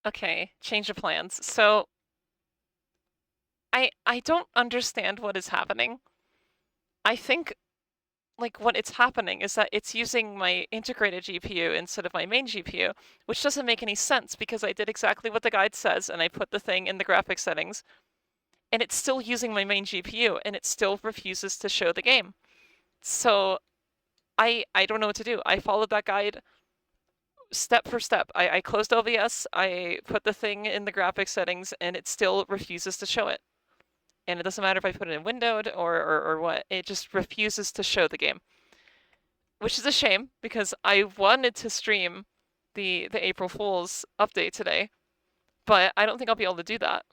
Okay, change of plans. So I don't understand what is happening. I think like what it's happening is that it's using my integrated GPU instead of my main GPU, which doesn't make any sense because I did exactly what the guide says and I put the thing in the graphics settings and it's still using my main GPU and it still refuses to show the game. So I don't know what to do. I followed that guide step for step. I closed OBS, I put the thing in the graphics settings, and it still refuses to show it. And it doesn't matter if I put it in windowed or what, it just refuses to show the game. Which is a shame because I wanted to stream the April Fool's update today, but I don't think I'll be able to do that.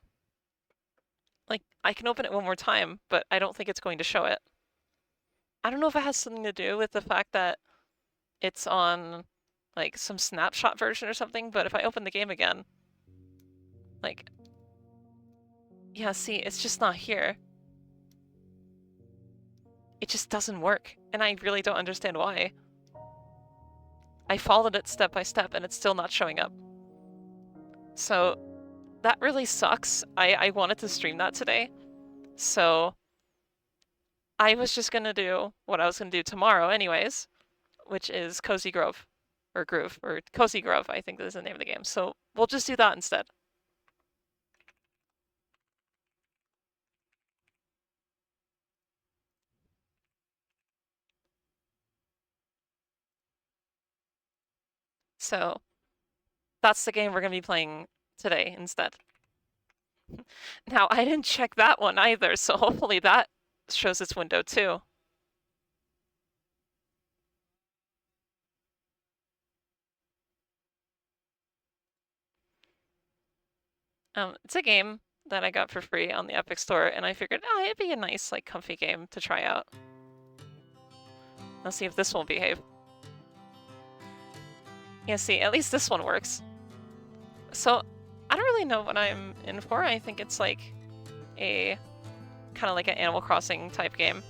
Like, I can open it one more time, but I don't think it's going to show it. I don't know if it has something to do with the fact that it's on like some snapshot version or something, but if I open the game again, like, yeah, see, it's just not here. It just doesn't work, and I really don't understand why. I followed it step by step, and it's still not showing up. So that really sucks. I wanted to stream that today, so I was just gonna do what I was gonna do tomorrow anyways, which is Cozy Grove, or Groove, or Cozy Grove, I think is the name of the game. So we'll just do that instead. So that's the game we're gonna be playing today instead. Now, I didn't check that one either, so hopefully that shows its window too. It's a game that I got for free on the Epic Store, and I figured, oh, it'd be a nice, like, comfy game to try out. Let's see if this won't behave. Yeah, see, at least this one works. So, I don't really know what I'm in for. I think it's like a kind of like an Animal Crossing type game.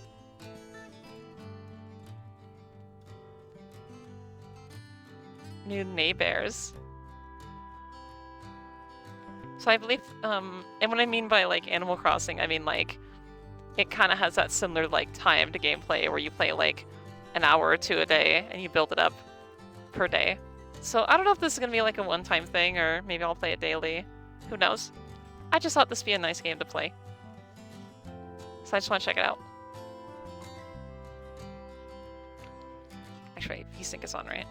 New neighbors. So I believe, and what I mean by like Animal Crossing, I mean like it kind of has that similar like timed gameplay where you play like an hour or two a day and you build it up per day. So I don't know if this is gonna be like a one-time thing or maybe I'll play it daily. Who knows? I just thought this would be a nice game to play. So I just want to check it out. Actually, VSync is on, right?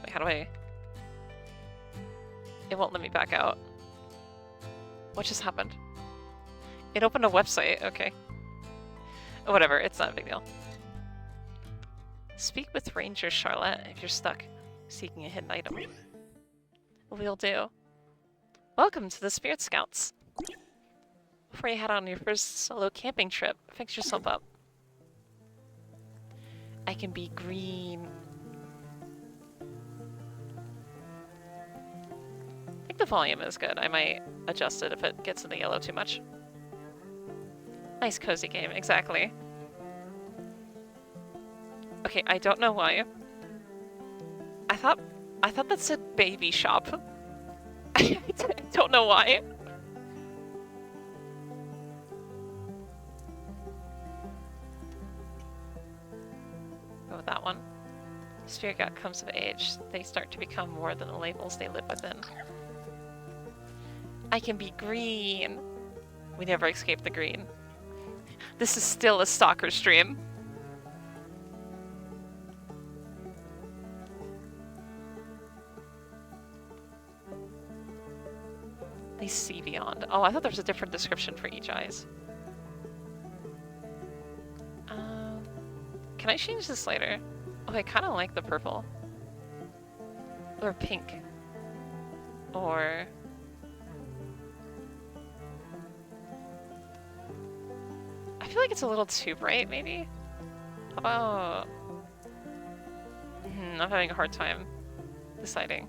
Wait, how do I... It won't let me back out. What just happened? It opened a website, okay. Whatever, it's not a big deal. Speak with Ranger Charlotte if you're stuck seeking a hidden item. We'll do. Welcome to the Spirit Scouts. Before you head on your first solo camping trip, fix yourself up. I can be green. I think the volume is good. I might adjust it if it gets in the yellow too much. Nice cozy game, exactly. Okay, I don't know why. I thought that said baby shop. I don't know why. Go with that one. Spirit God comes of age. They start to become more than the labels they live within. I can be green. We never escape the green. This is still a stalker stream. They see beyond. Oh, I thought there was a different description for each eyes. Can I change this later? Oh, I kind of like the purple. Or pink. Or... I feel like it's a little too bright, maybe? How about... I'm having a hard time deciding.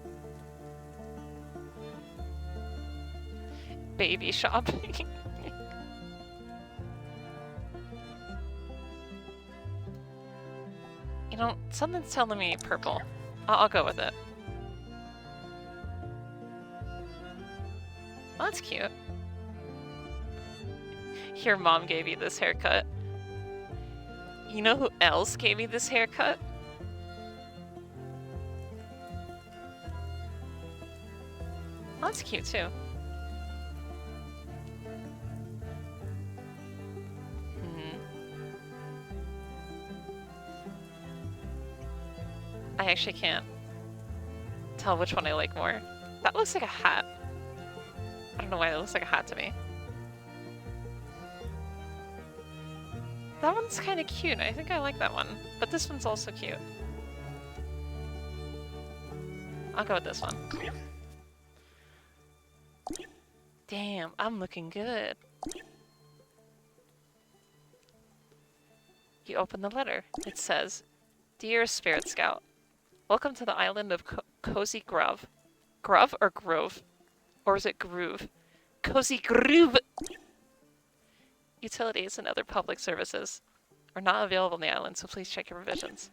Baby shop. You know, something's telling me purple. I'll go with it. Oh, that's cute. Your mom gave you this haircut. You know who else gave me this haircut? Oh, that's cute too. I actually can't tell which one I like more. That looks like a hat. I don't know why it looks like a hat to me. That one's kind of cute. I think I like that one. But this one's also cute. I'll go with this one. Damn, I'm looking good. You open the letter. It says, Dear Spirit Scout, welcome to the island of Cozy Grove. Grove or Grove? Or is it Groove? Cozy Groove! Utilities and other public services are not available on the island, so please check your revisions.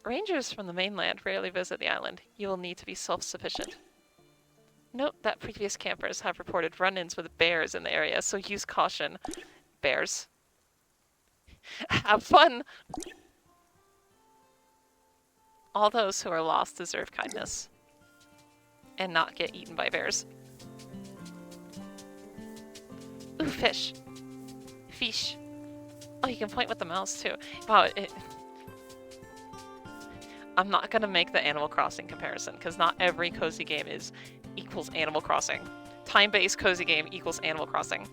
Rangers from the mainland rarely visit the island. You will need to be self-sufficient. Note that previous campers have reported run-ins with bears in the area, so use caution. Bears. Have fun! All those who are lost deserve kindness. And not get eaten by bears. Ooh, fish. Fish. Oh, you can point with the mouse too. Wow, I'm not gonna make the Animal Crossing comparison, because not every cozy game equals Animal Crossing. Time-based cozy game equals Animal Crossing.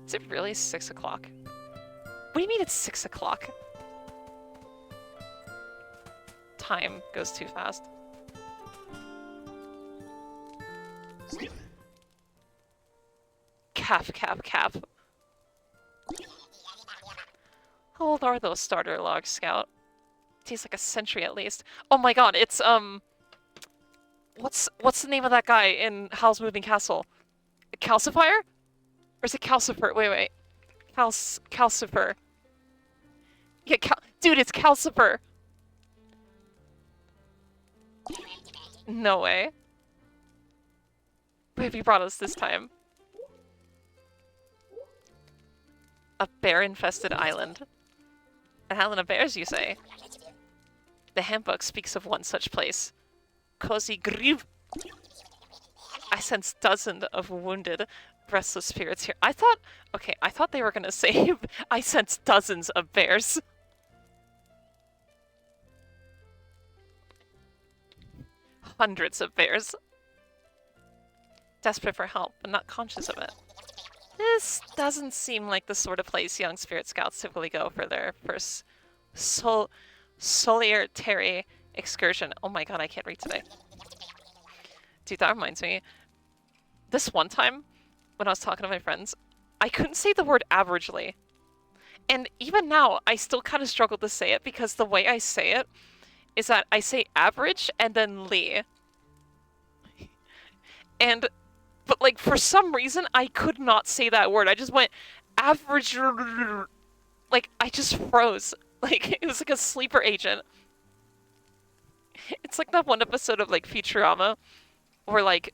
Is it really 6 o'clock? What do you mean it's 6 o'clock? Time goes too fast. Cap. How old are those starter logs, Scout? Takes like a century at least. Oh my god, it's what's the name of that guy in Howl's Moving Castle? Calcifier? Or is it Calcifer? Wait. Calcifer. Yeah, dude, it's Calcifer. No way. What have you brought us this time? A bear-infested island. An island of bears, you say? The handbook speaks of one such place. Cozy Grove. I sense dozens of wounded, restless spirits here. I thought they were gonna say I sense dozens of bears. Hundreds of bears. Desperate for help, but not conscious of it. This doesn't seem like the sort of place young Spirit Scouts typically go for their first solitary excursion. Oh my god, I can't read today. Dude, that reminds me. This one time, when I was talking to my friends, I couldn't say the word averagely. And even now, I still kind of struggle to say it because the way I say it is that I say average and then Lee. But like for some reason, I could not say that word. I just went average. Like I just froze. Like it was like a sleeper agent. It's like that one episode of like Futurama where like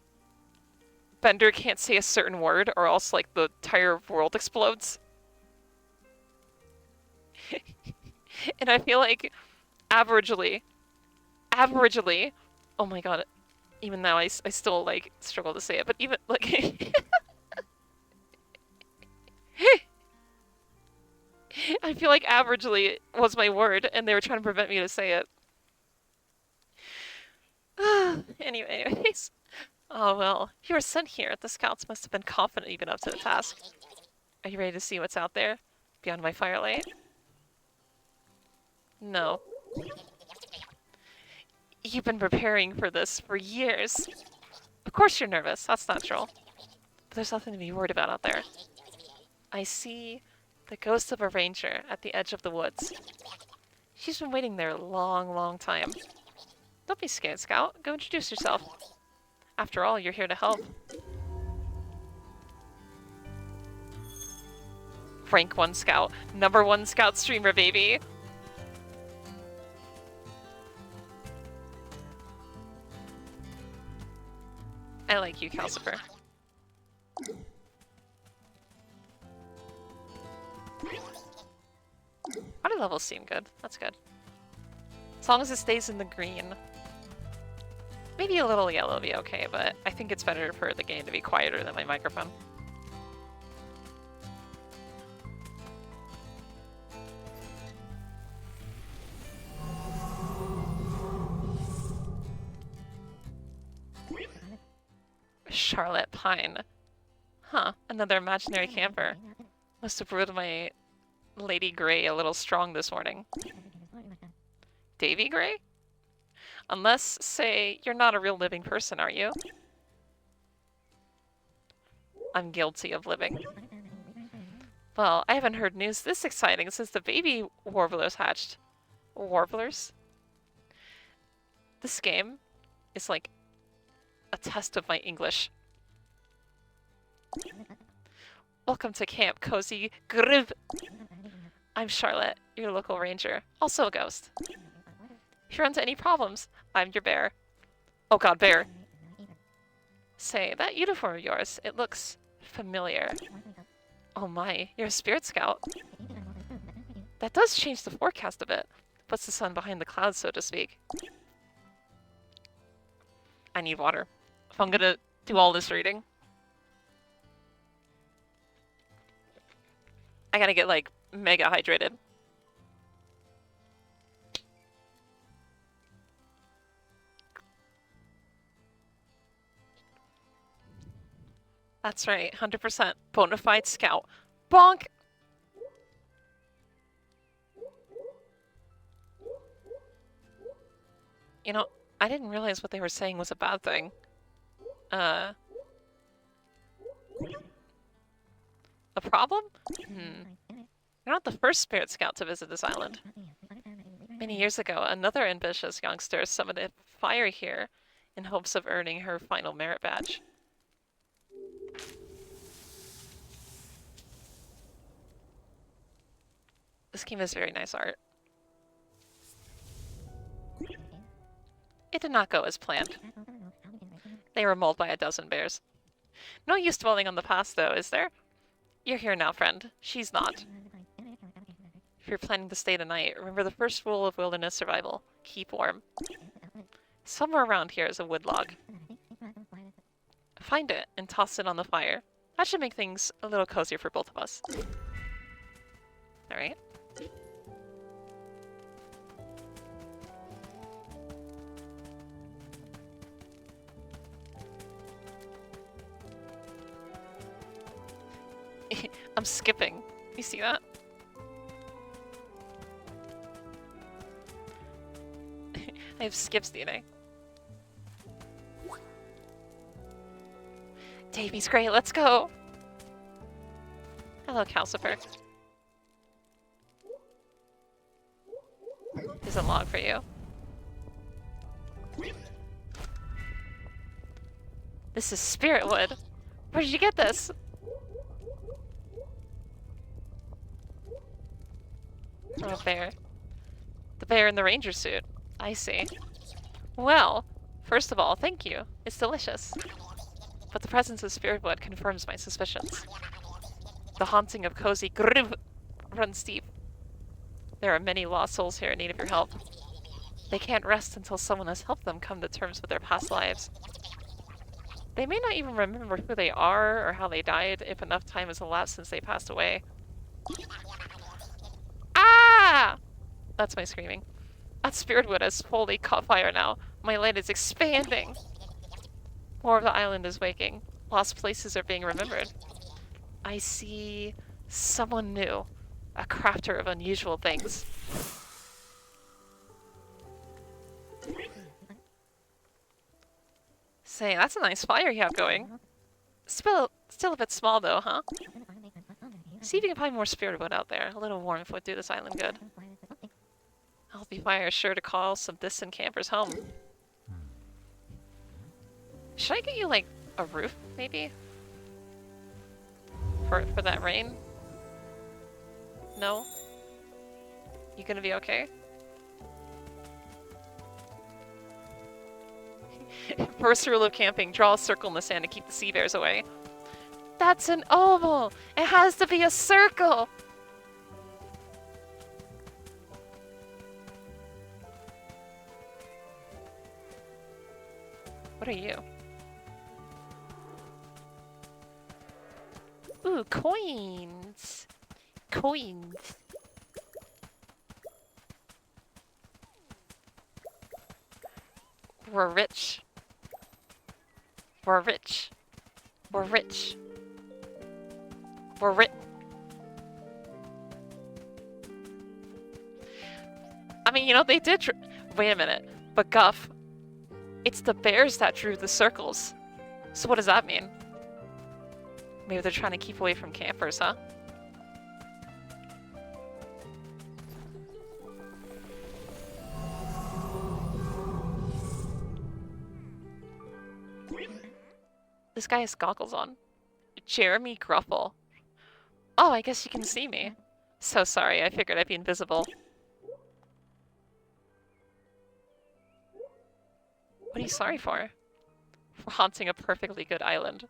Bender can't say a certain word or else like the entire world explodes. And I feel like averagely, oh my god, even now I still like struggle to say it, but even like I feel like averagely was my word and they were trying to prevent me to say it. Anyways. Oh well, if you were sent here, the scouts must have been confident you've been up to the task. Are you ready to see what's out there? Beyond my firelight? No. You've been preparing for this for years. Of course you're nervous, that's natural. But there's nothing to be worried about out there. I see the ghost of a ranger at the edge of the woods. She's been waiting there a long, long time. Don't be scared, Scout. Go introduce yourself. After all, you're here to help. Rank 1 Scout. Number 1 Scout streamer, baby! I like you, Calcifer. Water levels seem good. That's good. As long as it stays in the green. Maybe a little yellow would be okay, but I think it's better for the game to be quieter than my microphone. Charlotte Pine. Huh, another imaginary camper. Must have brewed my Lady Grey a little strong this morning. Davy Grey? Unless, say, you're not a real living person, are you? I'm guilty of living. Well, I haven't heard news this exciting since the baby warblers hatched. Warblers? This game is like a test of my English. Welcome to Camp Cozy Grib. I'm Charlotte, your local ranger, also a ghost. If you run into any problems, I'm your bear. Oh god, bear. Say, that uniform of yours, it looks familiar. Oh my, you're a spirit scout. That does change the forecast a bit. Puts the sun behind the clouds, so to speak. I need water. If I'm gonna do all this reading, I gotta get, like, mega hydrated. That's right, 100% bona fide scout. Bonk! You know, I didn't realize what they were saying was a bad thing. A problem? You're not the first spirit scout to visit this island. Many years ago, another ambitious youngster summoned a fire here in hopes of earning her final merit badge. This game has very nice art. It did not go as planned. They were mauled by a dozen bears. No use dwelling on the past, though, is there? You're here now, friend. She's not. If you're planning to stay tonight, remember the first rule of wilderness survival. Keep warm. Somewhere around here is a wood log. Find it and toss it on the fire. That should make things a little cozier for both of us. Alright. I'm skipping. You see that? I have skips DNA. Davy's great, let's go! Hello, Calcifer. There's a log for you. This is spirit wood. Where did you get this? Oh, bear. The bear in the ranger suit. I see. Well, first of all, thank you. It's delicious. But the presence of spirit wood confirms my suspicions. The haunting of Cozy Grib runs deep. There are many lost souls here in need of your help. They can't rest until someone has helped them come to terms with their past lives. They may not even remember who they are or how they died if enough time has elapsed since they passed away. Ah! That's my screaming. That spirit wood has fully caught fire now. My light is expanding. More of the island is waking. Lost places are being remembered. I see someone new. A crafter of unusual things. Say, that's a nice fire you have going. Still a bit small though, huh? See if you can find more spirit wood out there. A little warmth would do this island good. Healthy fire is sure to call some distant campers home. Should I get you, like, a roof, maybe? For that rain? No? You gonna be okay? First rule of camping, draw a circle in the sand to keep the sea bears away. That's an oval! It has to be a circle! What are you? Ooh, coins! Coins! We're rich. We're rich. We're rich. We're rich. I mean, you know, they did. Wait a minute. But Guff, it's the bears that drew the circles. So what does that mean? Maybe they're trying to keep away from campers, huh? This guy has goggles on. Jeremy Gruffle. Oh, I guess you can see me. So sorry, I figured I'd be invisible. What are you sorry for? For haunting a perfectly good island.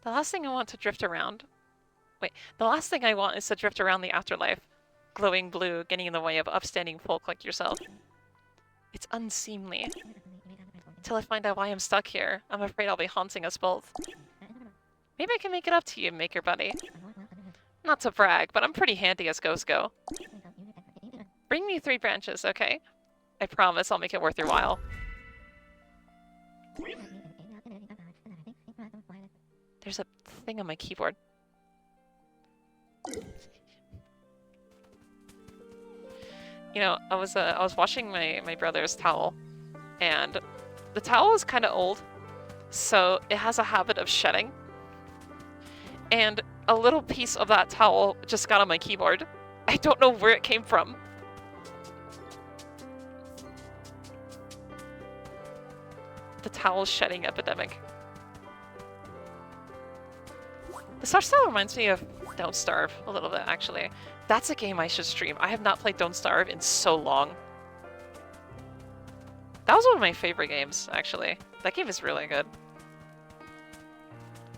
The last thing I want to drift around... Wait, the last thing I want is to drift around the afterlife. Glowing blue, getting in the way of upstanding folk like yourself. It's unseemly. Till I find out why I'm stuck here, I'm afraid I'll be haunting us both. Maybe I can make it up to you, Maker Buddy. Not to brag, but I'm pretty handy as ghosts go. Bring me 3 branches, okay? I promise I'll make it worth your while. There's a thing on my keyboard. You know, I was washing my brother's towel, and the towel is kind of old, so it has a habit of shedding. And a little piece of that towel just got on my keyboard. I don't know where it came from. The towel shedding epidemic. This art style reminds me of Don't Starve a little bit, actually. That's a game I should stream. I have not played Don't Starve in so long. That was one of my favorite games, actually. That game is really good.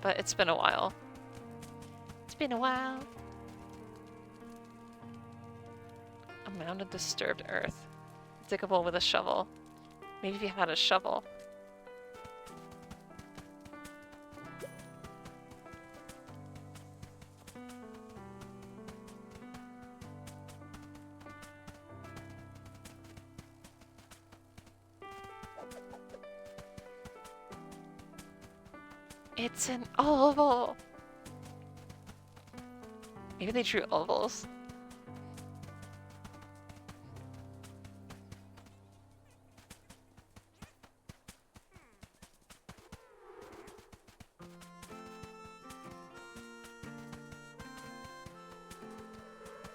But it's been a while. It's been a while. A mound of disturbed earth. Diggable with a shovel. Maybe if you had a shovel. It's an oval! Maybe they drew ovals.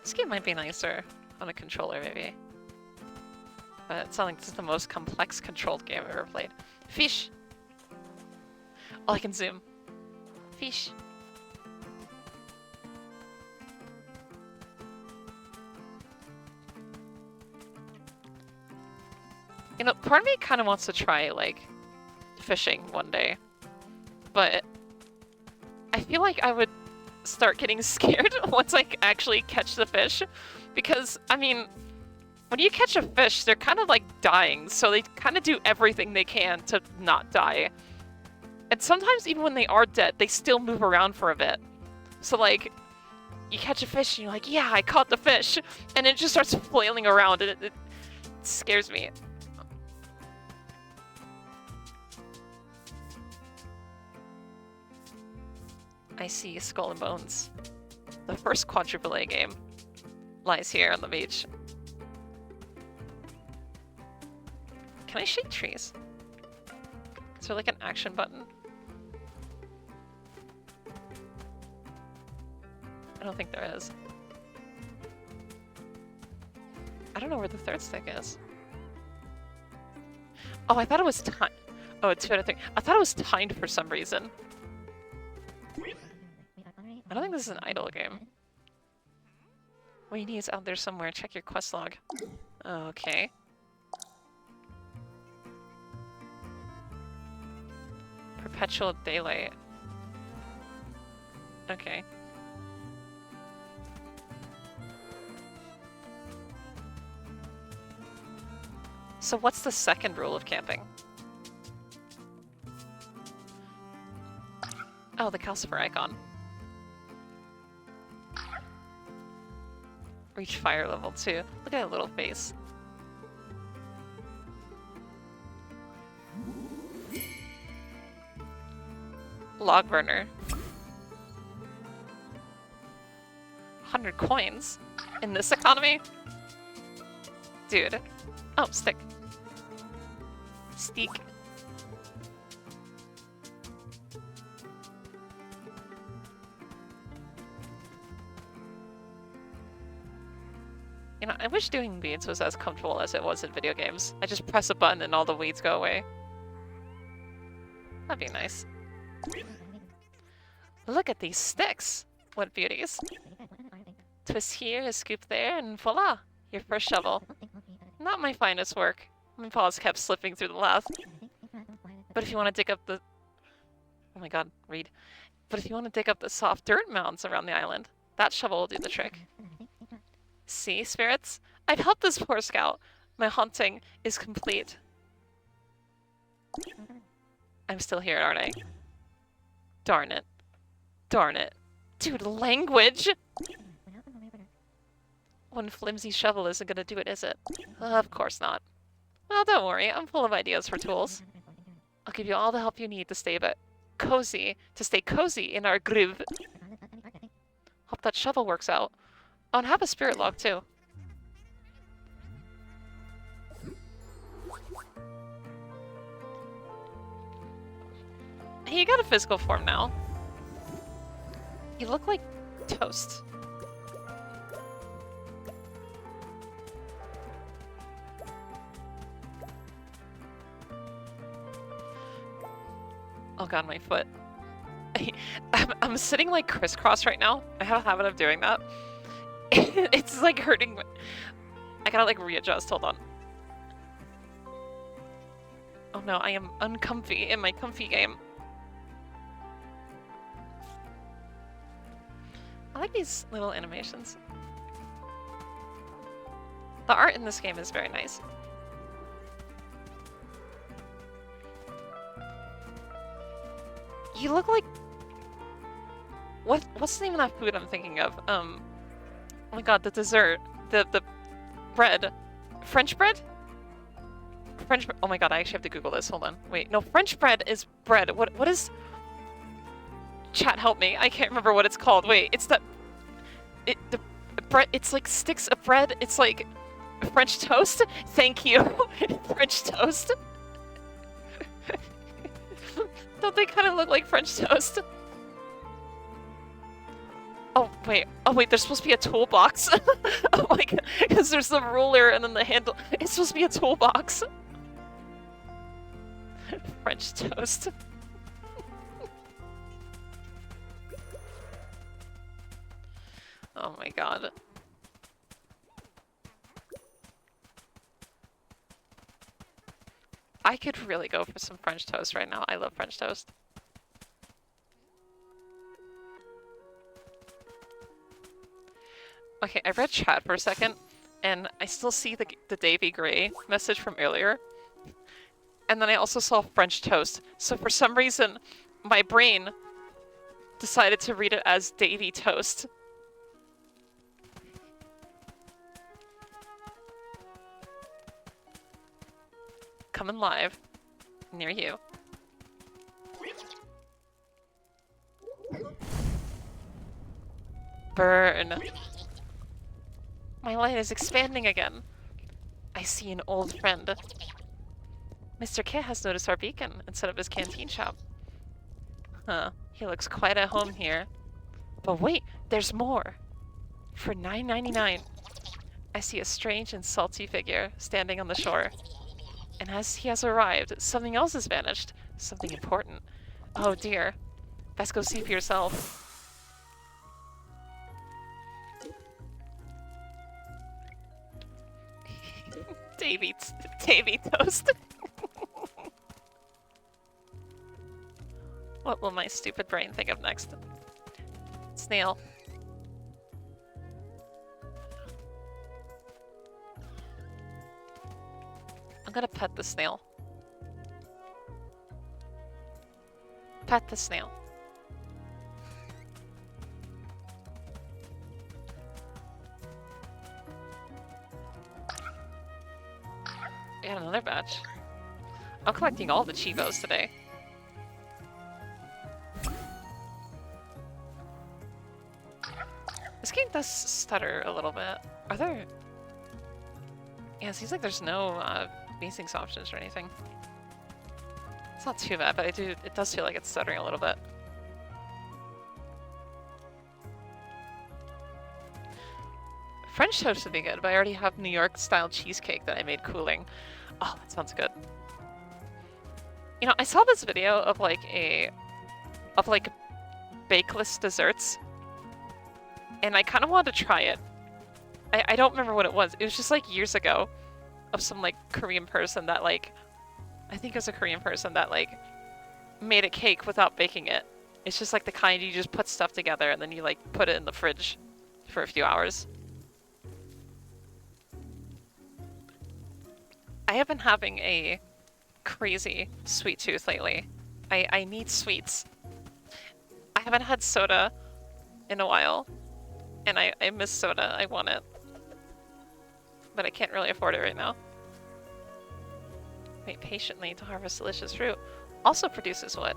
This game might be nicer on a controller, maybe. But it sounds like this is the most complex controlled game I've ever played. Fish! Oh, I can zoom. Fish. You know, part of me kind of wants to try, like, fishing one day. But I feel like I would start getting scared once I actually catch the fish. Because, I mean, when you catch a fish, they're kind of like dying. So they kind of do everything they can to not die. And sometimes even when they are dead, they still move around for a bit. So like, you catch a fish and you're like, yeah, I caught the fish. And it just starts flailing around and it scares me. I see Skull and Bones. The first quadruple A game lies here on the beach. Can I shake trees? Is there like an action button? I don't think there is. I don't know where the third stick is. Oh, I thought it was timed. Oh, it's 2 out of 3. I thought it was timed for some reason. I don't think this is an idle game. What you need is out there somewhere. Check your quest log. Okay. Perpetual daylight. Okay. So what's the second rule of camping? Oh, the calcifer icon. Reach fire level 2. Look at that little face. Log burner. 100 coins? In this economy? Dude. Oh, stick. Steak. You know, I wish doing weeds was as comfortable as it was in video games. I just press a button and all the weeds go away. That'd be nice. Look at these sticks! What beauties. Twist here, a scoop there, and voila! Your first shovel. Not my finest work. My paws kept slipping through the lath. But if you want to dig up the... Oh my god, read. But if you want to dig up the soft dirt mounds around the island, that shovel will do the trick. See, spirits? I've helped this poor scout. My hunting is complete. I'm still here, aren't I? Darn it. Darn it. Dude, language! One flimsy shovel isn't gonna do it, is it? Of course not. Well, don't worry. I'm full of ideas for tools. I'll give you all the help you need to stay cozy in our groove. Hope that shovel works out. Oh, and have a spirit log, too. Hey, you got a physical form now. You look like toast. Oh god, my foot. I'm sitting like crisscross right now. I have a habit of doing that. It's like hurting. I gotta like readjust. Hold on. Oh no, I am uncomfy in my comfy game. I like these little animations. The art in this game is very nice. You look like... What's the name of that food I'm thinking of? Oh my god, the dessert. The bread. French bread? French bread. Oh my god, I actually have to Google this. Hold on. Wait, no, French bread is bread. What is... Chat, help me. I can't remember what it's called. Wait, it's the bread. It's like sticks of bread. It's like French toast. Thank you. French toast. Don't they kind of look like French toast? Oh wait, there's supposed to be a toolbox. Oh my god, because there's the ruler and then the handle. It's supposed to be a toolbox. French toast. Oh my god. I could really go for some French toast right now. I love French toast. Okay, I read chat for a second, and I still see the Davy Gray message from earlier. And then I also saw French toast. So for some reason, my brain decided to read it as Davy Toast. Coming live near you. Burn. My light is expanding again. I see an old friend. Mr. K has noticed our beacon instead of his canteen shop. Huh, he looks quite at home here. But wait, there's more. For $9.99, I see a strange and salty figure standing on the shore. And as he has arrived, something else has vanished. Something important. Oh dear. Best go see for yourself. Davy Toast. What will my stupid brain think of next? Snail. I'm gonna pet the snail. Pet the snail. We got another batch. I'm collecting all the Chivos today. This game does stutter a little bit. Are there... Yeah, it seems like there's no basings options or anything. It's not too bad, but it does feel like it's stuttering a little bit. French toast would be good, but I already have New York style cheesecake that I made cooling. Oh, that sounds good. You know, I saw this video of like bakeless desserts, and I kind of wanted to try it. I don't remember what it was. It was just like years ago, of some like Korean person that like, I think it was a Korean person that like made a cake without baking it. It's just like the kind you just put stuff together and then you like put it in the fridge for a few hours. I have been having a crazy sweet tooth lately. I need sweets. I haven't had soda in a while, and I miss soda. I want it. But I can't really afford it right now. Wait patiently to harvest delicious fruit. Also produces wood.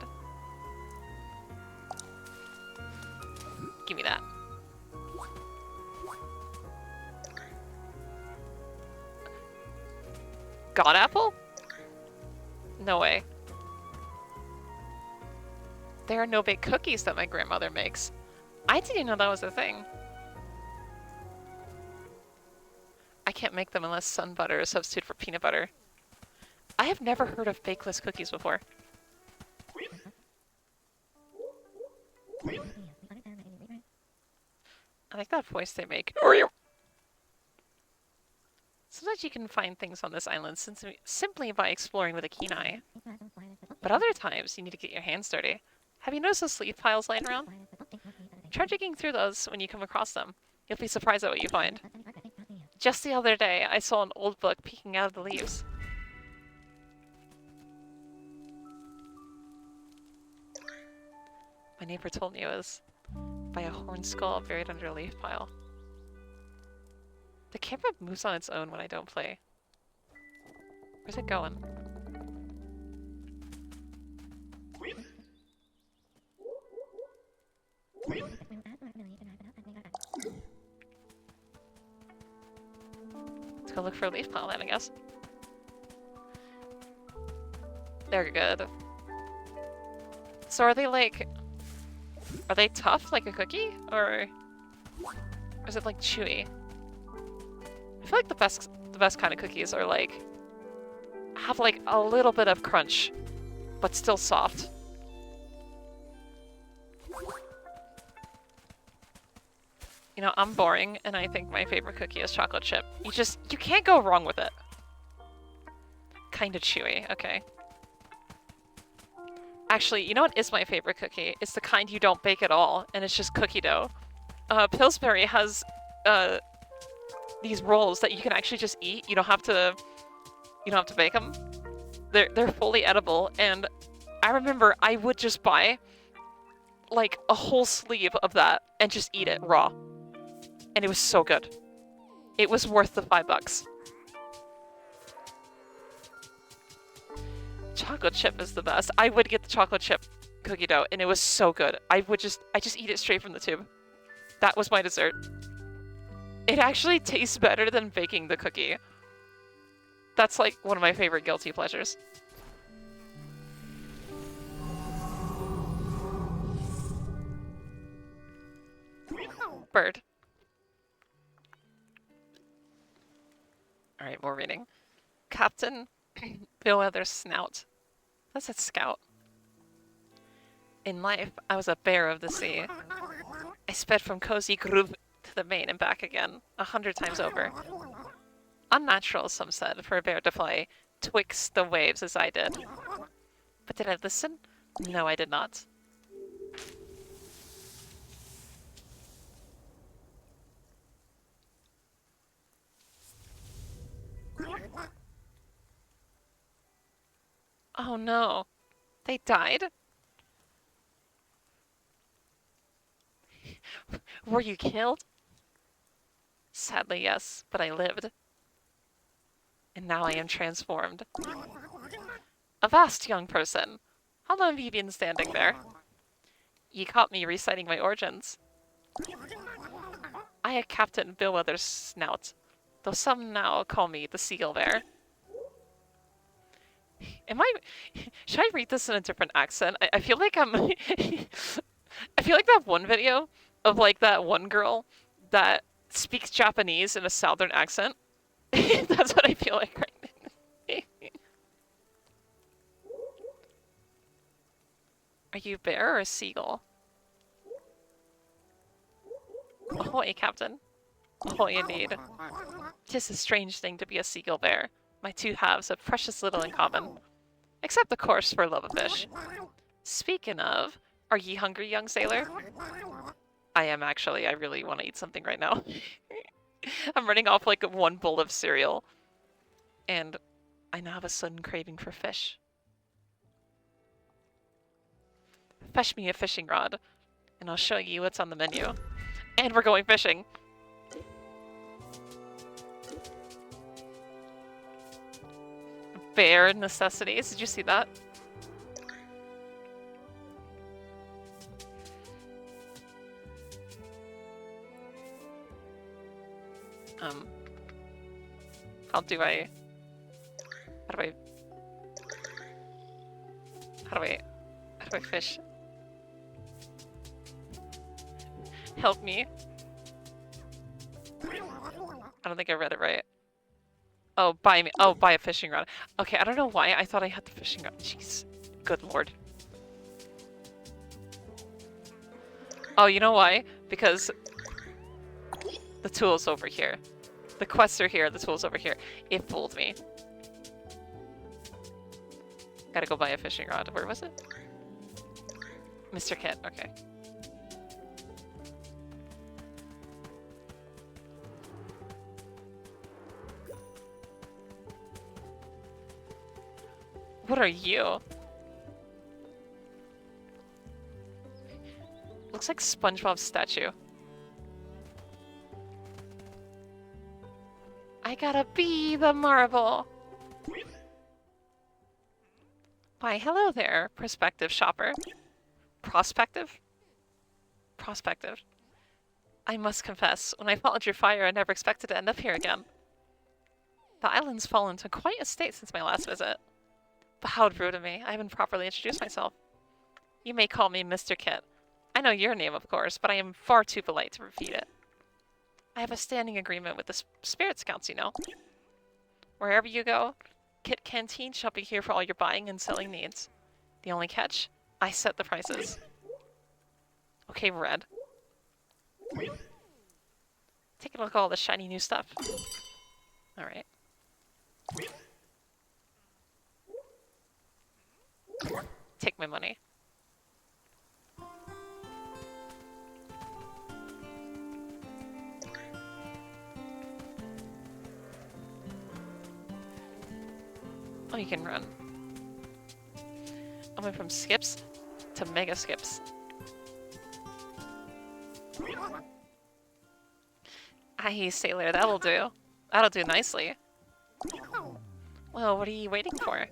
Give me that. God apple? No way. There are no bake cookies that my grandmother makes. I didn't know that was a thing. I can't make them unless sun butter is substitute for peanut butter. I have never heard of bakeless cookies before. I like that voice they make. Sometimes you can find things on this island simply by exploring with a keen eye. But other times, you need to get your hands dirty. Have you noticed those leaf piles lying around? Try digging through those when you come across them. You'll be surprised at what you find. Just the other day, I saw an old book peeking out of the leaves. My neighbor told me it was by a horned skull buried under a leaf pile. The camera moves on its own when I don't play. Where's it going? Let's go look for a leaf pile then, I guess. They're good. So are they like... Are they tough like a cookie? Or is it like chewy? I feel like the best kind of cookies are like... have like a little bit of crunch, but still soft. You know, I'm boring, and I think my favorite cookie is chocolate chip. You can't go wrong with it. Kinda chewy, okay. Actually, you know what is my favorite cookie? It's the kind you don't bake at all, and it's just cookie dough. Pillsbury has these rolls that you can actually just eat. You don't have to bake them. They're fully edible, and I remember I would just buy like a whole sleeve of that and just eat it raw. And it was so good. It was worth the $5. Chocolate chip is the best. I would get the chocolate chip cookie dough, and it was so good. I just eat it straight from the tube. That was my dessert. It actually tastes better than baking the cookie. That's like one of my favorite guilty pleasures. Bird. Alright, more reading. Captain Bellwether Snout. That's a scout. In life, I was a bear of the sea. I sped from Cozy Grove to the main and back again, 100 times over. Unnatural, some said, for a bear to fly twixt the waves as I did. But did I listen? No, I did not. Oh no. They died? Were you killed? Sadly, yes, but I lived. And now I am transformed. Avast, young person! How long have you been standing there? You caught me reciting my origins. I am Captain Billwether's Snout, though some now call me the Seagull Bear. Should I read this in a different accent? I feel like I'm... I feel like that one video of like that one girl that speaks Japanese in a southern accent. That's what I feel like right now. Are you a bear or a seagull? Ahoy, Captain. Ahoy indeed. 'Tis a strange thing to be a seagull bear. My two halves have precious little in common. Except, of course, for love of fish. Speaking of, are ye hungry, young sailor? I am actually. I really want to eat something right now. I'm running off like one bowl of cereal. And I now have a sudden craving for fish. Fetch me a fishing rod, and I'll show you what's on the menu. And we're going fishing. Bare necessities. Did you see that? How do I fish? Help me. I don't think I read it right. Oh, buy me. Oh, buy a fishing rod. Okay, I don't know why I thought I had the fishing rod. Jeez. Good lord. Oh, you know why? Because the tool's over here. The quests are here, the tool's over here. It fooled me. Gotta go buy a fishing rod. Where was it? Mr. Kit, okay. What are you? Looks like SpongeBob's statue. I gotta be the marble. Why, hello there, prospective shopper. Prospective? Prospective. I must confess, when I followed your fire, I never expected to end up here again. The island's fallen to quite a state since my last visit. But how rude of me. I haven't properly introduced myself. You may call me Mr. Kit. I know your name, of course, but I am far too polite to repeat it. I have a standing agreement with the Spirit Scouts, you know. Wherever you go, Kit Canteen shall be here for all your buying and selling needs. The only catch? I set the prices. Okay, Red. Take a look at all the shiny new stuff. Alright. Take my money. Oh, you can run. I went from skips to mega skips. Aye, sailor, that'll do. That'll do nicely. Well, what are you waiting for?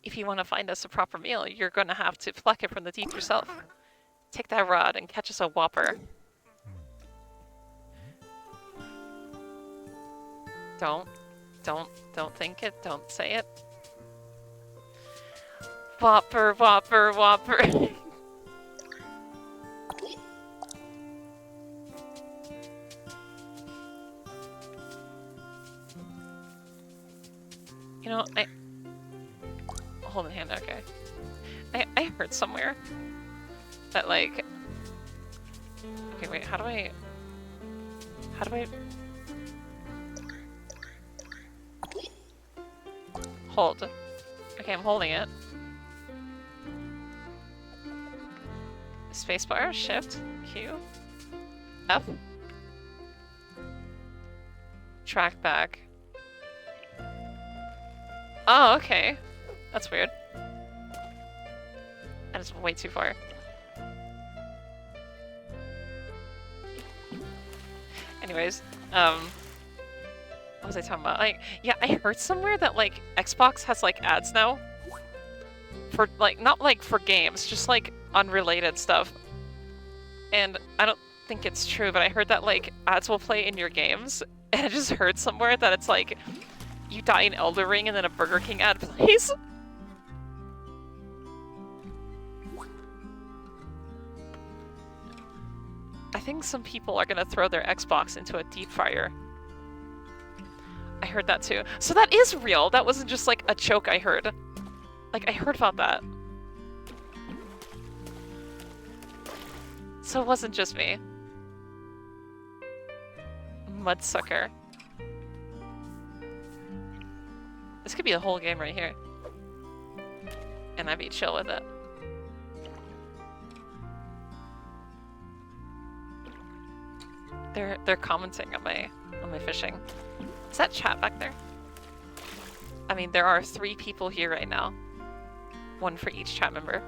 If you want to find us a proper meal, you're going to have to pluck it from the deep yourself. Take that rod and catch us a whopper. Don't think it, don't say it. Whopper, whopper, whopper. You know, hold in hand, okay. I heard somewhere that, like... Okay, wait, how do I... Hold. Okay, I'm holding it. Spacebar, Shift, Q, F. Track back. Oh, okay. That's weird. That is way too far. Anyways, what was I talking about? Like, yeah, I heard somewhere that, like, Xbox has, like, ads now. For, like, not, like, for games, just, like, unrelated stuff. And I don't think it's true, but I heard that, like, ads will play in your games. And I just heard somewhere that it's, like, you die in Elden Ring and then a Burger King ad plays. I think some people are gonna throw their Xbox into a deep fryer. I heard that too. So that is real. That wasn't just like a joke I heard. Like, I heard about that. So it wasn't just me. Mudsucker. This could be a whole game right here. And I'd be chill with it. They're commenting on my fishing. Is that chat back there? I mean, there are 3 people here right now. 1 for each chat member.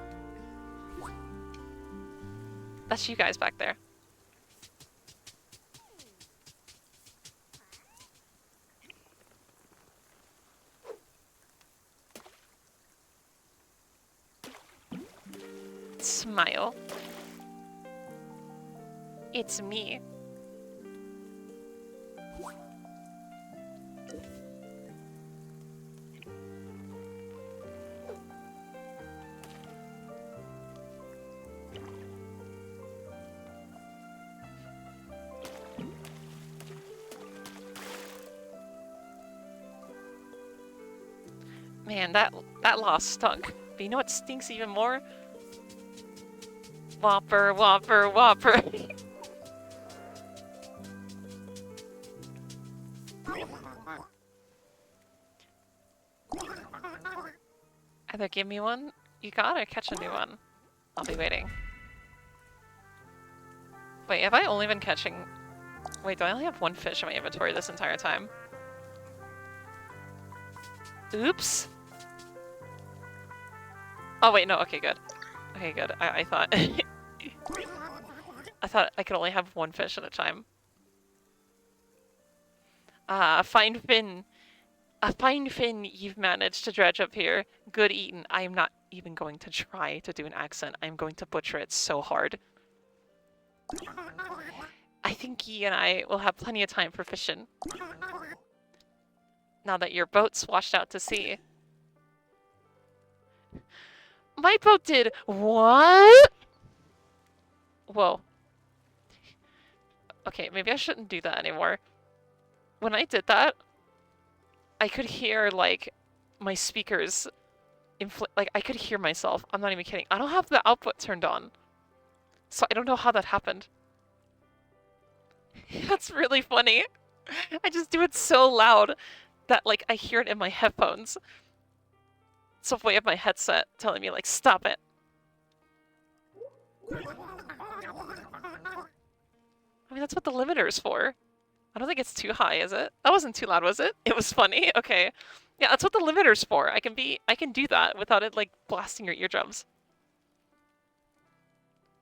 That's you guys back there. Smile. It's me. Man, that loss stunk. But you know what stinks even more? Whopper, Whopper, Whopper. Either give me one you got or catch a new one. I'll be waiting. Wait, have I only been catching... Wait, do I only have 1 fish in my inventory this entire time? Oops! Oh wait, no, okay, good. Okay, good. I thought... I thought I could only have 1 fish at a time. Ah, fine fin. A fine fin you've managed to dredge up here. Good eating. I am not even going to try to do an accent. I'm going to butcher it so hard. I think Yi and I will have plenty of time for fishing. Now that your boat's washed out to sea. My boat did what? Whoa. Okay, maybe I shouldn't do that anymore. When I did that, I could hear, like, my speakers like, I could hear myself. I'm not even kidding. I don't have the output turned on. So I don't know how that happened. That's really funny. I just do it so loud that, like, I hear it in my headphones. It's a way of my headset telling me, like, stop it. I mean, that's what the limiter's for. I don't think it's too high, is it? That wasn't too loud, was it? It was funny? Okay. Yeah, that's what the limiter's for. I can do that without it, like, blasting your eardrums.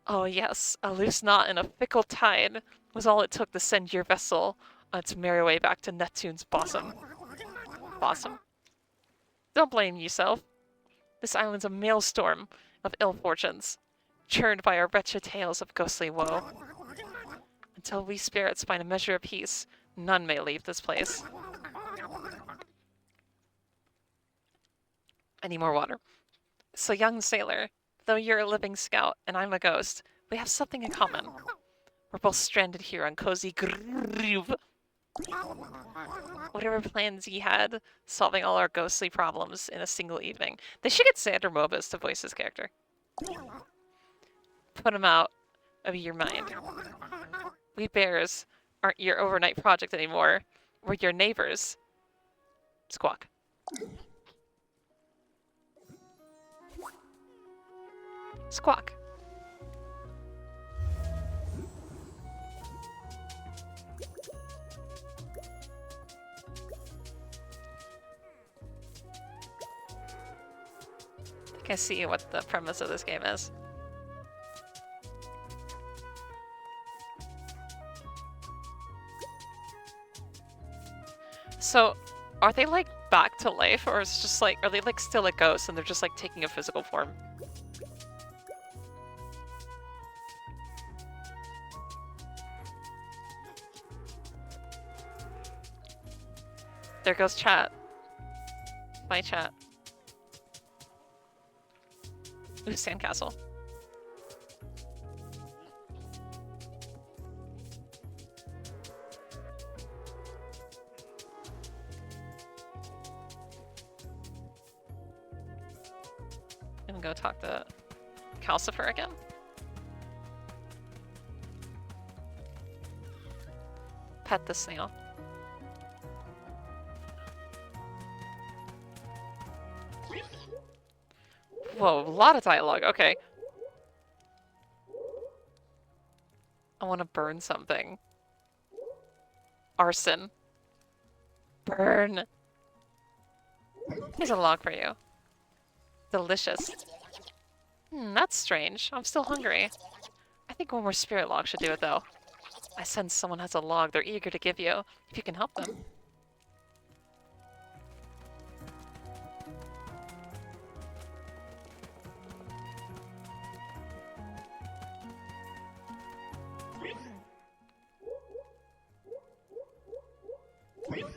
Oh yes, a loose knot in a fickle tide was all it took to send your vessel on its merry way back to Neptune's bosom. Don't blame yourself. This island's a maelstrom of ill fortunes, churned by our wretched tales of ghostly woe. Until we spirits find a measure of peace, none may leave this place. I need more water. So, young sailor, though you're a living scout and I'm a ghost, we have something in common. We're both stranded here on Cozy Groove. Whatever plans ye had, solving all our ghostly problems in a single evening. They should get Xander Mobus to voice his character. Put him out of your mind. We bears aren't your overnight project anymore. We're your neighbors. Squawk. Squawk. I see what the premise of this game is. So, are they like back to life, or is it just like, are they like still a ghost and they're just like taking a physical form? There goes chat. Bye, chat. Ooh, sandcastle. And go talk to Calcifer again. Pet the snail. Whoa, a lot of dialogue. Okay. I want to burn something. Arson. Burn. Here's a log for you. Delicious. That's strange. I'm still hungry. I think one more spirit log should do it, though. I sense someone has a log they're eager to give you, if you can help them.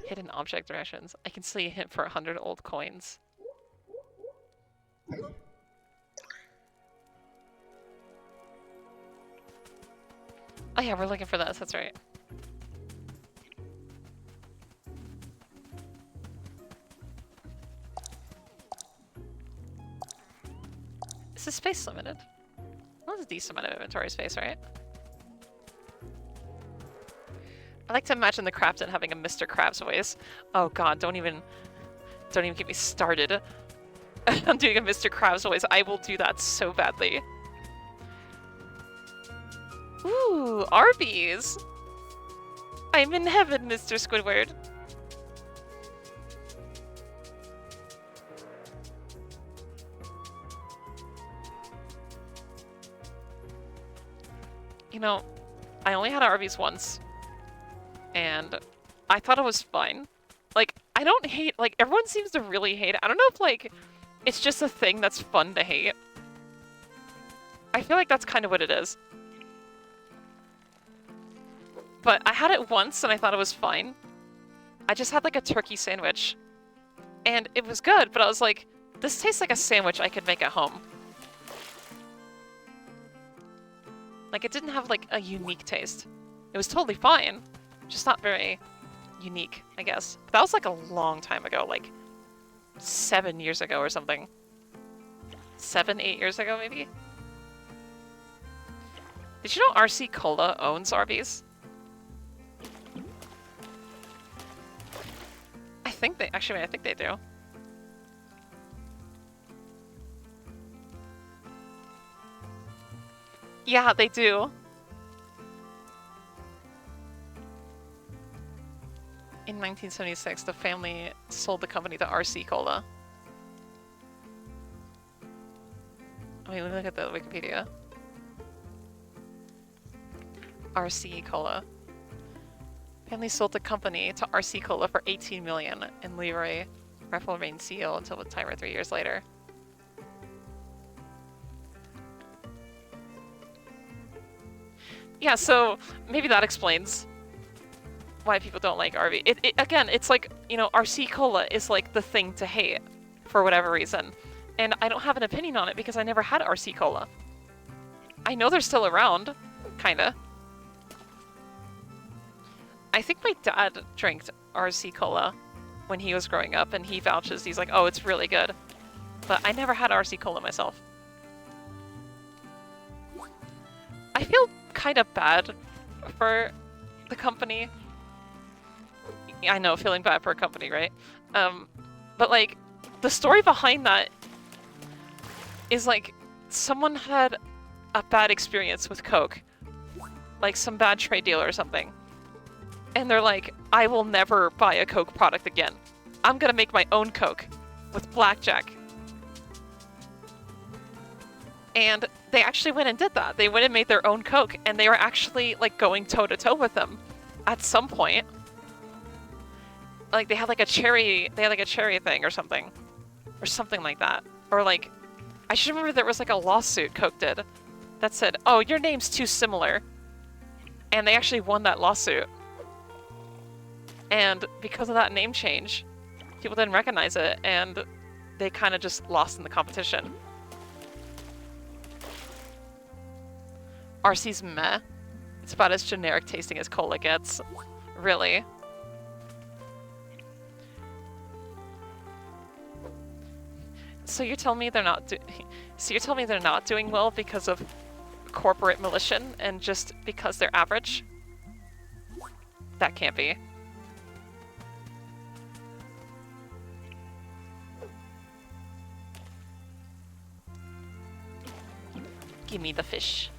Hidden object directions. I can see a hint for 100 old coins. Oh yeah, we're looking for this, that's right. Is this space limited? Well, that's a decent amount of inventory space, right? I like to imagine the Crafton having a Mr. Krabs voice. Oh god, don't even get me started. I'm doing a Mr. Krabs voice. I will do that so badly. Ooh, Arby's! I'm in heaven, Mr. Squidward. You know, I only had Arby's once. And I thought it was fine. Like, I don't hate, like, everyone seems to really hate it. I don't know if, like, it's just a thing that's fun to hate. I feel like that's kind of what it is. But I had it once and I thought it was fine. I just had, like, a turkey sandwich. And it was good, but I was like, this tastes like a sandwich I could make at home. Like, it didn't have, like, a unique taste. It was totally fine. Just not very unique, I guess. But that was like a long time ago, like 7 years ago or something. 7, 8 years ago, maybe? Did you know RC Cola owns Arby's? I think they, actually, I think they do. Yeah, they do. In 1976, the family sold the company to RC Cola. I mean, look at the Wikipedia. RC Cola. Family sold the company to RC Cola for $18 million, and Leroy Raffle remained CEO until the timer 3 years later. Yeah, so maybe that explains why people don't like Arby. Again, it's like, you know, RC Cola is like the thing to hate for whatever reason. And I don't have an opinion on it because I never had RC Cola. I know they're still around, kinda. I think my dad drank RC Cola when he was growing up and he vouches, he's like, oh, it's really good. But I never had RC Cola myself. I feel kind of bad for the company. I know, feeling bad for a company, right? But like, the story behind that is like, someone had a bad experience with Coke. Like some bad trade deal or something. And they're like, I will never buy a Coke product again. I'm gonna make my own Coke with blackjack. And they actually went and did that. They went and made their own Coke, and they were actually like going toe-to-toe with them at some point. Like they had like a cherry thing or something like that. Or like, I should remember there was like a lawsuit Coke did that said, oh, your name's too similar. And they actually won that lawsuit. And because of that name change, people didn't recognize it, and they kind of just lost in the competition. RC's meh. It's about as generic tasting as cola gets. Really. So you're telling me they're not doing well because of corporate militia and just because they're average? That can't be. Give me the fish.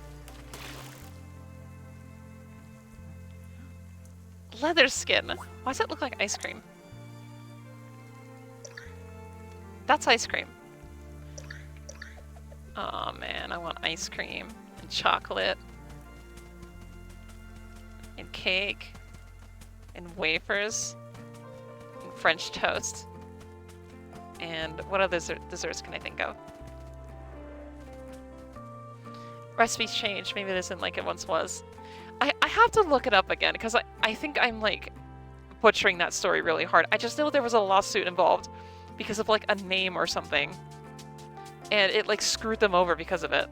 Leather skin. Why does it look like ice cream? That's ice cream. Oh man, I want ice cream and chocolate and cake and wafers and French toast. And what other desserts can I think of? Recipes change. Maybe it isn't like it once was. I have to look it up again because I think I'm like butchering that story really hard. I just know there was a lawsuit involved because of like a name or something. And it like screwed them over because of it.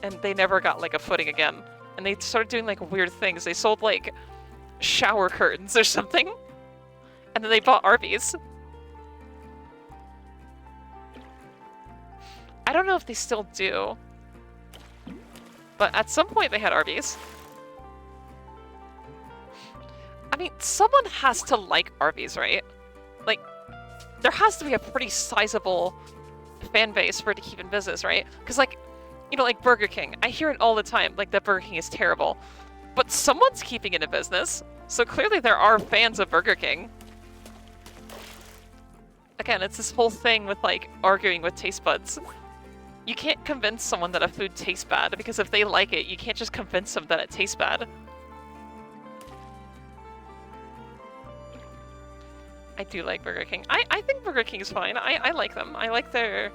And they never got like a footing again. And they started doing like weird things. They sold like shower curtains or something. And then they bought Arby's. I don't know if they still do. But at some point they had Arby's. I mean, someone has to like Arby's, right? Like, there has to be a pretty sizable fan base for it to keep in business, right? Because, like, you know, like Burger King. I hear it all the time, like, that Burger King is terrible. But someone's keeping it in business. So clearly there are fans of Burger King. Again, it's this whole thing with, like, arguing with taste buds. You can't convince someone that a food tastes bad, because if they like it, you can't just convince them that it tastes bad. I do like Burger King. I think Burger King is fine. I like them. I like their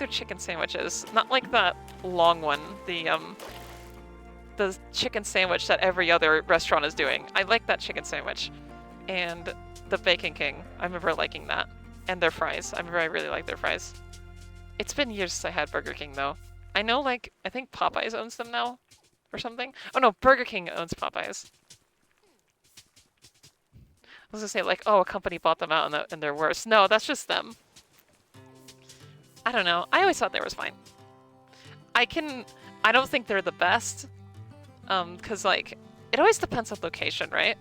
chicken sandwiches. Not like that long one, the chicken sandwich that every other restaurant is doing. I like that chicken sandwich. And the Bacon King. I remember liking that. And their fries. I remember I really like their fries. It's been years since I had Burger King though. I know, like, I think Popeyes owns them now or something. Oh no, Burger King owns Popeyes. I was gonna say, like, oh, a company bought them out and they're worse. No, that's just them. I don't know. I always thought they were fine. I don't think they're the best. Cause like, it always depends on location, right?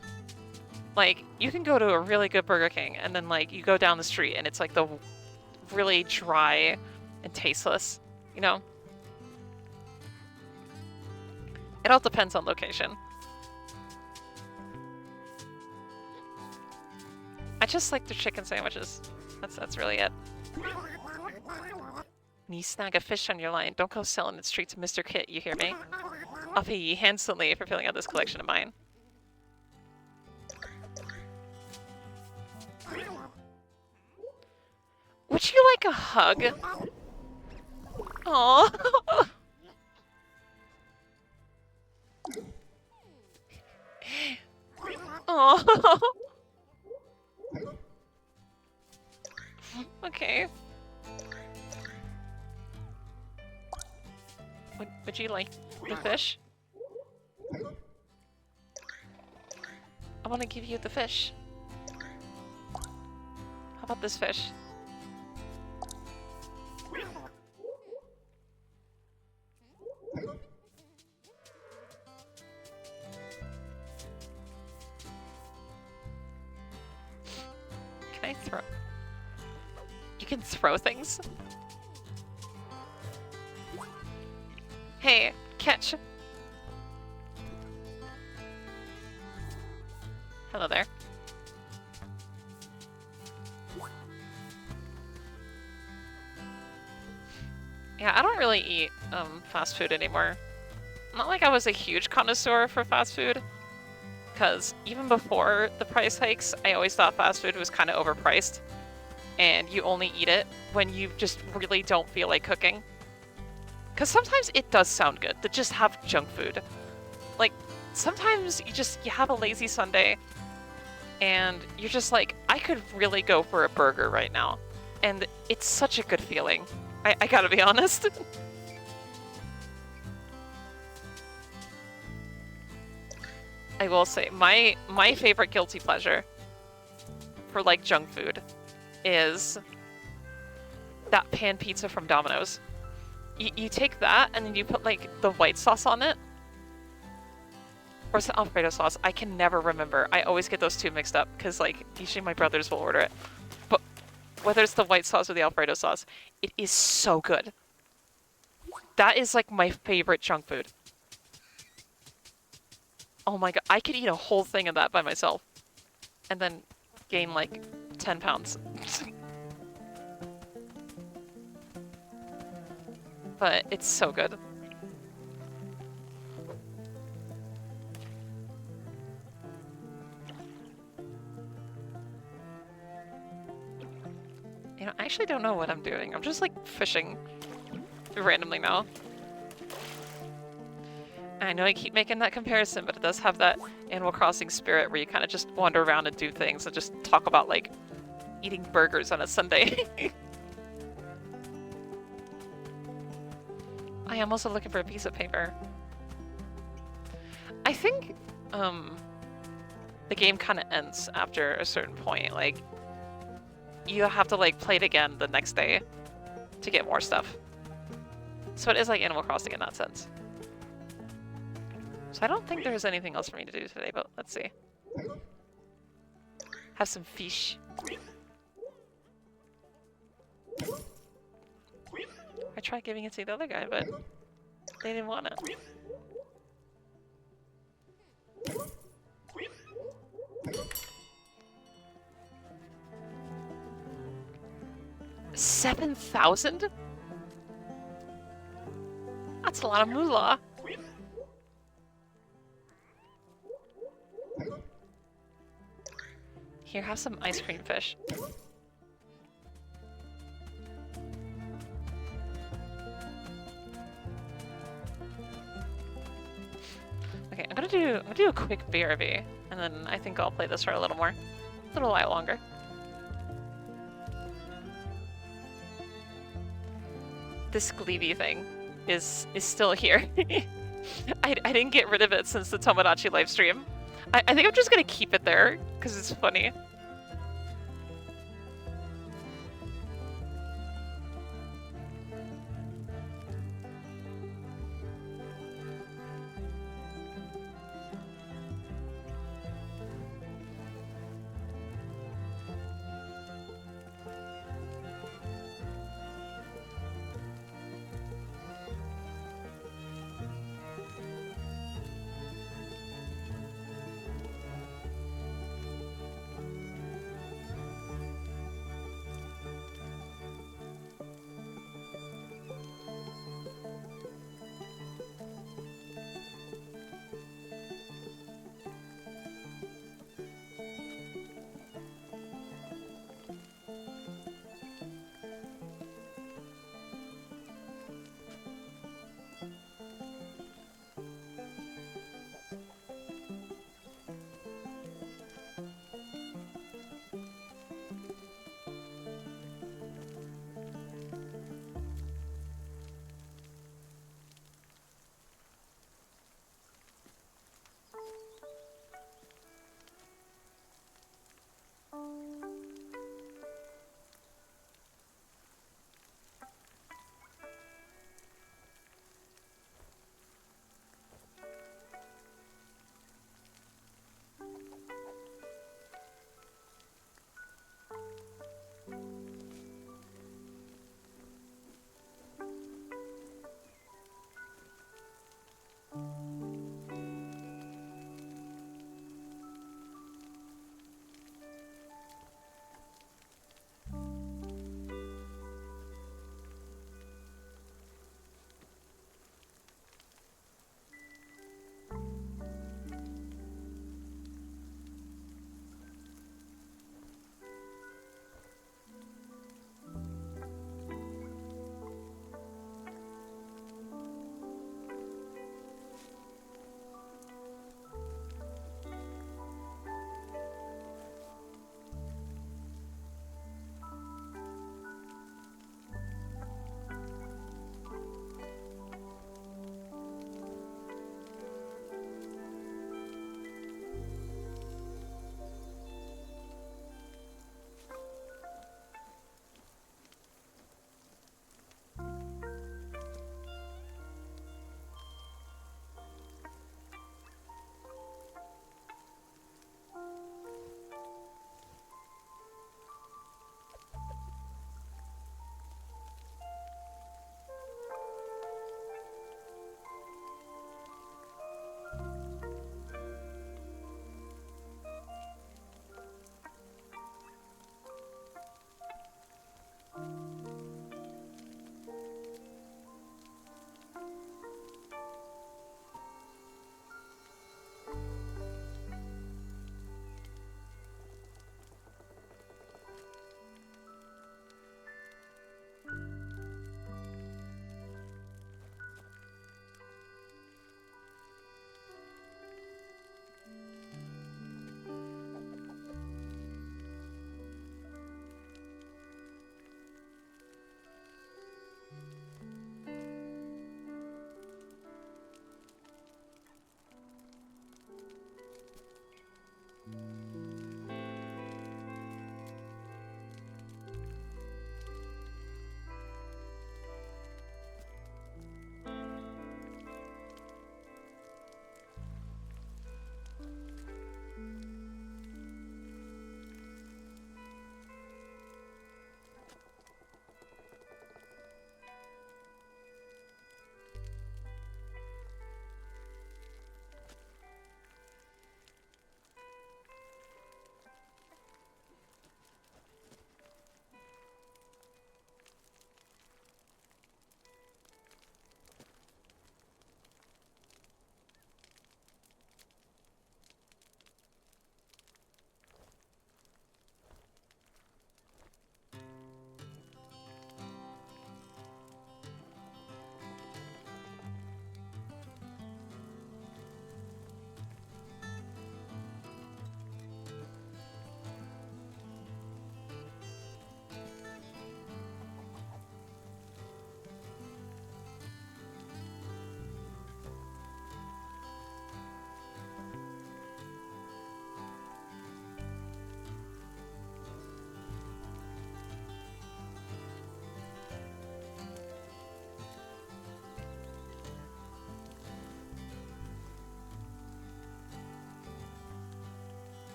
Like, you can go to a really good Burger King and then like, you go down the street and it's like the really dry and tasteless, you know? It all depends on location. I just like their chicken sandwiches. That's really it. When you snag a fish on your line, don't go selling it straight to Mr. Kit, you hear me? I'll pay you handsomely for filling out this collection of mine. Would you like a hug? Aww. Aww. Okay. Would you like the fish? I want to give you the fish. How about this fish? Can I throw? You can throw things? Hey, catch. Hello there. Yeah, I don't really eat fast food anymore. Not like I was a huge connoisseur for fast food, because even before the price hikes, I always thought fast food was kind of overpriced, and you only eat it when you just really don't feel like cooking. Because sometimes it does sound good to just have junk food. Like, sometimes you have a lazy Sunday, and you're just like, I could really go for a burger right now. And it's such a good feeling. I gotta be honest. I will say, my favorite guilty pleasure for like junk food is that pan pizza from Domino's. You take that and then you put like the white sauce on it. Or is it Alfredo sauce? I can never remember. I always get those two mixed up because like usually my brothers will order it. But whether it's the white sauce or the Alfredo sauce, it is so good. That is like my favorite junk food. Oh my god, I could eat a whole thing of that by myself. And then gain like 10 pounds. But it's so good. You know, I actually don't know what I'm doing. I'm just like fishing randomly now. I know I keep making that comparison, but it does have that Animal Crossing spirit where you kind of just wander around and do things and just talk about like eating burgers on a Sunday. I am also looking for a piece of paper. I think the game kind of ends after a certain point. Like, you have to like play it again the next day to get more stuff. So it is like Animal Crossing in that sense. So I don't think there's anything else for me to do today, but let's see. Have some fish. I tried giving it to the other guy, but they didn't want it. $7,000? That's a lot of moolah. Here, have some ice cream fish. Okay, I'm gonna do a quick BRB, and then I think I'll play this for a little while longer. This Gleevee thing is still here. I didn't get rid of it since the Tomodachi livestream. I think I'm just gonna keep it there because it's funny.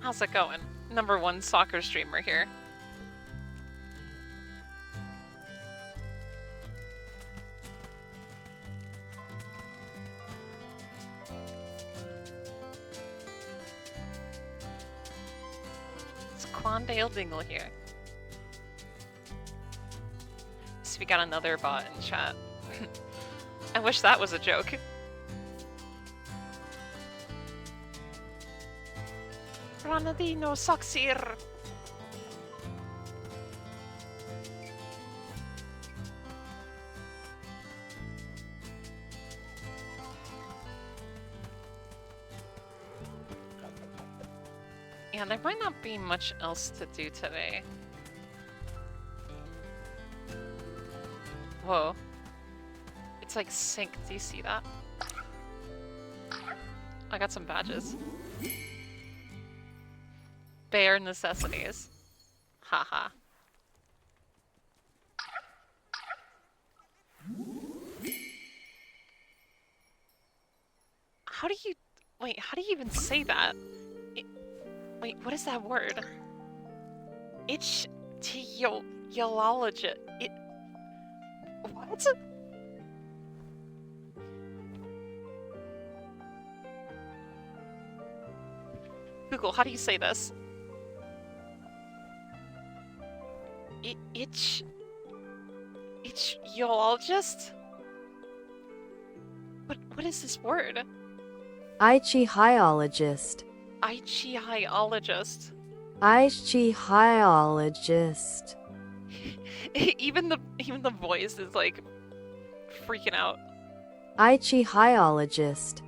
How's it going? #1 soccer streamer here. It's Quandale Dingle here. So we got another bot in chat. I wish that was a joke. Ronaldinho Soxir. Yeah, there might not be much else to do today. Whoa. It's like sync. Do you see that? I got some badges. Bare necessities. Haha. How do you... Wait, how do you even say that? Wait, what is that word? Ichthyologist. What? Google, how do you say this? Ichthyologist? What is this word? Ichthyologist. Ichthyologist. Ichthyologist. Even the voice is like freaking out. Ichthyologist.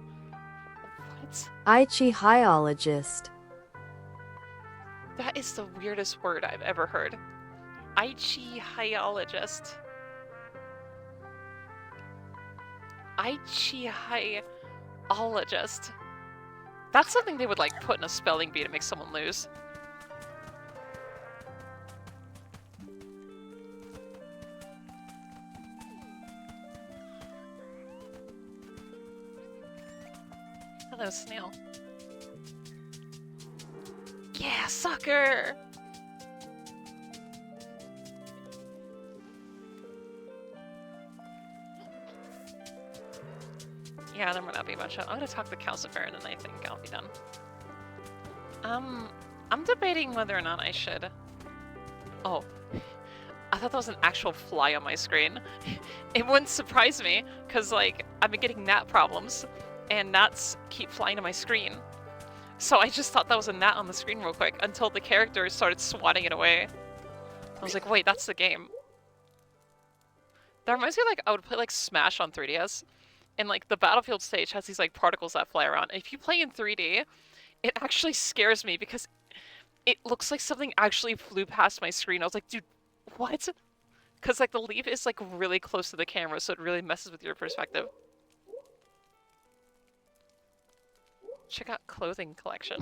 What? Ichthyologist. That is the weirdest word I've ever heard. Ichthyologist. Ichthyologist. That's something they would like put in a spelling bee to make someone lose. Hello, snail. Yeah, sucker! Yeah, there might not be much. I'm gonna talk to Calcifer and then I think I'll be done. I'm debating whether or not I should... Oh. I thought that was an actual fly on my screen. It wouldn't surprise me, because, like, I've been getting gnat problems, and gnats keep flying to my screen. So I just thought that was a gnat on the screen real quick, until the character started swatting it away. I was like, wait, that's the game. That reminds me of, like, I would play, like, Smash on 3DS, and, like, the Battlefield stage has these, like, particles that fly around. And if you play in 3D, it actually scares me, because it looks like something actually flew past my screen. I was like, dude, what? Because, like, the leaf is, like, really close to the camera, so it really messes with your perspective. Check out clothing collection.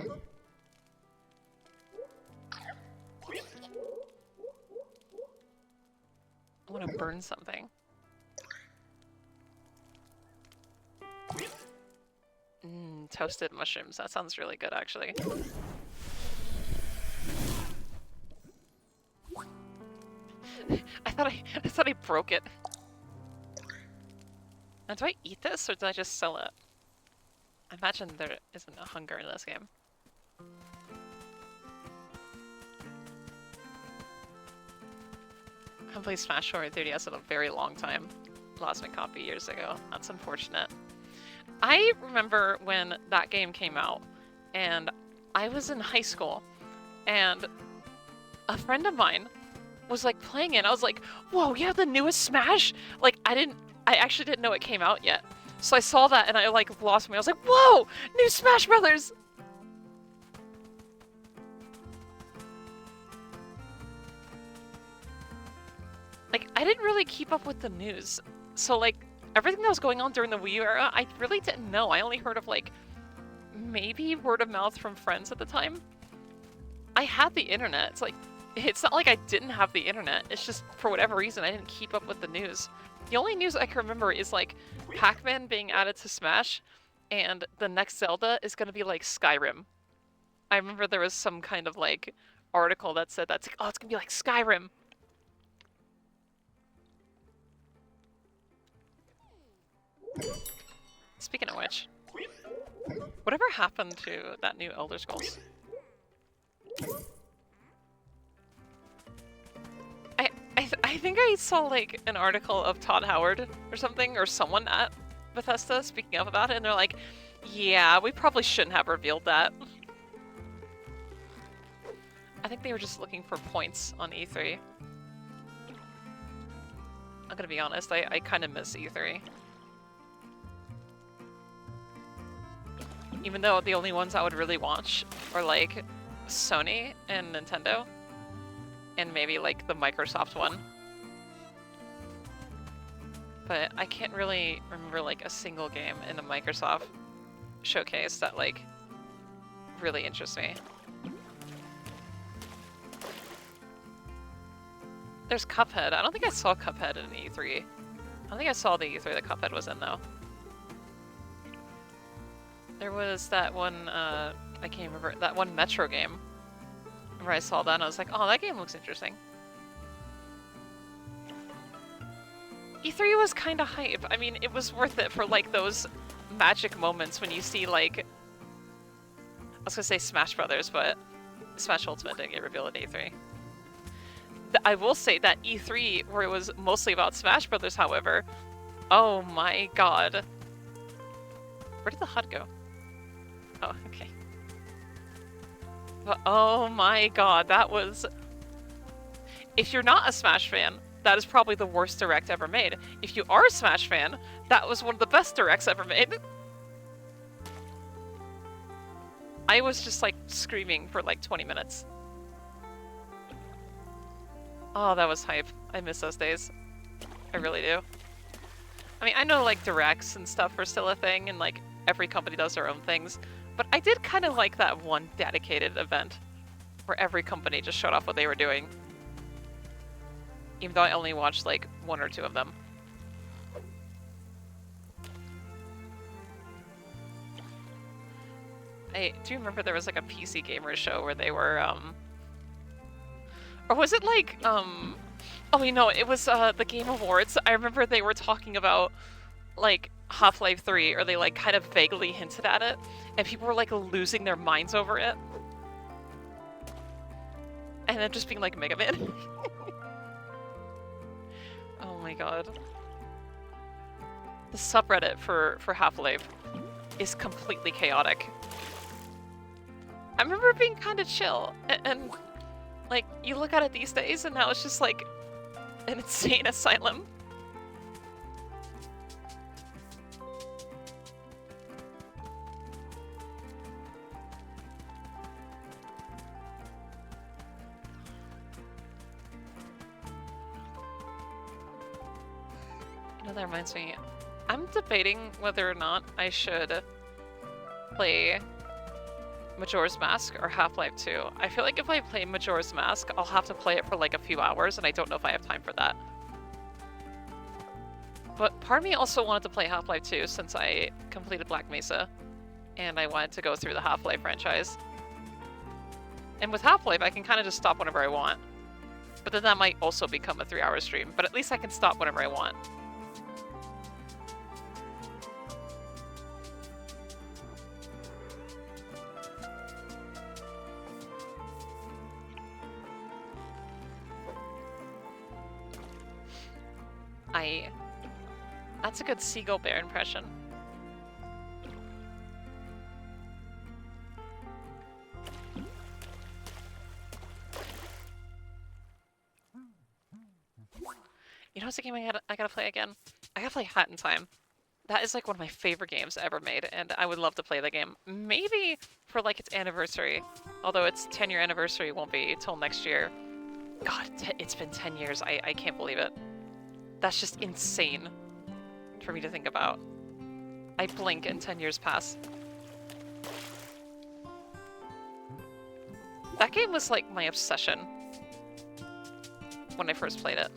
I want to burn something. Toasted mushrooms. That sounds really good, actually. I thought I broke it. Now, do I eat this or do I just sell it? I imagine there isn't a hunger in this game. I haven't played Smash or 3DS in a very long time. Lost my copy years ago. That's unfortunate. I remember when that game came out, and I was in high school, and a friend of mine was like playing it. I was like, whoa, you have the newest Smash? Like, I actually didn't know it came out yet. So I saw that and I like lost me. I was like, whoa, new Smash Brothers! Like, I didn't really keep up with the news. So like, everything that was going on during the Wii U era, I really didn't know. I only heard of like, maybe word of mouth from friends at the time. I had the internet. It's like, it's not like I didn't have the internet. It's just, for whatever reason, I didn't keep up with the news. The only news I can remember is like, Pac-Man being added to Smash, and the next Zelda is gonna be like Skyrim. I remember there was some kind of like article that said that's oh, it's gonna be like Skyrim. Speaking of which, whatever happened to that new Elder Scrolls? I think I saw like an article of Todd Howard or something, or someone at Bethesda speaking up about it, and they're like, yeah, we probably shouldn't have revealed that. I think they were just looking for points on E3. I'm gonna be honest, I kind of miss E3. Even though the only ones I would really watch are like Sony and Nintendo, and maybe like the Microsoft one. But I can't really remember like a single game in the Microsoft showcase that like really interests me. There's Cuphead. I don't think I saw Cuphead in E3. I don't think I saw the E3 that Cuphead was in though. There was that one, I can't remember, that one Metro game where I saw that and I was like, oh, that game looks interesting. E3 was kind of hype. I mean, it was worth it for like those magic moments when you see like, I was gonna say Smash Brothers, but Smash Ultimate didn't get revealed at E3. I will say that E3, where it was mostly about Smash Brothers, however, oh my god. Where did the HUD go? Oh, okay. But oh my god, that was... If you're not a Smash fan, that is probably the worst Direct ever made. If you are a Smash fan, that was one of the best Directs ever made. I was just like screaming for like 20 minutes. Oh, that was hype. I miss those days. I really do. I mean, I know like Directs and stuff are still a thing, and like every company does their own things, but I did kind of like that one dedicated event where every company just showed off what they were doing. Even though I only watched like 1 or 2 of them. I do remember there was like a PC Gamer show where they were, or was it like, oh wait, no, it was the Game Awards. I remember they were talking about like Half-Life 3, or they like kind of vaguely hinted at it, and people were like losing their minds over it. And then just being like, Mega Man. Oh my god. The subreddit for Half-Life is completely chaotic. I remember it being kind of chill, and like, you look at it these days and now it's just like an insane asylum. You know, that reminds me, I'm debating whether or not I should play Majora's Mask or Half-Life 2. I feel like if I play Majora's Mask, I'll have to play it for like a few hours, and I don't know if I have time for that. But part of me also wanted to play Half-Life 2 since I completed Black Mesa, and I wanted to go through the Half-Life franchise. And with Half-Life, I can kind of just stop whenever I want. But then that might also become a 3-hour stream, but at least I can stop whenever I want. That's a good Seagull Bear impression. You know what's a game I gotta play again? I gotta play Hat in Time. That is like one of my favorite games ever made, and I would love to play the game. Maybe for like its anniversary. Although its 10-year anniversary won't be till next year. God, it's been 10 years. I can't believe it. That's just insane for me to think about. I blink and 10 years pass. That game was like my obsession when I first played it.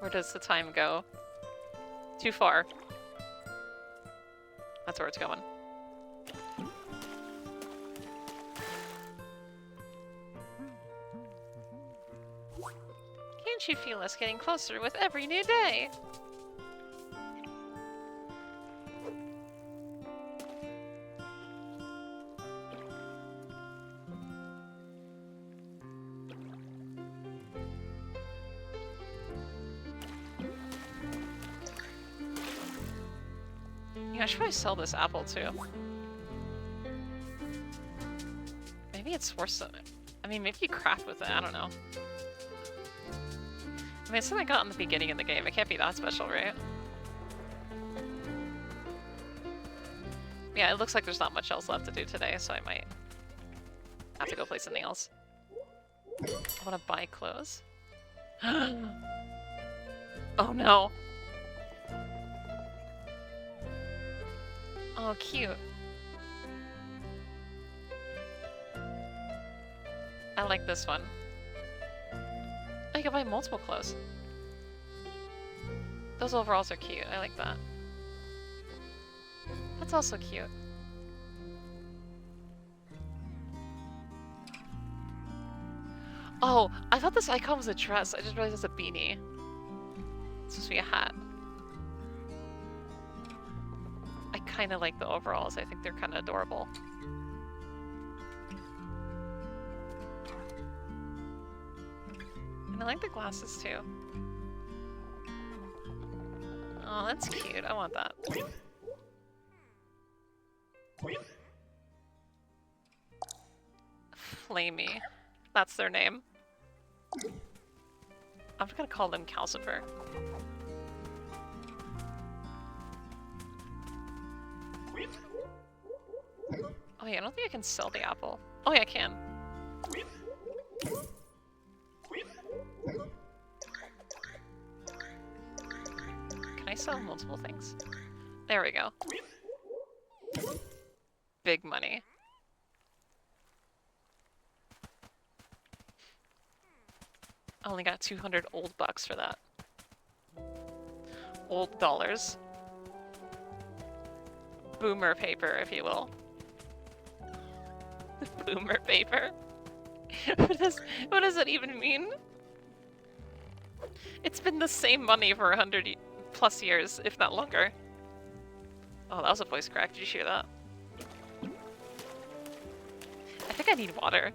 Where does the time go? Too far. That's where it's going. Can't you feel us getting closer with every new day? Yeah, I should probably sell this apple too. Maybe it's worth something. I mean, maybe you craft with it, I don't know. I mean, it's something I got in the beginning of the game. It can't be that special, right? Yeah, it looks like there's not much else left to do today, so I might have to go play something else. I want to buy clothes. Oh no! Oh, cute. I like this one. I can buy multiple clothes. Those overalls are cute. I like that. That's also cute. Oh, I thought this icon was a dress. I just realized it's a beanie. It's supposed to be a hat. I kind of like the overalls. I think they're kind of adorable. And I like the glasses too. Oh, that's cute. I want that. Flamey. That's their name. I'm just gonna call them Calcifer. Oh yeah, I don't think I can sell the apple. Oh yeah, I can. Can I sell multiple things? There we go. Big money. I only got 200 old bucks for that. Old dollars. Boomer paper, if you will. Boomer paper? What does that even mean? It's been the same money for 100 plus years, if not longer. Oh, that was a voice crack. Did you hear that? I think I need water.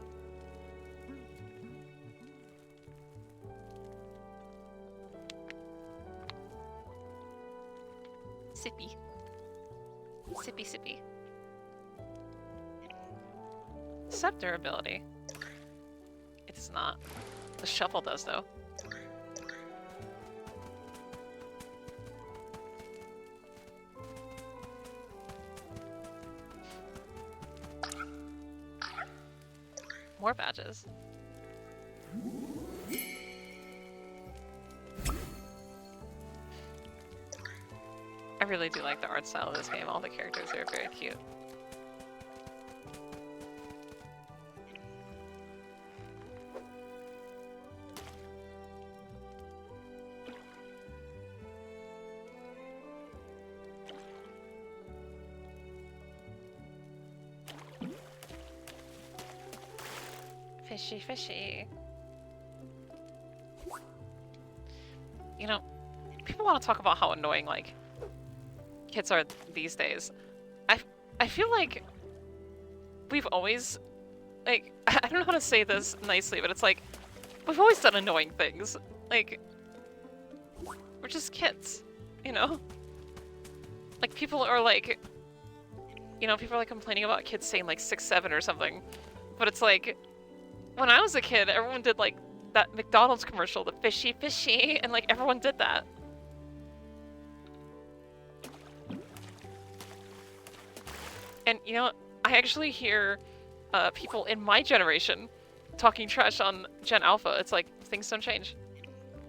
Sippy. Sippy sippy. Scepter ability. It does not. The shovel does, though. More badges. I really do like the art style of this game. All the characters are very cute. Fishy, fishy. You know, people want to talk about how annoying, like, kids are these days. I feel like we've always, like, I don't know how to say this nicely, but it's like, we've always done annoying things. Like, we're just kids, you know? Like, people are like, you know, people are like complaining about kids saying like 6, 7 or something. But it's like, when I was a kid, everyone did like that McDonald's commercial, the fishy fishy, and like everyone did that. And you know, I actually hear people in my generation talking trash on Gen Alpha. It's like, things don't change.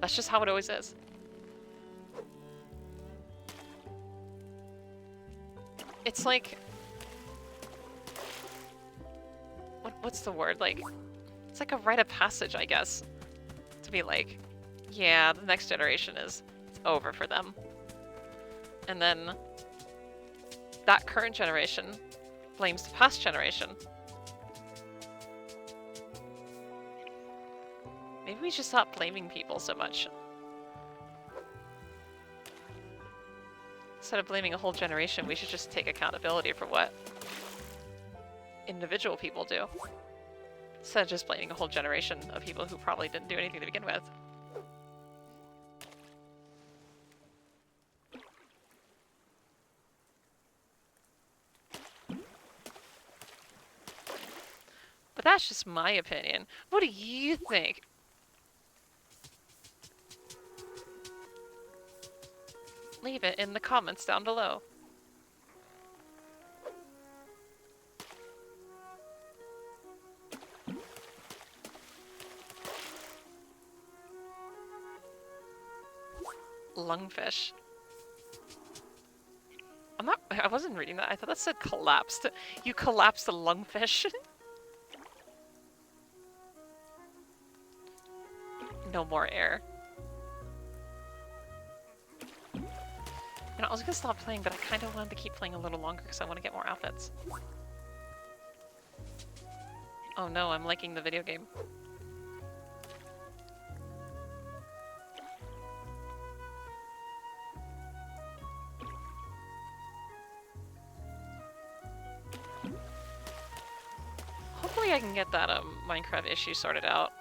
That's just how it always is. It's like, what's the word? Like, it's like a rite of passage, I guess, to be like, yeah, the next generation is, it's over for them. And then that current generation blames the past generation. Maybe we should stop blaming people so much. Instead of blaming a whole generation, we should just take accountability for what individual people do. Instead of just blaming a whole generation of people who probably didn't do anything to begin with. But that's just my opinion. What do you think? Leave it in the comments down below. Lungfish. I wasn't reading that. I thought that said collapsed. You collapsed the lungfish. No more air. You know, I was gonna stop playing, but I kind of wanted to keep playing a little longer because I want to get more outfits. Oh no, I'm liking the video game. Hopefully I can get that Minecraft issue sorted out.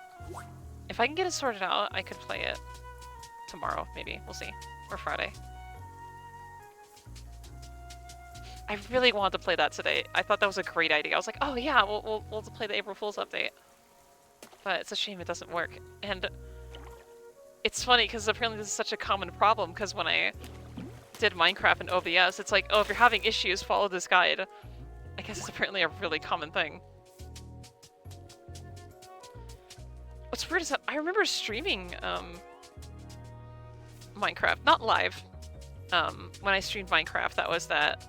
If I can get it sorted out, I could play it tomorrow, maybe. We'll see. Or Friday. I really wanted to play that today. I thought that was a great idea. I was like, oh yeah, we'll play the April Fool's update. But it's a shame it doesn't work. And it's funny because apparently this is such a common problem because when I did Minecraft in OBS, it's like, oh, if you're having issues, follow this guide. I guess it's apparently a really common thing. What's weird is that I remember streaming Minecraft, not live. When I streamed Minecraft, that was that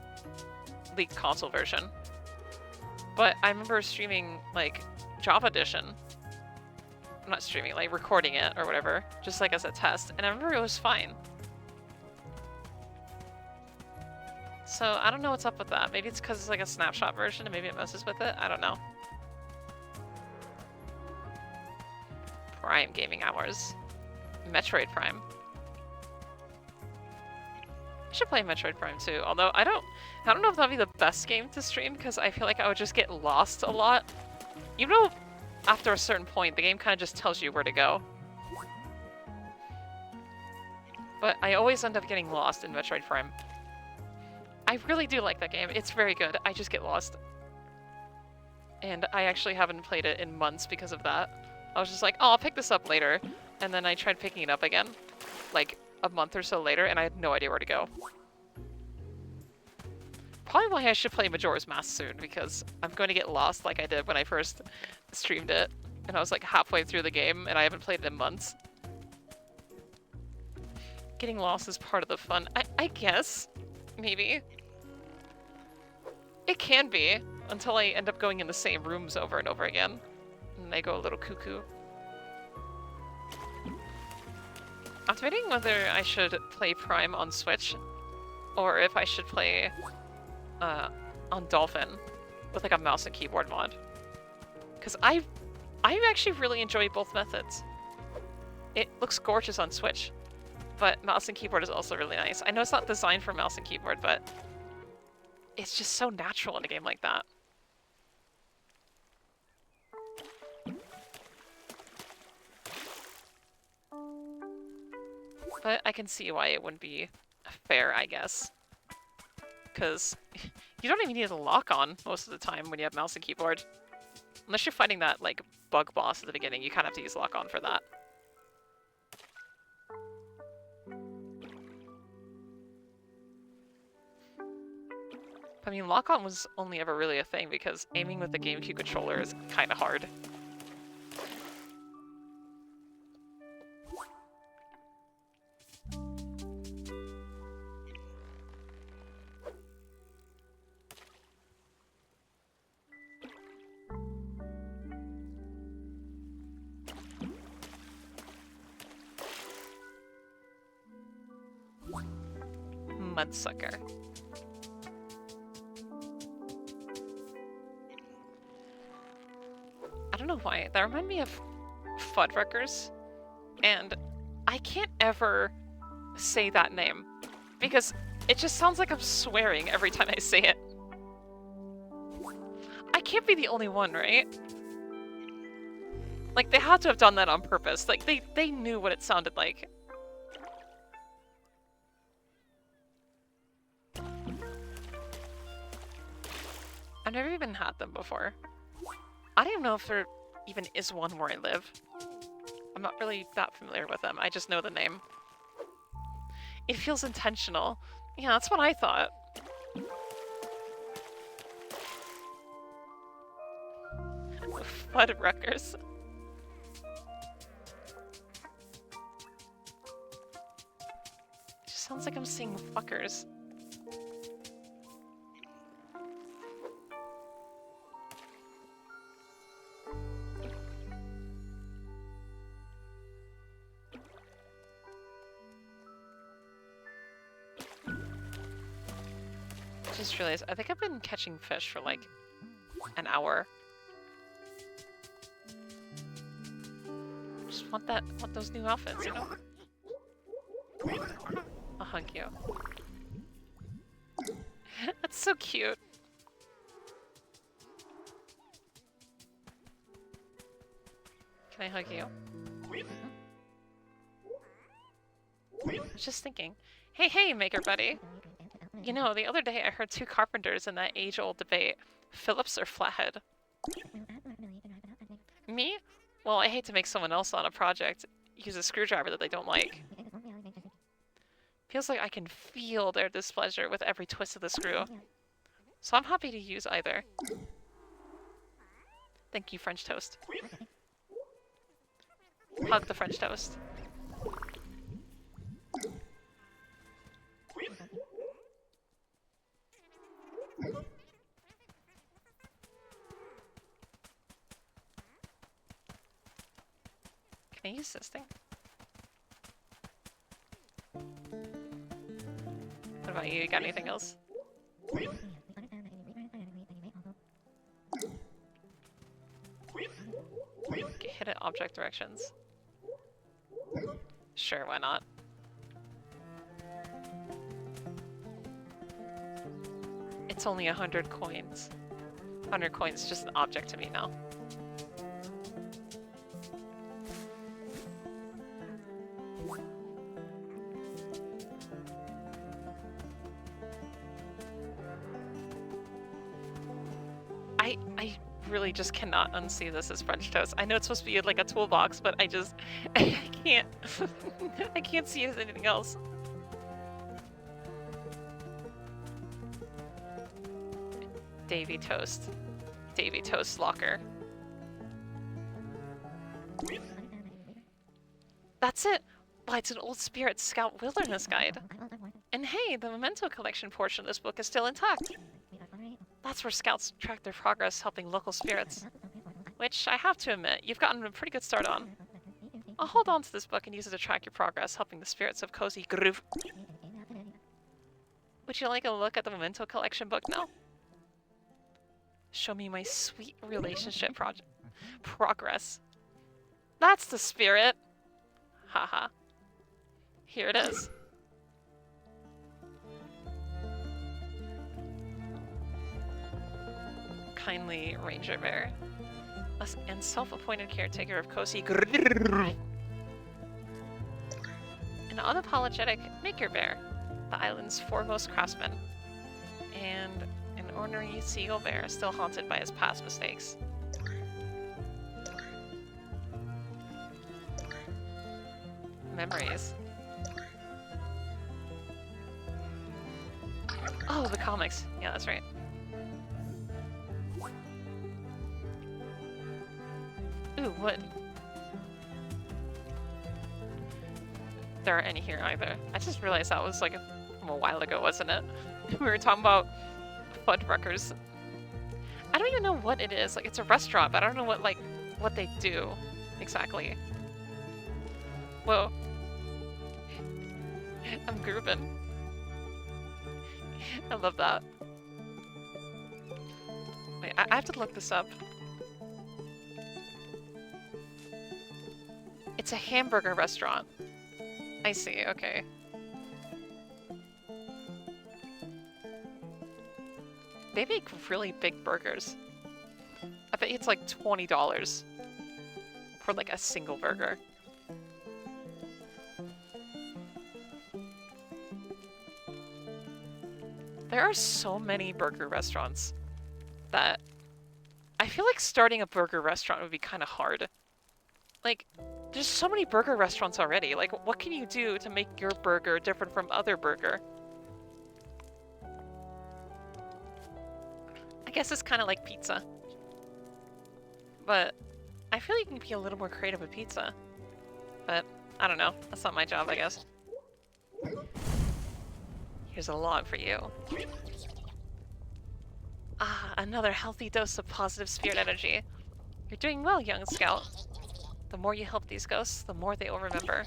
leaked console version. But I remember streaming like Java Edition. I'm not streaming, like recording it or whatever, just like as a test, and I remember it was fine. So I don't know what's up with that. Maybe it's because it's like a snapshot version and maybe it messes with it. I don't know. Prime gaming hours. Metroid Prime. I should play Metroid Prime too, although I don't know if that'd be the best game to stream because I feel like I would just get lost a lot. You know, after a certain point, the game kind of just tells you where to go. But I always end up getting lost in Metroid Prime. I really do like that game. It's very good. I just get lost. And I actually haven't played it in months because of that. I was just like, oh, I'll pick this up later. And then I tried picking it up again, like a month or so later, and I had no idea where to go. Probably why I should play Majora's Mask soon, because I'm going to get lost like I did when I first streamed it. And I was like halfway through the game, and I haven't played it in months. Getting lost is part of the fun. I guess. Maybe. It can be, until I end up going in the same rooms over and over again. And I go a little cuckoo. I'm debating whether I should play Prime on Switch, or if I should play on Dolphin with like a mouse and keyboard mod. Because I actually really enjoy both methods. It looks gorgeous on Switch, but mouse and keyboard is also really nice. I know it's not designed for mouse and keyboard, but it's just so natural in a game like that. But I can see why it wouldn't be fair, I guess. Because you don't even need a lock-on most of the time when you have mouse and keyboard. Unless you're fighting that, like, bug boss at the beginning, you kind of have to use lock-on for that. I mean, lock-on was only ever really a thing because aiming with the GameCube controller is kind of hard. Mudsucker. I don't know why. That reminded me of Fuddruckers, and I can't ever say that name because it just sounds like I'm swearing every time I say it. I can't be the only one, right? Like, they had to have done that on purpose. Like, they knew what it sounded like. I've never even had them before. I don't even know if there even is one where I live. I'm not really that familiar with them. I just know the name. It feels intentional. Yeah, that's what I thought. Fuddruckers. It just sounds like I'm seeing fuckers. I just realized, I think I've been catching fish for like an hour. Just want those new outfits, you know? I'll hug you. That's so cute. Can I hug you? I was just thinking. Hey, Maker Buddy. You know, the other day I heard two carpenters in that age-old debate. Phillips or Flathead? Me? Well, I hate to make someone else on a project use a screwdriver that they don't like. Feels like I can feel their displeasure with every twist of the screw. So I'm happy to use either. Thank you, French toast. Hug the French toast. Can I use this thing? What about you? You got anything else? Get hit at object directions. Sure, why not? It's only 100 coins. 100 coins is just an object to me now. I really just cannot unsee this as French toast. I know it's supposed to be like a toolbox, but I just I can't I can't see it as anything else. Davy Toast. Davy Toast Locker. That's it! Why, it's an Old Spirit Scout Wilderness Guide. And hey, the memento collection portion of this book is still intact. That's where scouts track their progress helping local spirits. Which, I have to admit, you've gotten a pretty good start on. I'll hold on to this book and use it to track your progress helping the spirits of Cozy Grove. Would you like a look at the memento collection book now? Show me my sweet relationship progress. That's the spirit! Haha. Here it is. Kindly Ranger Bear. And self-appointed caretaker of Cozy Grove. An unapologetic Maker Bear. The island's foremost craftsman. And an ornery Seagull Bear still haunted by his past mistakes. Memories. Oh, the comics. Yeah, that's right. Ooh, wood. There aren't any here either. I just realized that was like from a while ago, wasn't it? We were talking about Fuddruckers. I don't even know what it is. Like, it's a restaurant, but I don't know what they do exactly. Whoa. I'm grooving. I love that. Wait, I have to look this up. It's a hamburger restaurant. I see, okay. They make really big burgers. I bet it's like $20 for like a single burger. There are so many burger restaurants that I feel like starting a burger restaurant would be kind of hard. Like, there's so many burger restaurants already. Like, what can you do to make your burger different from other burger? I guess it's kind of like pizza. But I feel you can be a little more creative with pizza. But I don't know. That's not my job, I guess. Here's a log for you. Ah, another healthy dose of positive spirit energy. You're doing well, young scout. The more you help these ghosts, the more they will remember.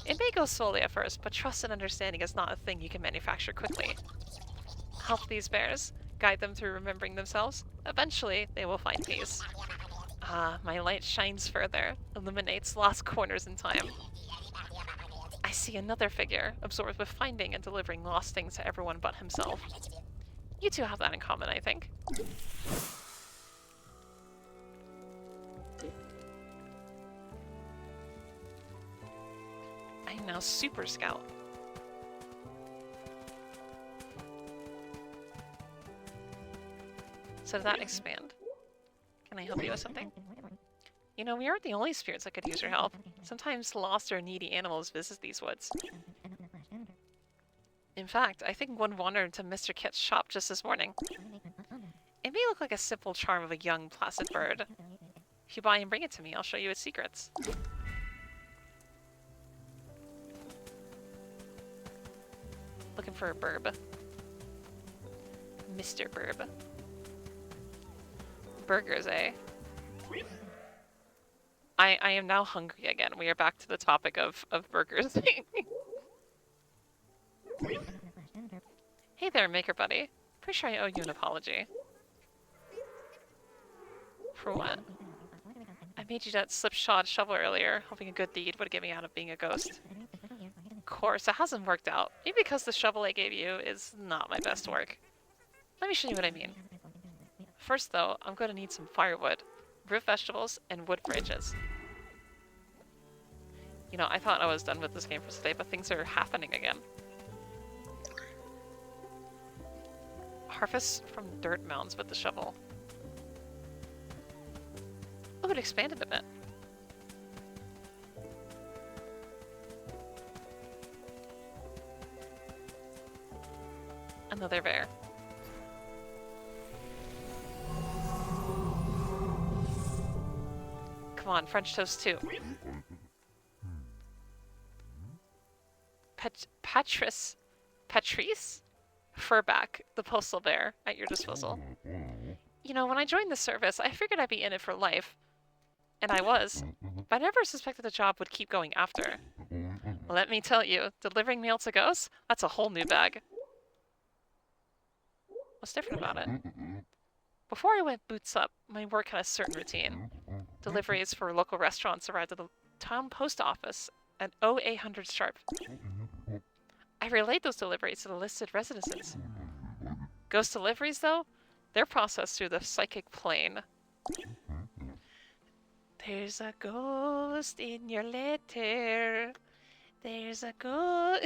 It may go slowly at first, but trust and understanding is not a thing you can manufacture quickly. Help these bears, guide them through remembering themselves. Eventually, they will find peace. Ah, my light shines further, illuminates lost corners in time. I see another figure, absorbed with finding and delivering lost things to everyone but himself. You two have that in common, I think. I'm now Super Scout. So did that expand? Can I help you with something? You know, we aren't the only spirits that could use your help. Sometimes lost or needy animals visit these woods. In fact, I think one wandered into Mr. Kit's shop just this morning. It may look like a simple charm of a young, placid bird. If you buy and bring it to me, I'll show you its secrets. Looking for a burb. Mr. Burb. Burgers, eh? I am now hungry again. We are back to the topic of burgers. Hey there, Maker Buddy. Pretty sure I owe you an apology. For what? I made you that slipshod shovel earlier, hoping a good deed would get me out of being a ghost. Of course, it hasn't worked out. Maybe because the shovel I gave you is not my best work. Let me show you what I mean. First though, I'm going to need some firewood, root vegetables, and wood bridges. You know, I thought I was done with this game for today, but things are happening again. Harvest from dirt mounds with the shovel. Oh, it expanded a bit. Another bear. Come on, French toast too. Patrice? Furback, the postal bear, at your disposal. You know, when I joined the service, I figured I'd be in it for life. And I was. But I never suspected the job would keep going after. Let me tell you, delivering mail to ghosts? That's a whole new bag. What's different about it? Before I went boots up, my work had a certain routine. Deliveries for local restaurants arrived at the town post office at 0800 sharp. I relayed those deliveries to the listed residences. Ghost deliveries, though, they're processed through the psychic plane. There's a ghost in your letter. There's a ghost.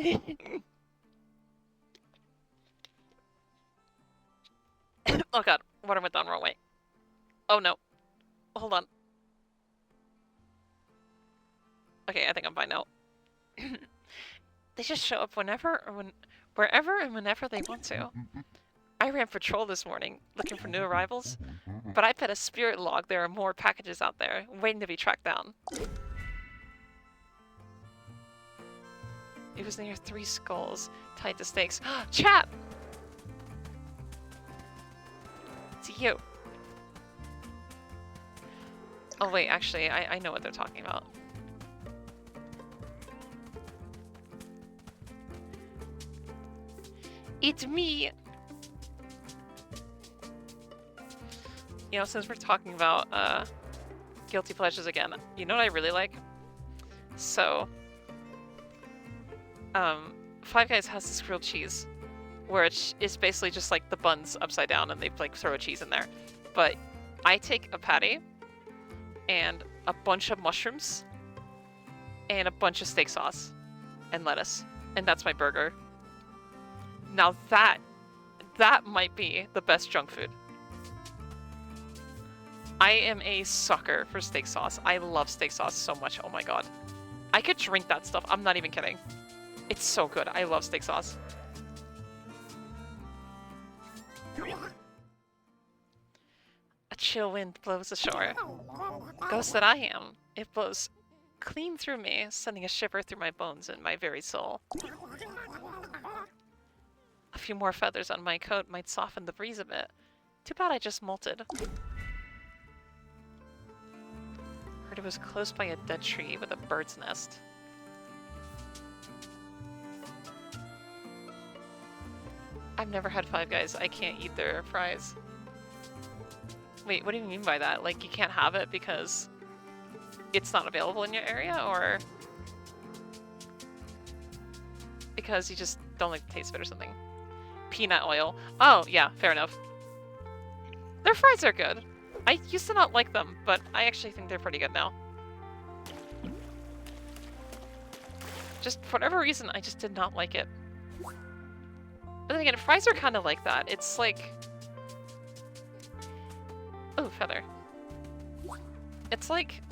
Oh god, water went down the wrong way. Oh no. Hold on. Okay, I think I'm fine now. They just show up wherever and whenever they want to. I ran patrol this morning, looking for new arrivals, but I bet a spirit log there are more packages out there, waiting to be tracked down. It was near 3 skulls, tied to stakes. Chat! It's you. Oh wait, actually, I know what they're talking about. It's me! You know, since we're talking about guilty pleasures again, you know what I really like? So, Five Guys has this grilled cheese, where it's basically just like the buns upside down and they like throw a cheese in there. But I take a patty and a bunch of mushrooms and a bunch of steak sauce and lettuce, and that's my burger. Now that might be the best junk food. I am a sucker for steak sauce. I love steak sauce so much. Oh my god. I could drink that stuff. I'm not even kidding. It's so good. I love steak sauce. A chill wind blows ashore. Ghost that I am. It blows clean through me, sending a shiver through my bones and my very soul. A few more feathers on my coat might soften the breeze a bit. Too bad I just molted. Heard it was close by a dead tree with a bird's nest. I've never had Five Guys. I can't eat their fries. Wait, what do you mean by that? Like, you can't have it because it's not available in your area, or because you just don't like the taste of it or something? Peanut oil. Oh, yeah, fair enough. Their fries are good. I used to not like them, but I actually think they're pretty good now. Just for whatever reason, I just did not like it. But then again, fries are kind of like that. It's like... Oh, feather. It's like...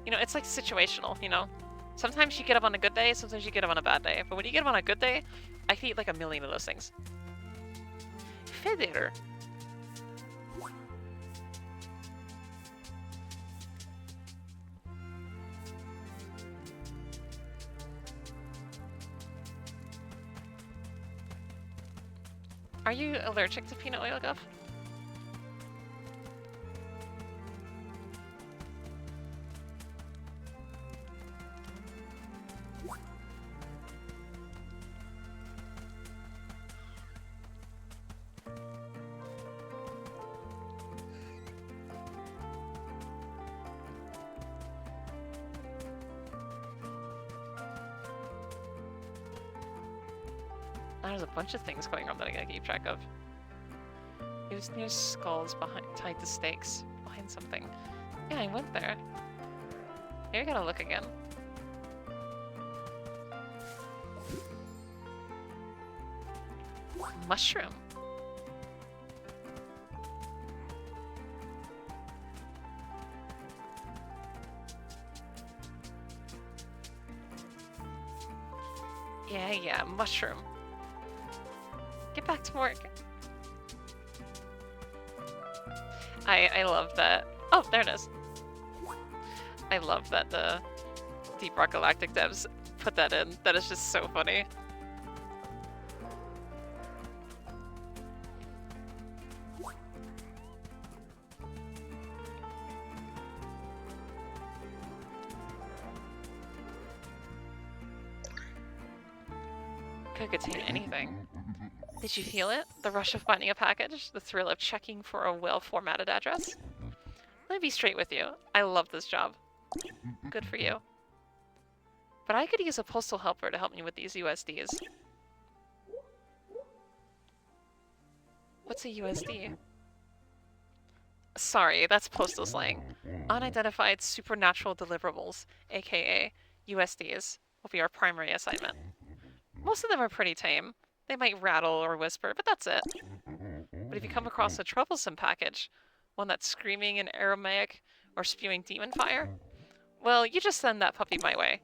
You know, it's like situational, you know? Sometimes you get them on a good day, sometimes you get them on a bad day. But when you get them on a good day, I can eat like a million of those things. Feather. Are you allergic to peanut oil, Guff? There's a bunch of things going on that I gotta keep track of. It was near skulls behind, tied to stakes behind something. Yeah, I went there. Here, I gotta look again. Mushroom. Yeah, mushroom. Get back to work. I love that. Oh, there it is. I love that the Deep Rock Galactic devs put that in. That is just so funny. Could contain anything. Did you feel it? The rush of finding a package? The thrill of checking for a well-formatted address? Let me be straight with you. I love this job. Good for you. But I could use a postal helper to help me with these USDs. What's a USD? Sorry, that's postal slang. Unidentified supernatural deliverables, aka USDs, will be our primary assignment. Most of them are pretty tame. They might rattle or whisper, but that's it. But if you come across a troublesome package, one that's screaming in Aramaic or spewing demon fire, well, you just send that puppy my way.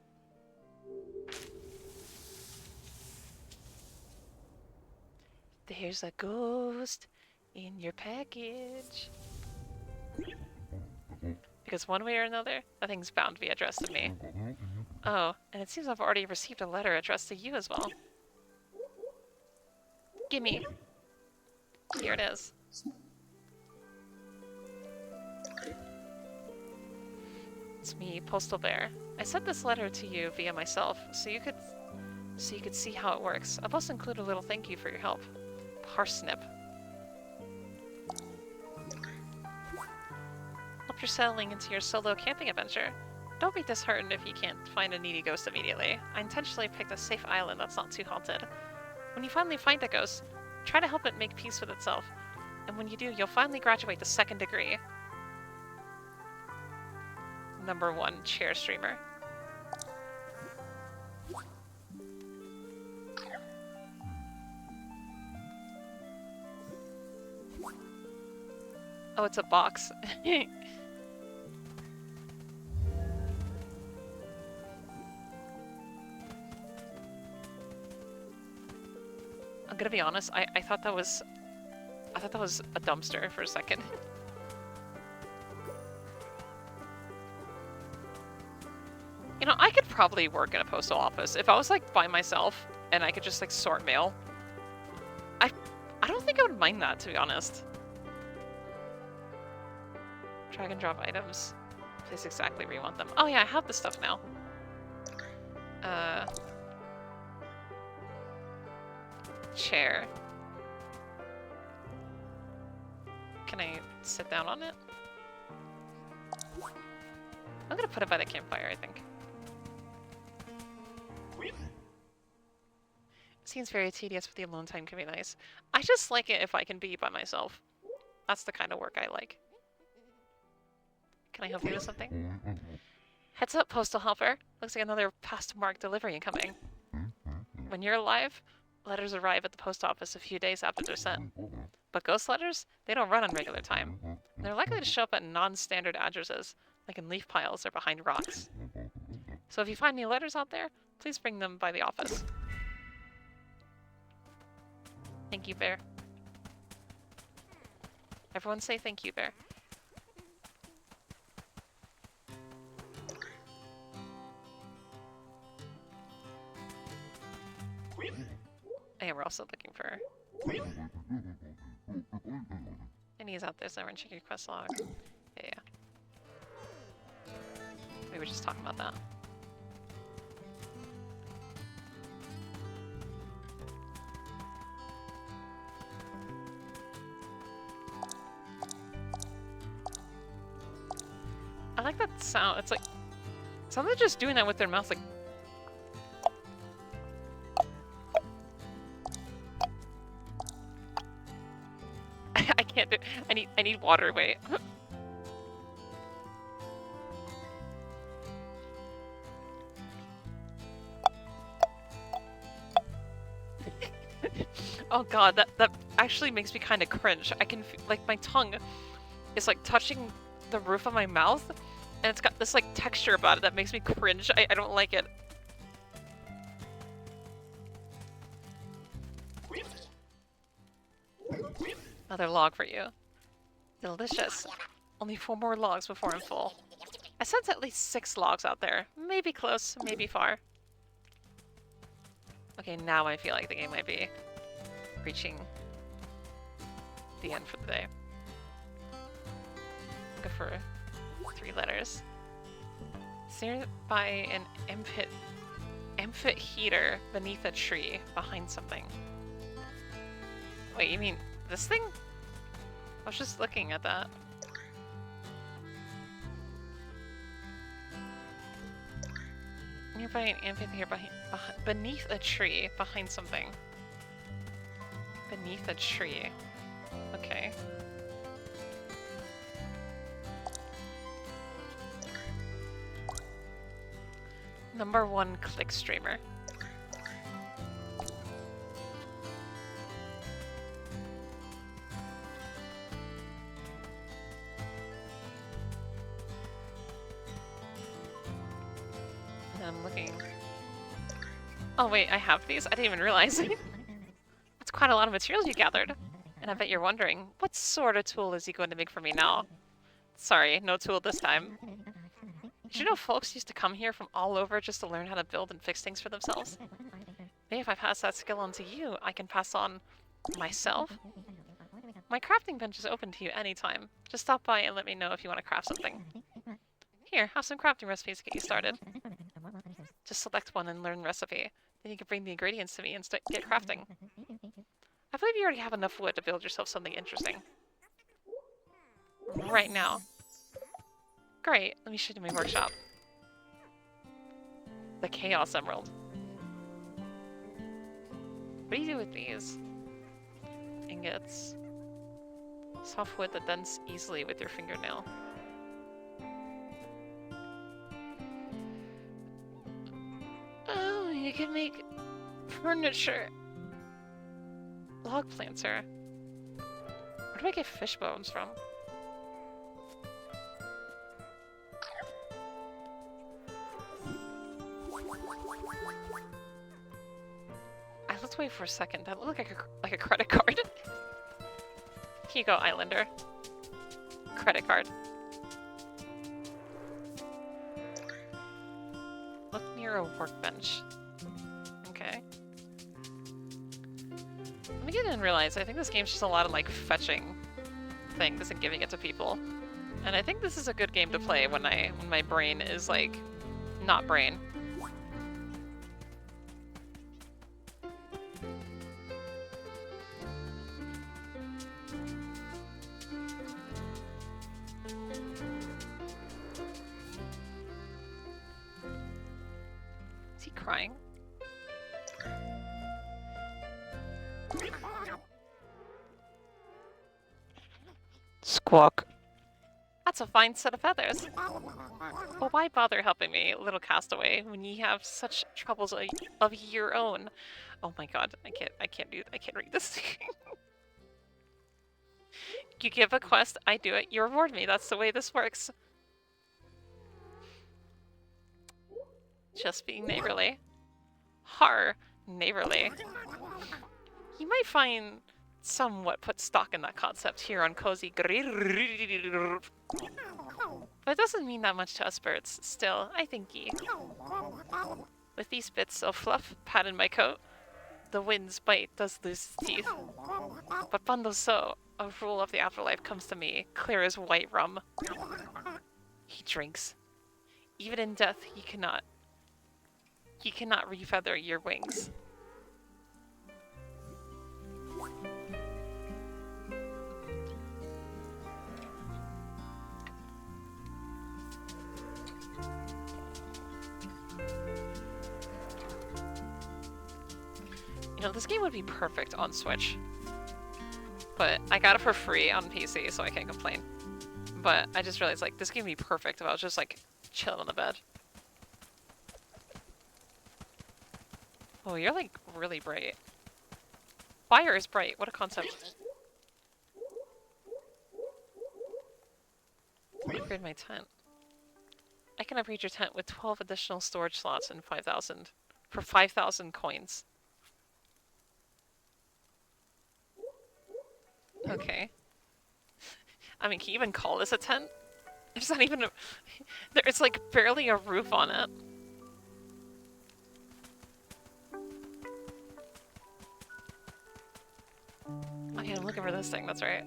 There's a ghost in your package. Because one way or another, that thing's bound to be addressed to me. Oh, and it seems I've already received a letter addressed to you as well. Gimme. Here it is. It's me, Postal Bear. I sent this letter to you via myself, so you could so you could see how it works. I've also included a little thank you for your help. Parsnip. Hope you're settling into your solo camping adventure. Don't be disheartened if you can't find a needy ghost immediately. I intentionally picked a safe island that's not too haunted. When you finally find a ghost, try to help it make peace with itself. And when you do, you'll finally graduate to 2nd degree. Number 1 chair streamer. Oh, it's a box. I'm gonna be honest, I thought that was a dumpster for a second. You know, I could probably work in a postal office if I was like by myself and I could just like sort mail. I don't think I would mind that, to be honest. Drag and drop items. Place exactly where you want them. Oh yeah, I have this stuff now. Chair. Can I sit down on it? I'm gonna put it by the campfire, I think. Seems very tedious, but the alone time can be nice. I just like it if I can be by myself. That's the kind of work I like. Can I help you with something? Heads up, postal hopper. Looks like another past-marked delivery incoming. When you're alive, letters arrive at the post office a few days after they're sent. But ghost letters, they don't run on regular time. They're likely to show up at non-standard addresses, like in leaf piles or behind rocks. So if you find any letters out there, please bring them by the office. Thank you, Bear. Everyone say thank you, Bear. And we're also looking for any is out there somewhere. Check your quest log. Yeah. We were just talking about that. I like that sound. It's like someone's just doing that with their mouth, like. I can't do. I need water. Wait. Oh god, that actually makes me kind of cringe. I can like my tongue is like touching the roof of my mouth, and it's got this like texture about it that makes me cringe. I don't like it. Another log for you. Delicious. Only 4 more logs before I'm full. I sense at least 6 logs out there. Maybe close, maybe far. Okay, now I feel like the game might be reaching the end for the day. Go for 3 letters. Steered by an amphitheater beneath a tree behind something. Wait, you mean this thing? I was just looking at that. Nearby an amphitheater beneath a tree behind something. Beneath a tree. Okay. Number 1 click streamer. I'm looking. Oh wait, I have these? I didn't even realize. That's quite a lot of materials you gathered. And I bet you're wondering, what sort of tool is he going to make for me now? Sorry, no tool this time. Did you know folks used to come here from all over just to learn how to build and fix things for themselves? Maybe if I pass that skill on to you, I can pass on myself? My crafting bench is open to you anytime. Just stop by and let me know if you want to craft something. Here, have some crafting recipes to get you started. Just select one and learn the recipe. Then Then you can bring the ingredients to me and get crafting. I believe you already have enough wood to build yourself something interesting. Right now. Great. Let me show you my workshop. The Chaos Emerald. What do you do with these? Ingots. Soft wood that bends easily with your fingernail. Oh, you can make furniture. Log planter. Where do I get fish bones from? I looked away for a second. That looked like a credit card. Here you go, Islander. Credit card. Look near a workbench. Okay. I didn't realize, I think this game's just a lot of like fetching things and giving it to people. And I think this is a good game to play when my brain is like not brain. Is he crying? Squawk. That's a fine set of feathers. But why bother helping me, little castaway, when ye have such troubles of your own? Oh my god, I can't read this. You give a quest, I do it, you reward me. That's the way this works. Just being neighborly. Har, neighborly. You might find somewhat put stock in that concept here on Cozy. But it doesn't mean that much to us birds. Still, I think ye. With these bits of fluff padding my coat, the wind's bite does lose its teeth. But bundled so, a rule of the afterlife comes to me, clear as white rum. He drinks. Even in death, he cannot refeather your wings. You know, this game would be perfect on Switch. But I got it for free on PC, so I can't complain. But I just realized, like, this game would be perfect if I was just, like, chilling on the bed. Oh, you're, like, really bright. Fire is bright. What a concept. Upgrade my tent. I can upgrade your tent with 12 additional storage slots and 5,000 for 5,000 coins. Okay. I mean, can you even call this a tent? There's not even a... There's, like, barely a roof on it. Okay, I'm looking for this thing, that's right.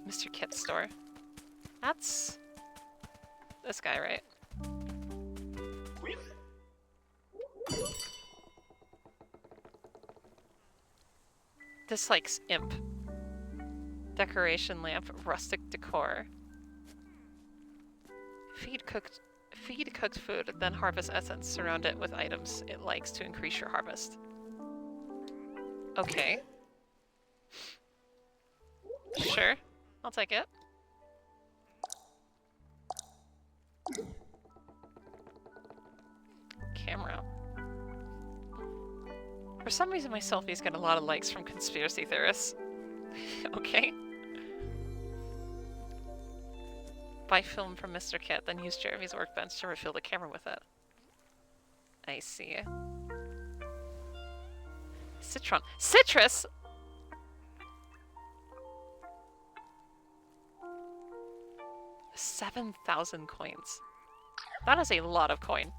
Mr. Kit's store. That's... this guy, right? This, like, imp. Decoration lamp, rustic decor. Feed cooked food, then harvest essence. Surround it with items it likes to increase your harvest. Okay. Sure. I'll take it. Camera. For some reason my selfies get a lot of likes from conspiracy theorists. Okay. Buy film from Mr. Kit, then use Jeremy's workbench to refill the camera with it. I see. Citron. Citrus?! 7,000 coins. That is a lot of coin.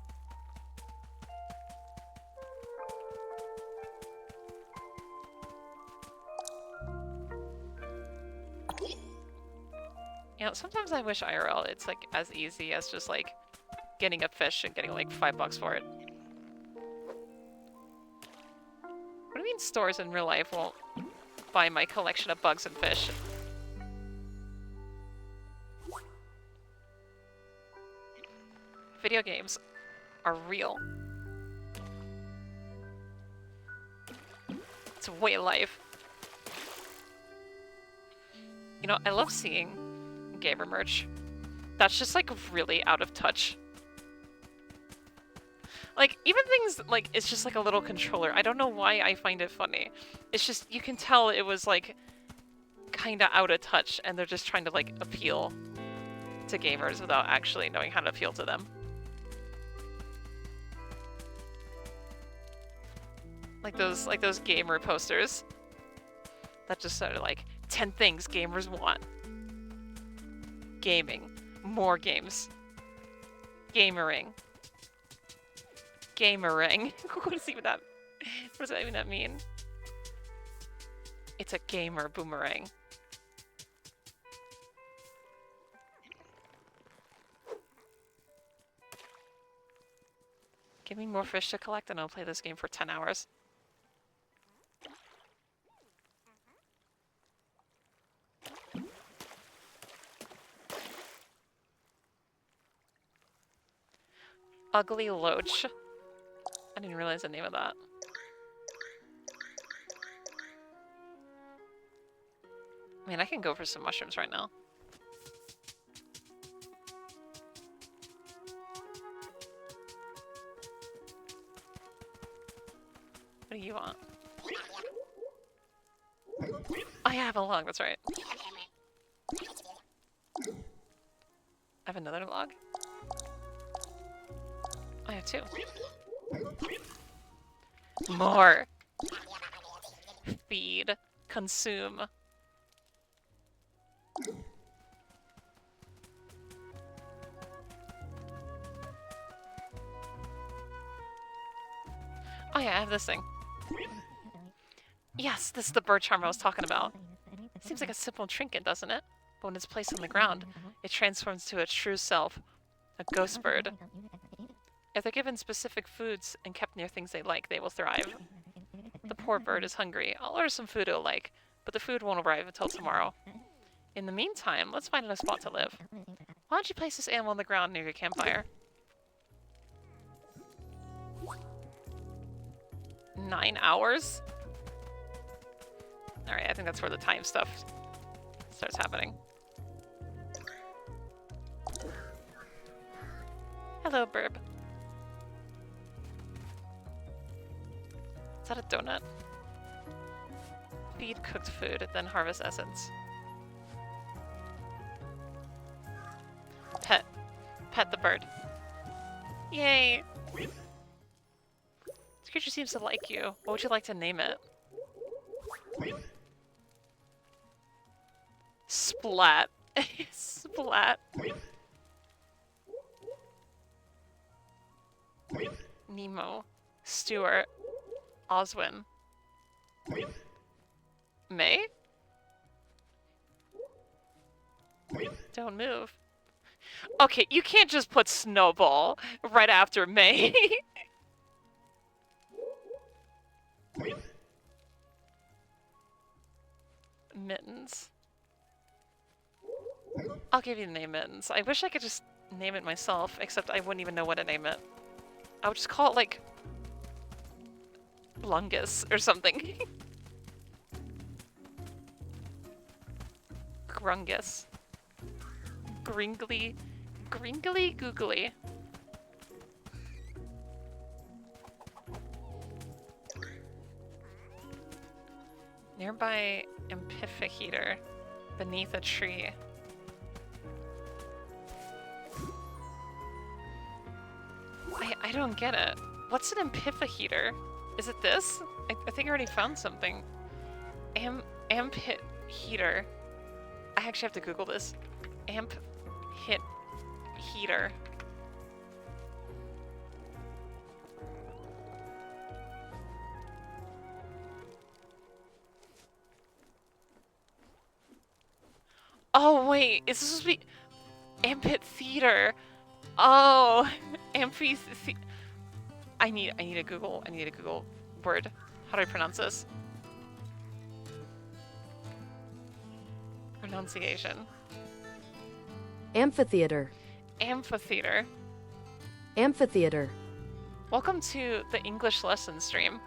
You know, sometimes I wish IRL it's like as easy as just like getting a fish and getting like $5 for it. do you mean stores in real life won't buy my collection of bugs and fish? Video games are real. It's a way of life. You know, I love seeing gamer merch. That's just like really out of touch. Like, even things like, it's just like a little controller. I don't know why I find it funny. It's just, you can tell it was like kinda out of touch and they're just trying to like appeal to gamers without actually knowing how to appeal to them. Like those gamer posters that just sort of like 10 things gamers want. Gaming, more games, gamering, gamering. What does that even mean? It's a gamer boomerang. Give me more fish to collect and I'll play this game for 10 hours. Ugly Loach. I didn't realize the name of that. I mean, I can go for some mushrooms right now. What do you want? I have a log, that's right. I have another log? I have 2. More. Feed. Consume. Oh yeah, I have this thing. Yes, this is the bird charm I was talking about. Seems like a simple trinket, doesn't it? But when it's placed on the ground, it transforms to its true self, a ghost bird. If they're given specific foods and kept near things they like, they will thrive. The poor bird is hungry. I'll order some food it'll like, but the food won't arrive until tomorrow. In the meantime, let's find a spot to live. Why don't you place this animal on the ground near your campfire? 9 hours? Alright, I think that's where the time stuff starts happening. Hello, Burb. Is that a donut? Feed cooked food, then harvest essence. Pet. Pet the bird. Yay! This creature seems to like you. What would you like to name it? Splat. Splat. Nemo. Stuart. Oswin. May? Don't move. Okay, you can't just put Snowball right after May. Mittens. I'll give you the name Mittens. I wish I could just name it myself, except I wouldn't even know what to name it. I would just call it, like, Lungus or something. Grungus. Gringly. Gringly googly. Nearby Amphitheater. Beneath a tree. I don't get it. What's an Amphitheater? Is it this? I think I already found something. Amp hit heater. I actually have to Google this. Amp hit heater. Oh wait, is this supposed to be amphitheater? Oh, I need a Google word. How do I pronounce this? Pronunciation. Amphitheater. Amphitheater. Amphitheater. Welcome to the English lesson stream.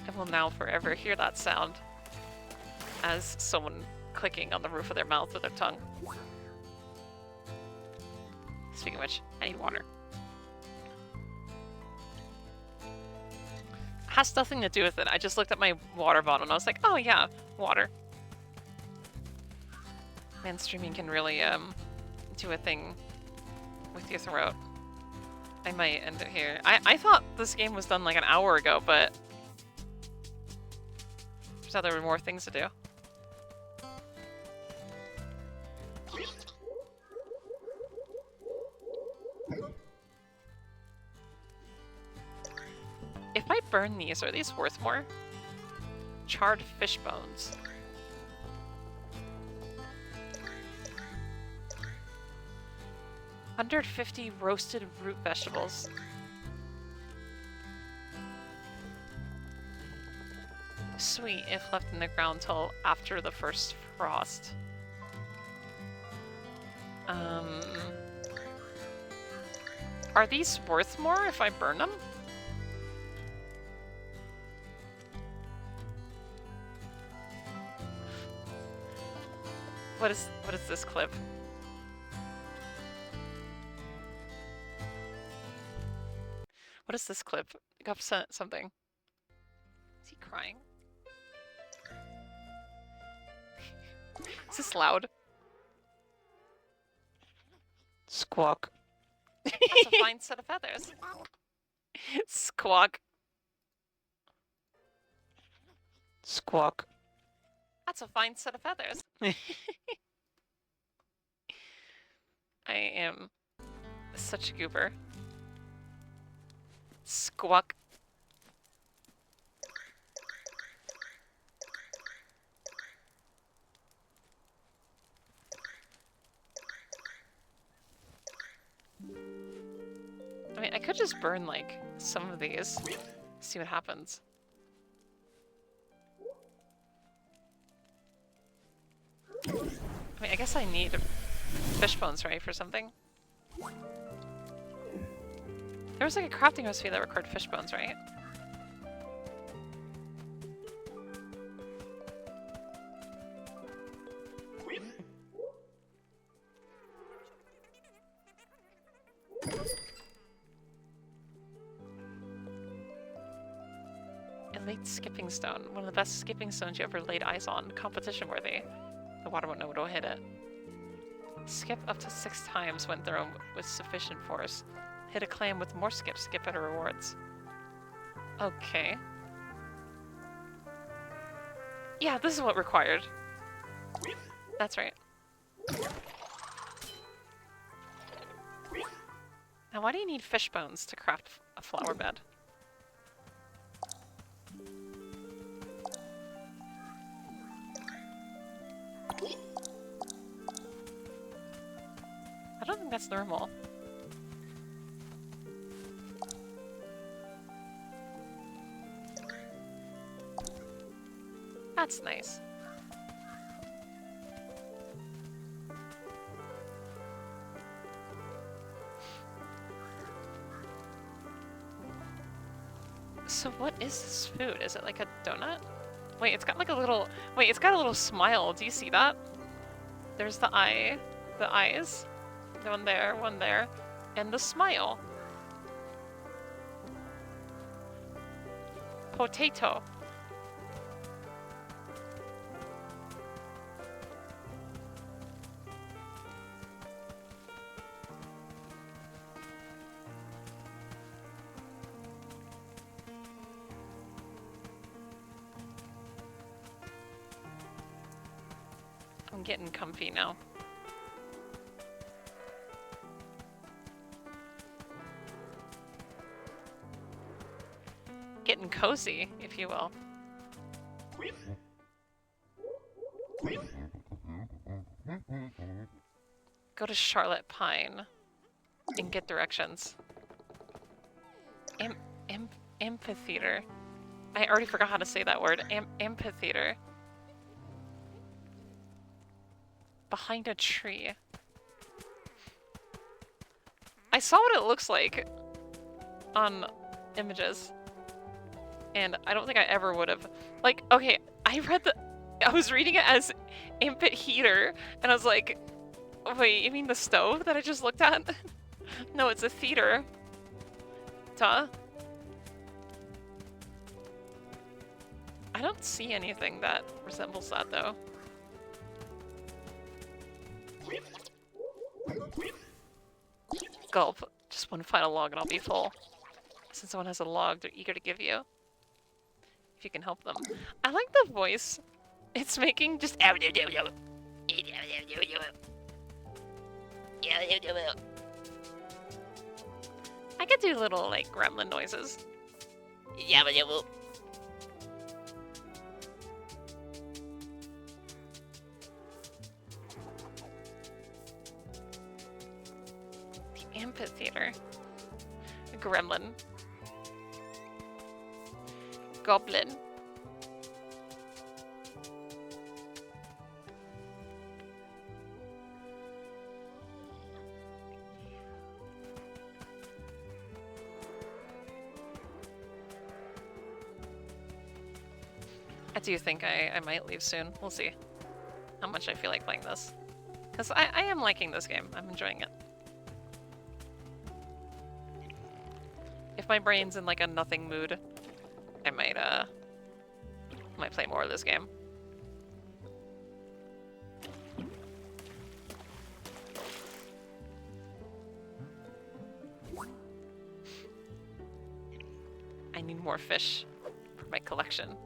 I will now forever hear that sound as someone clicking on the roof of their mouth with their tongue. Speaking of which, I need water. Has nothing to do with it. I just looked at my water bottle and I was like, oh yeah, water. Man, streaming can really do a thing with your throat. I might end it here. I thought this game was done like an hour ago, but turns out there were more things to do. If I burn these, are these worth more? Charred fish bones. $150 roasted root vegetables. Sweet if left in the ground till after the first frost. Are these worth more if I burn them? What is this clip? What is this clip? Got sent something. Is he crying? Is this loud? Squawk. That's a fine set of feathers. Squawk. Squawk. That's a fine set of feathers. I am such a goober. Squawk. I mean, I could just burn, like, some of these. See what happens. I mean, I guess I need fish bones, right, for something? There was, like, a crafting recipe that required fish bones, right? Elite skipping stone. One of the best skipping stones you ever laid eyes on. Competition worthy. The water won't know to hit it. Skip up to 6 times when thrown with sufficient force. Hit a clam with more skips, get better rewards. Okay. Yeah, this is what required. That's right. Now why do you need fish bones to craft a flower bed? I don't think that's normal. That's nice. So what is this food? Is it like a donut? Wait, it's got like a little... Wait, it's got a little smile. Do you see that? There's the eye. The eyes. One there. And the smile. Potato. I'm getting comfy now. Getting cozy, if you will. Go to Charlotte Pine and get directions. Amphitheater. I already forgot how to say that word. Amphitheater. Behind a tree. I saw what it looks like on images. And I don't think I ever would have. Like, okay, I was reading it as amphitheater, and I was like, wait, you mean the stove that I just looked at? No, it's a theater. Duh. I don't see anything that resembles that, though. Gulp. Just one final log and I'll be full. Since someone has a log, they're eager to give you. If you can help them. I like the voice. It's making just... I could do little, like, gremlin noises. The amphitheater. Gremlin. Goblin. I do think I might leave soon. We'll see how much I feel like playing this. Because I am liking this game. I'm enjoying it. If my brain's in like a nothing mood, I might play more of this game. I need more fish for my collection.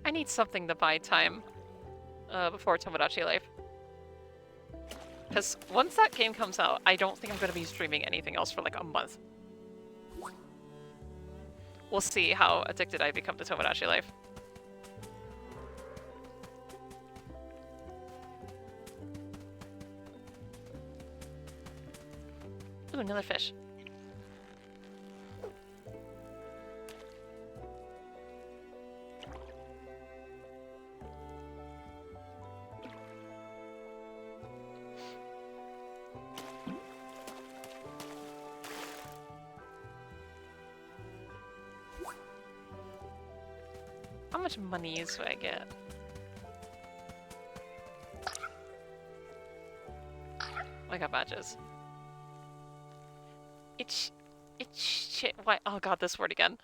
I need something to buy time before Tomodachi Life. Because once that game comes out, I don't think I'm going to be streaming anything else for like a month. We'll see how addicted I become to Tomodachi Life. Ooh, another fish. How much money do I get? I got badges. It's shit. Why? Oh god, this word again.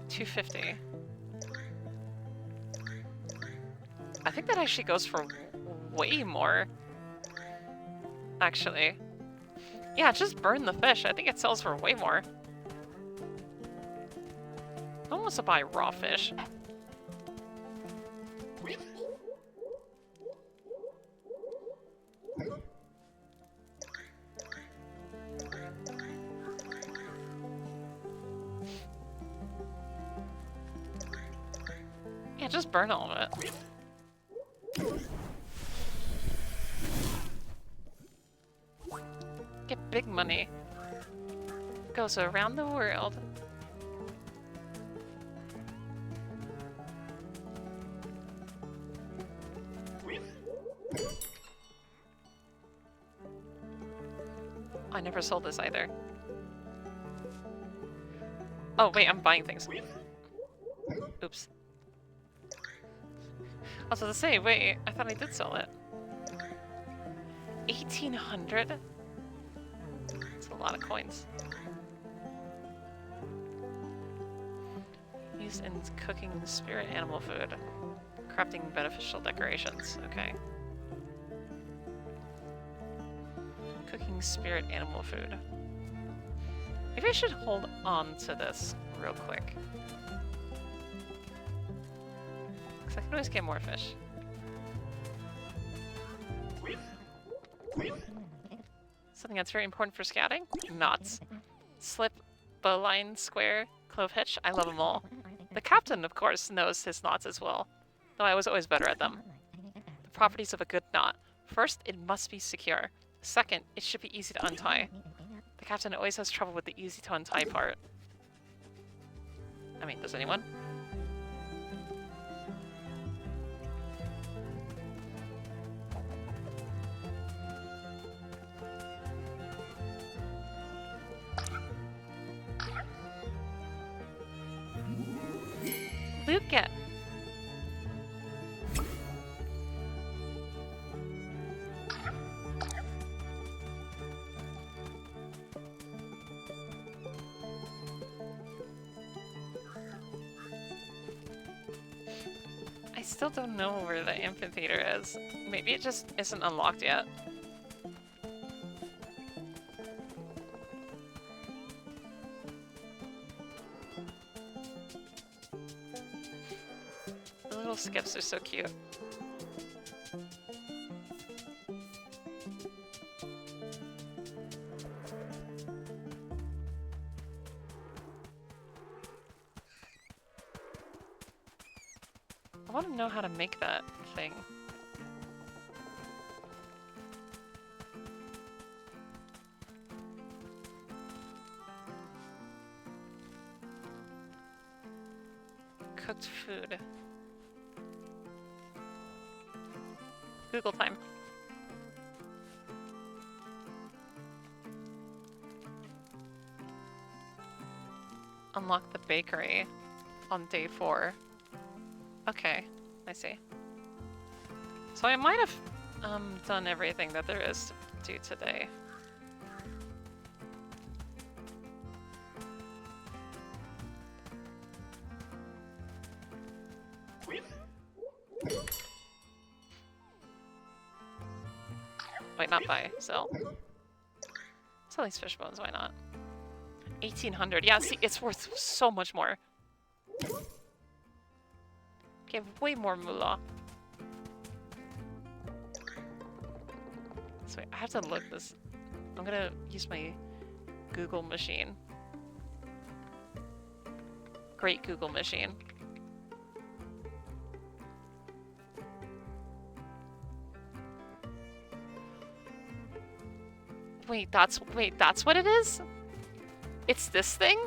$250. I think that actually goes for way more. Actually. Yeah, just burn the fish. I think it sells for way more. I want to buy raw fish. Yeah, just burn all of it. Get big money. Goes around the world. I never sold this either. Oh wait, I'm buying things. Oops. I was about to say, wait, I thought I did sell it. 1,800? That's a lot of coins. Used in cooking spirit animal food. Crafting beneficial decorations. Okay. Cooking spirit animal food. Maybe I should hold on to this real quick. Because I can always get more fish. Something that's very important for scouting? Knots. Slip, bowline, square, clove hitch. I love them all. The captain, of course, knows his knots as well, though I was always better at them. The properties of a good knot. First, it must be secure. Second, it should be easy to untie. The captain always has trouble with the easy to untie part. I mean, does anyone? Luke it. I still don't know where the amphitheater is. Maybe it just isn't unlocked yet. The little skips are so cute. I want to know how to make that thing. Cooked food. Google time. Unlock the bakery on day 4. Okay, I see. So I might have done everything that there is to do today. Wait, not buy, sell. Sell these fish bones, why not? 1,800, yeah, see, it's worth so much more. Give way more moolah. So wait, I have to look this. I'm gonna use my Google machine. Great Google machine. Wait, that's what it is? It's this thing?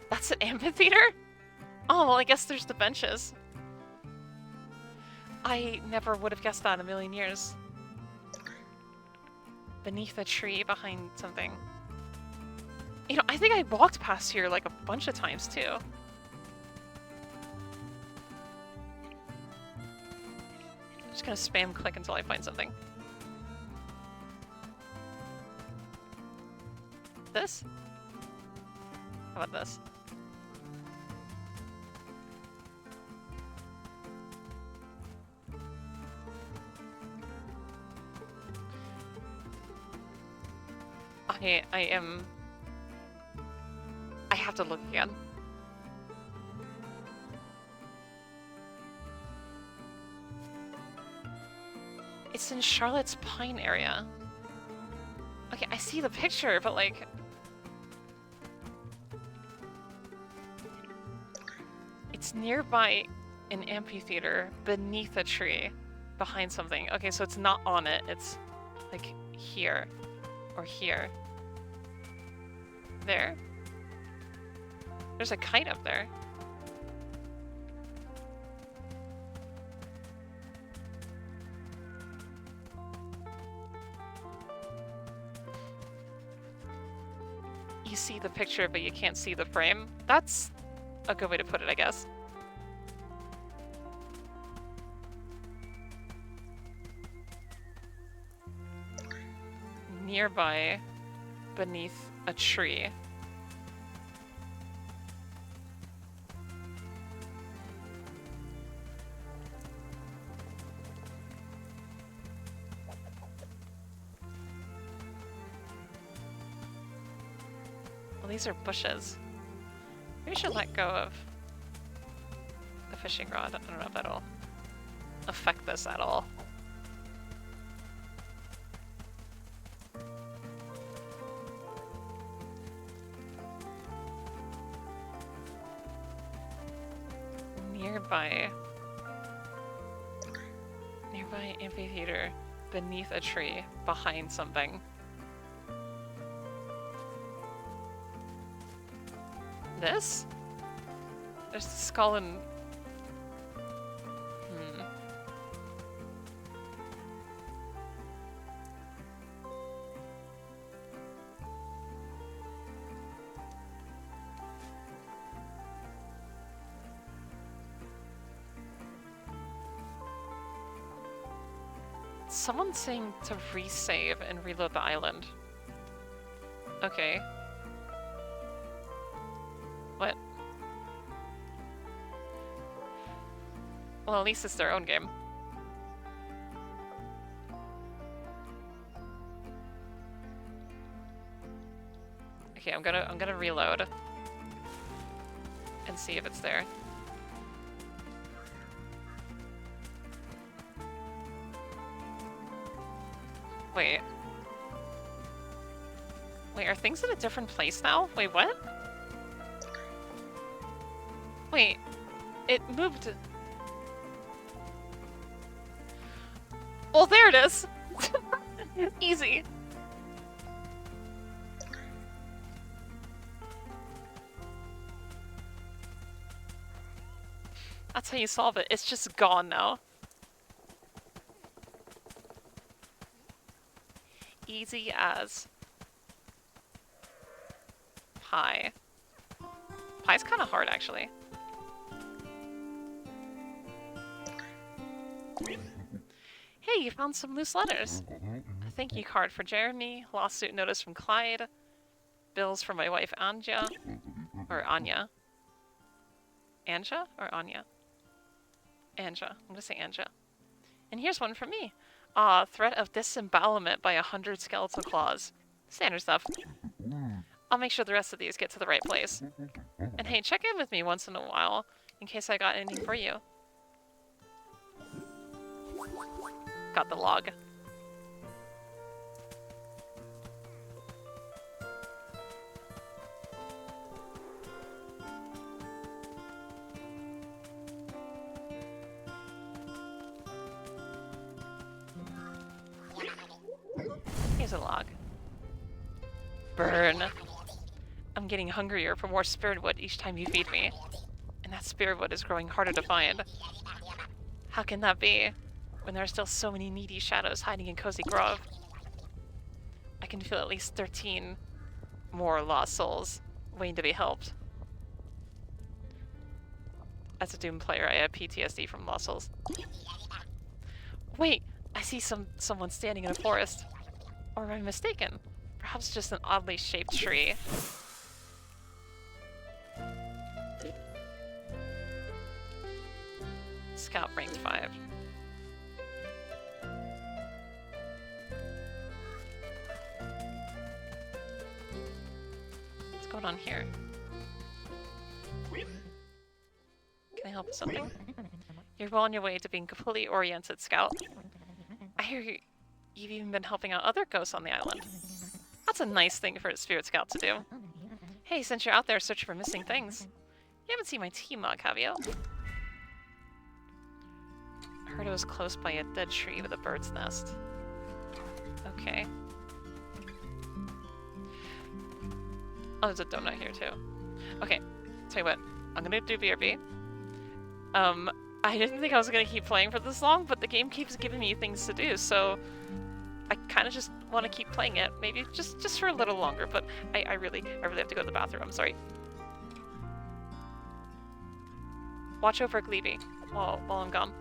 That's an amphitheater? Oh, well, I guess there's the benches. I never would have guessed that in a million years. Beneath a tree behind something. You know, I think I walked past here like a bunch of times too. I'm just gonna spam click until I find something. This? How about this? I have to look again. It's in Charlotte's Pine area. Okay, I see the picture, but like... It's nearby an amphitheater beneath a tree behind something. Okay, so it's not on it, it's like here or here. There. There's a kite up there. You see the picture, but you can't see the frame. That's a good way to put it, I guess. Nearby, beneath a tree. Well, these are bushes. Maybe we should let go of the fishing rod. I don't know if that'll affect this at all. Nearby amphitheater beneath a tree behind something. This? There's the skull and... Someone's saying to resave and reload the island. Okay. What? Well, at least it's their own game. Okay, I'm gonna reload and see if it's there. Wait. Wait, are things in a different place now? Wait, what? Wait, it moved. Well, there it is. Easy. That's how you solve it. It's just gone now. Easy as pie. Pie's kind of hard, actually. Hey, you found some loose letters. A thank you card for Jeremy, lawsuit notice from Clyde, bills for my wife Anja, or Anya. Anja or Anya? Anja. I'm gonna say Anja. And here's one from me. Threat of disembowelment by 100 skeletal claws. Standard stuff. I'll make sure the rest of these get to the right place. And hey, check in with me once in a while, in case I got anything for you. Got the log. Here's a log. Burn. I'm getting hungrier for more spirit wood each time you feed me. And that spirit wood is growing harder to find. How can that be, when there are still so many needy shadows hiding in Cozy Grove? I can feel at least 13 more lost souls waiting to be helped. As a Doom player, I have PTSD from lost souls. Wait, I see someone standing in a forest. Or am I mistaken? Perhaps just an oddly shaped tree. Scout ranked 5. What's going on here? Can I help with something? You're well on your way to being completely oriented, Scout. I hear you've even been helping out other ghosts on the island. That's a nice thing for a Spirit Scout to do. Hey, since you're out there searching for missing things, you haven't seen my team log, have you? I heard it was close by a dead tree with a bird's nest. Okay. Oh, there's a donut here too. Okay, tell you what, I'm gonna do BRB. I didn't think I was gonna keep playing for this long, but the game keeps giving me things to do, so I kind of just want to keep playing it. Maybe just for a little longer, but I really have to go to the bathroom. I'm sorry. Watch over Glebe while I'm gone.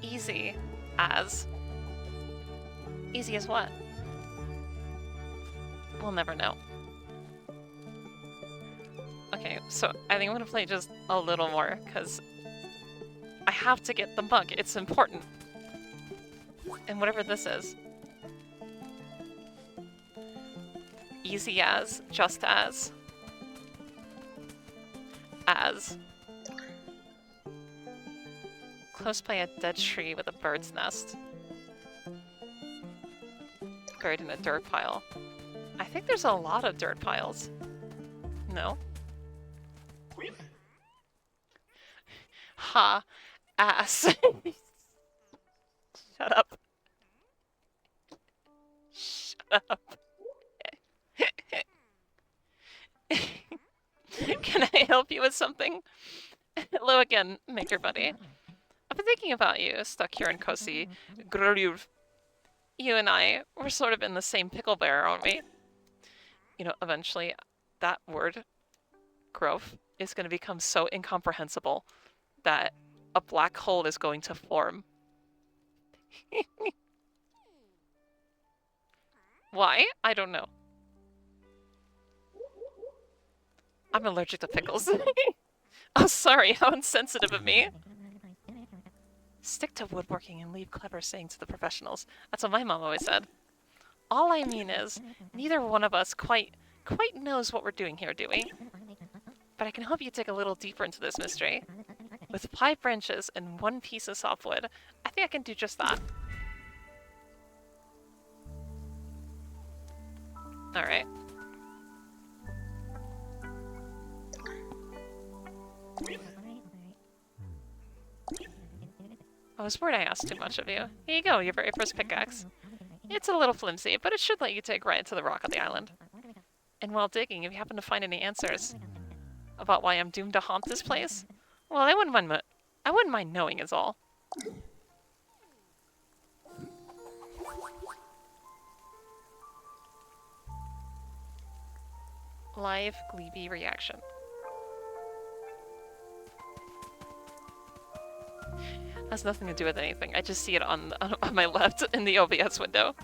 Easy as... Easy as what? We'll never know. Okay, so I think I'm gonna play just a little more, because I have to get the mug. It's important. And whatever this is. Easy as, just as. As. Close by a dead tree with a bird's nest. Buried in a dirt pile. I think there's a lot of dirt piles. No? Ha. Ass. Shut up. Shut up. Can I help you with something? Hello again, Maker Buddy. I've been thinking about you, stuck here in Kosi Grove. You and I, we're sort of in the same pickle bear, aren't we? You know, eventually, that word, growth, is going to become so incomprehensible that a black hole is going to form. Why? I don't know. I'm allergic to pickles. Oh, sorry, how insensitive of me. Stick to woodworking and leave clever sayings to the professionals. That's what my mom always said. All I mean is, neither one of us quite knows what we're doing here, do we? But I can help you dig a little deeper into this mystery. With 5 branches and 1 piece of softwood, I think I can do just that. Alright. I was worried I asked too much of you. Here you go, your very first pickaxe. It's a little flimsy, but it should let you dig right into the rock of the island. And while digging, if you happen to find any answers about why I'm doomed to haunt this place, well, I wouldn't mind knowing is all. Live Gleeby reaction. Has nothing to do with anything. I just see it on my left in the OBS window.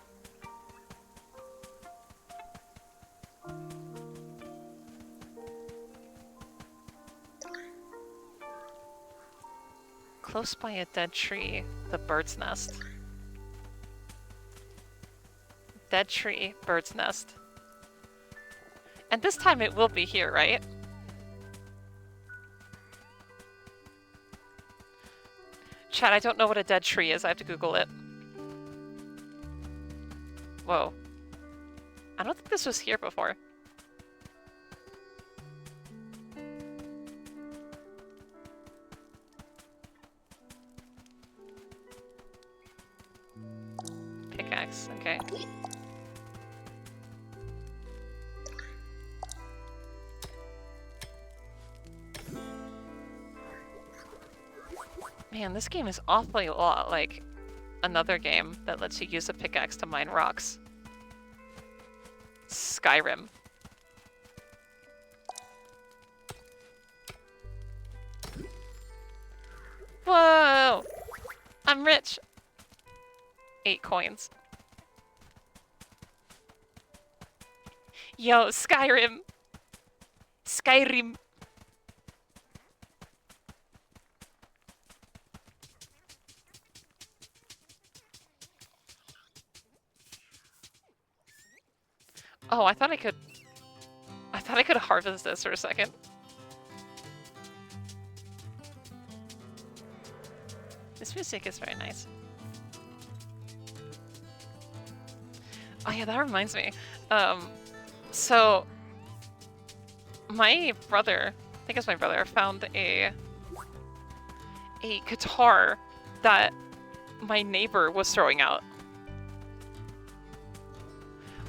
Close by a dead tree, the bird's nest. Dead tree, bird's nest. And this time it will be here, right? Chat, I don't know what a dead tree is. I have to Google it. Whoa. I don't think this was here before. Pickaxe, okay. Man, this game is awfully a lot like another game that lets you use a pickaxe to mine rocks. Skyrim. Whoa! I'm rich! 8 coins. Yo, Skyrim! Skyrim! Oh, I thought I could harvest this for a second. This music is very nice. Oh yeah, that reminds me. So my brother, I think it's my brother, found a guitar that my neighbor was throwing out.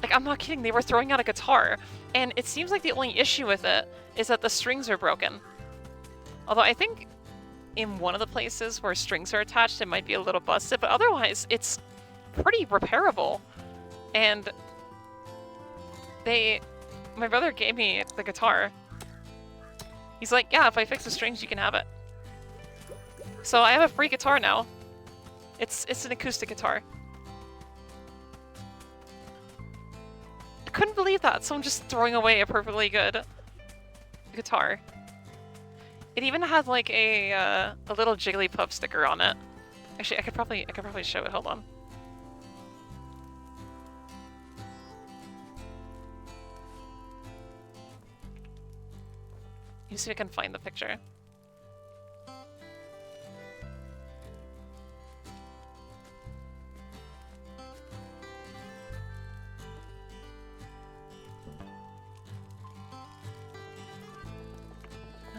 Like, I'm not kidding, they were throwing out a guitar, and it seems like the only issue with it is that the strings are broken. Although I think in one of the places where strings are attached, it might be a little busted, but otherwise, it's pretty repairable. And my brother gave me the guitar. He's like, yeah, if I fix the strings, you can have it. So I have a free guitar now. It's an acoustic guitar. I couldn't believe that. Someone just throwing away a perfectly good guitar. It even had like a little Jigglypuff sticker on it. Actually, I could probably show it. Hold on. Let me see if I can find the picture.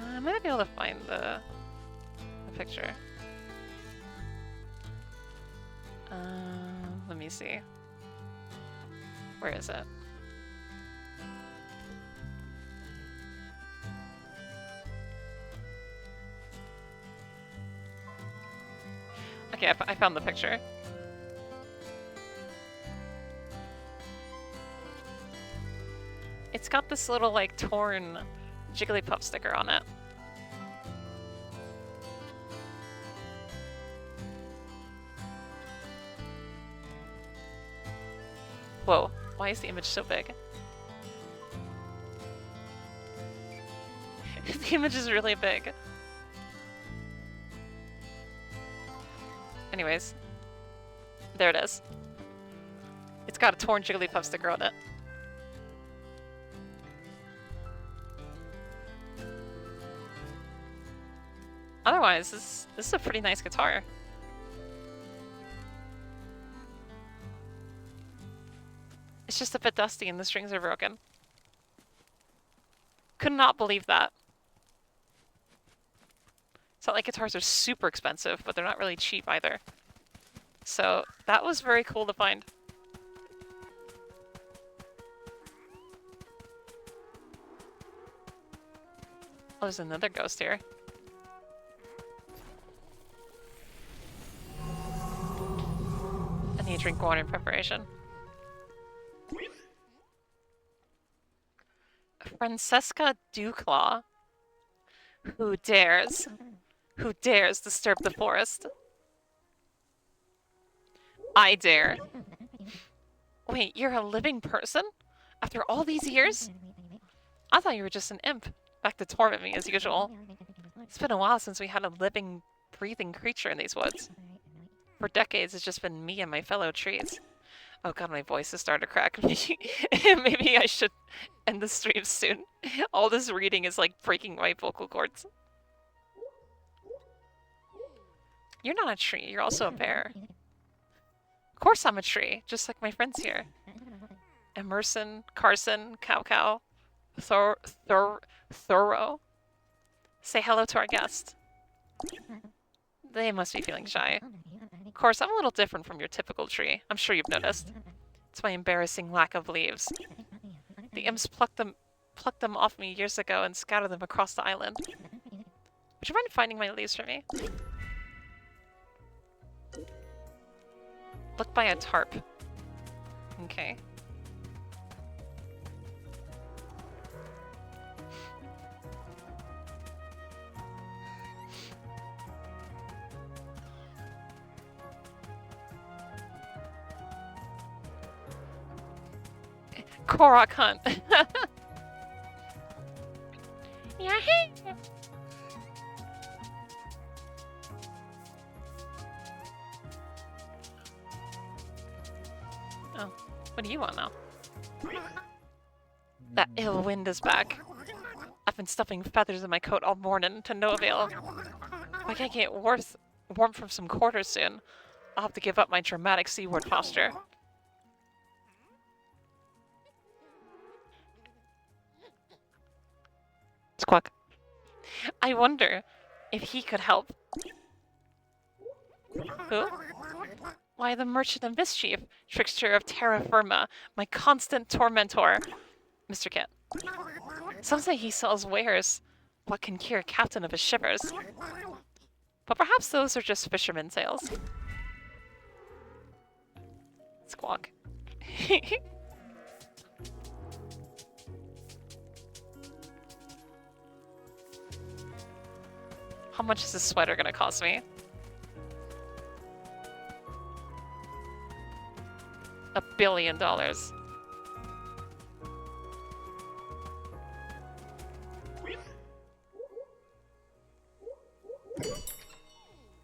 I might not be able to find the picture. Let me see. Where is it? Okay, I found the picture. It's got this little, like, torn Jigglypuff sticker on it. Whoa, why is the image so big? The image is really big. Anyways, there it is. It's got a torn Jigglypuff sticker on it. Otherwise, this is a pretty nice guitar. It's just a bit dusty and the strings are broken. Could not believe that. It's not like guitars are super expensive, but they're not really cheap either. So that was very cool to find. Oh, there's another ghost here. I need to drink water in preparation. Francesca Duclaw. Who dares disturb the forest? I dare. Wait, you're a living person? After all these years? I thought you were just an imp, back to torment me as usual. It's been a while since we had a living, breathing creature in these woods. For decades, it's just been me and my fellow trees. Oh god, my voice has started to crack. Maybe I should end the stream soon. All this reading is like breaking my vocal cords. You're not a tree, you're also a bear. Of course I'm a tree, just like my friends here. Emerson, Carson, Cow, Thorough. Say hello to our guest. They must be feeling shy. Of course, I'm a little different from your typical tree. I'm sure you've noticed. It's my embarrassing lack of leaves. The imps plucked them off me years ago and scattered them across the island. Would you mind finding my leaves for me? Look by a tarp. Okay. Korok hunt. Yahoo! Oh, what do you want now? That ill wind is back. I've been stuffing feathers in my coat all morning to no avail. If I can't get warm from some quarters soon, I'll have to give up my dramatic seaward posture. Squawk. I wonder if he could help. Who? Why, the Merchant of Mischief, trickster of terra firma, my constant tormentor, Mr. Kit. Some say he sells wares what can cure a captain of his shivers. But perhaps those are just fisherman tales. Squawk. How much is this sweater gonna cost me? $1 billion.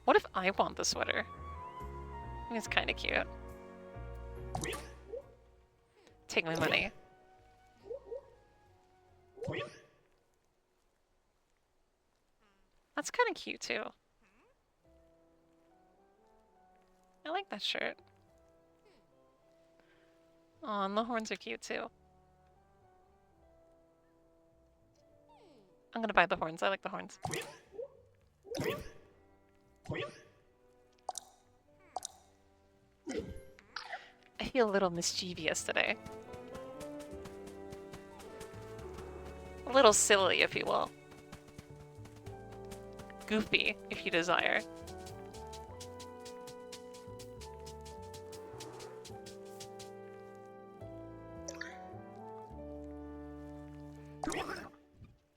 What if I want the sweater? I think it's kind of cute. Take my money. That's kind of cute too. I like that shirt. Aw, and the horns are cute too. I'm gonna buy the horns. I like the horns. I feel a little mischievous today. A little silly, if you will. Goofy, if you desire.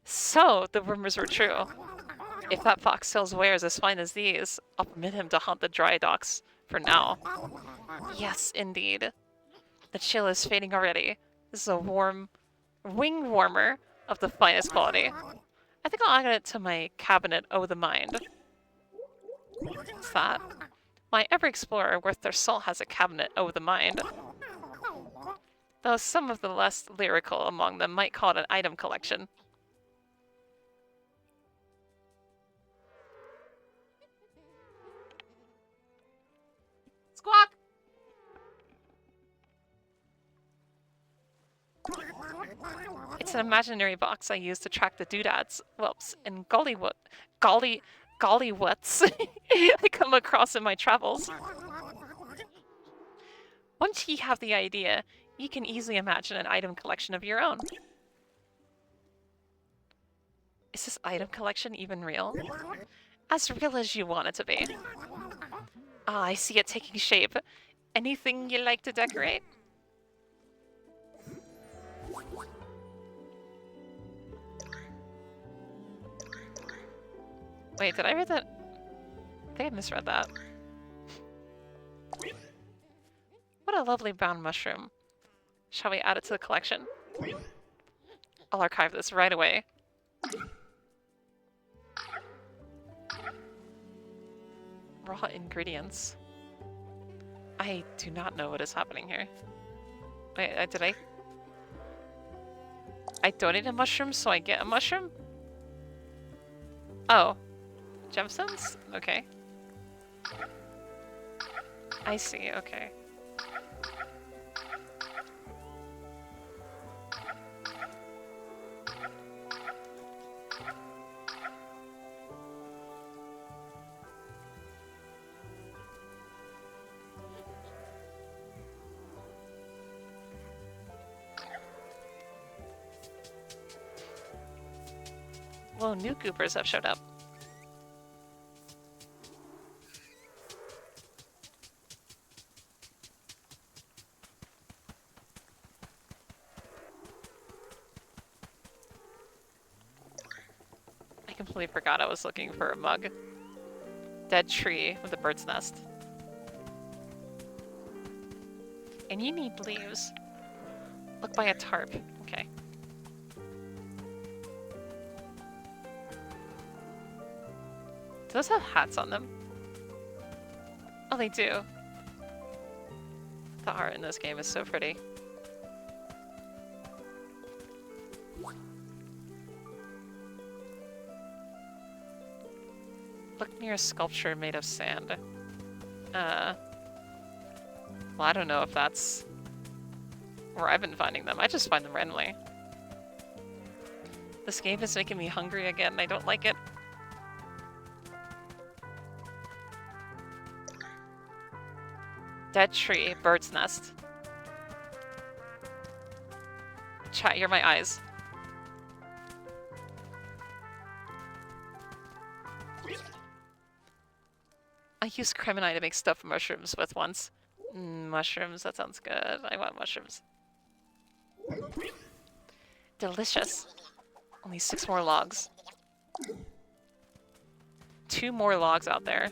So, the rumors were true. If that fox sells wares as fine as these, I'll permit him to haunt the dry docks for now. Yes, indeed. The chill is fading already. This is a warm wing warmer of the finest quality. I think I'll add it to my cabinet o' the mind. What's that? My every explorer worth their salt has a cabinet o' the mind. Though some of the less lyrical among them might call it an item collection. Squawk! It's an imaginary box I use to track the doodads, whelps, and gollywoots I come across in my travels. Once ye have the idea, you can easily imagine an item collection of your own. Is this item collection even real? As real as you want it to be. Ah, I see it taking shape. Anything you like to decorate? Wait, did I read that? I think I misread that. What a lovely brown mushroom. Shall we add it to the collection? I'll archive this right away. Raw ingredients. I do not know what is happening here. Wait, did I? I donate a mushroom, so I get a mushroom? Oh. Gemstones? Okay. I see, okay. Whoa, new goopers have showed up. I completely forgot I was looking for a mug. Dead tree with a bird's nest. And you need leaves. Look by a tarp. Okay. Do those have hats on them? Oh, they do. The art in this game is so pretty. Look near a sculpture made of sand. Well, I don't know if that's where I've been finding them. I just find them randomly. This game is making me hungry again. I don't like it. Dead tree, bird's nest. Chat, you're my eyes. I used Cremonite to make stuffed mushrooms with once. Mushrooms, that sounds good. I want mushrooms. Delicious. Only 6 more logs. 2 more logs out there.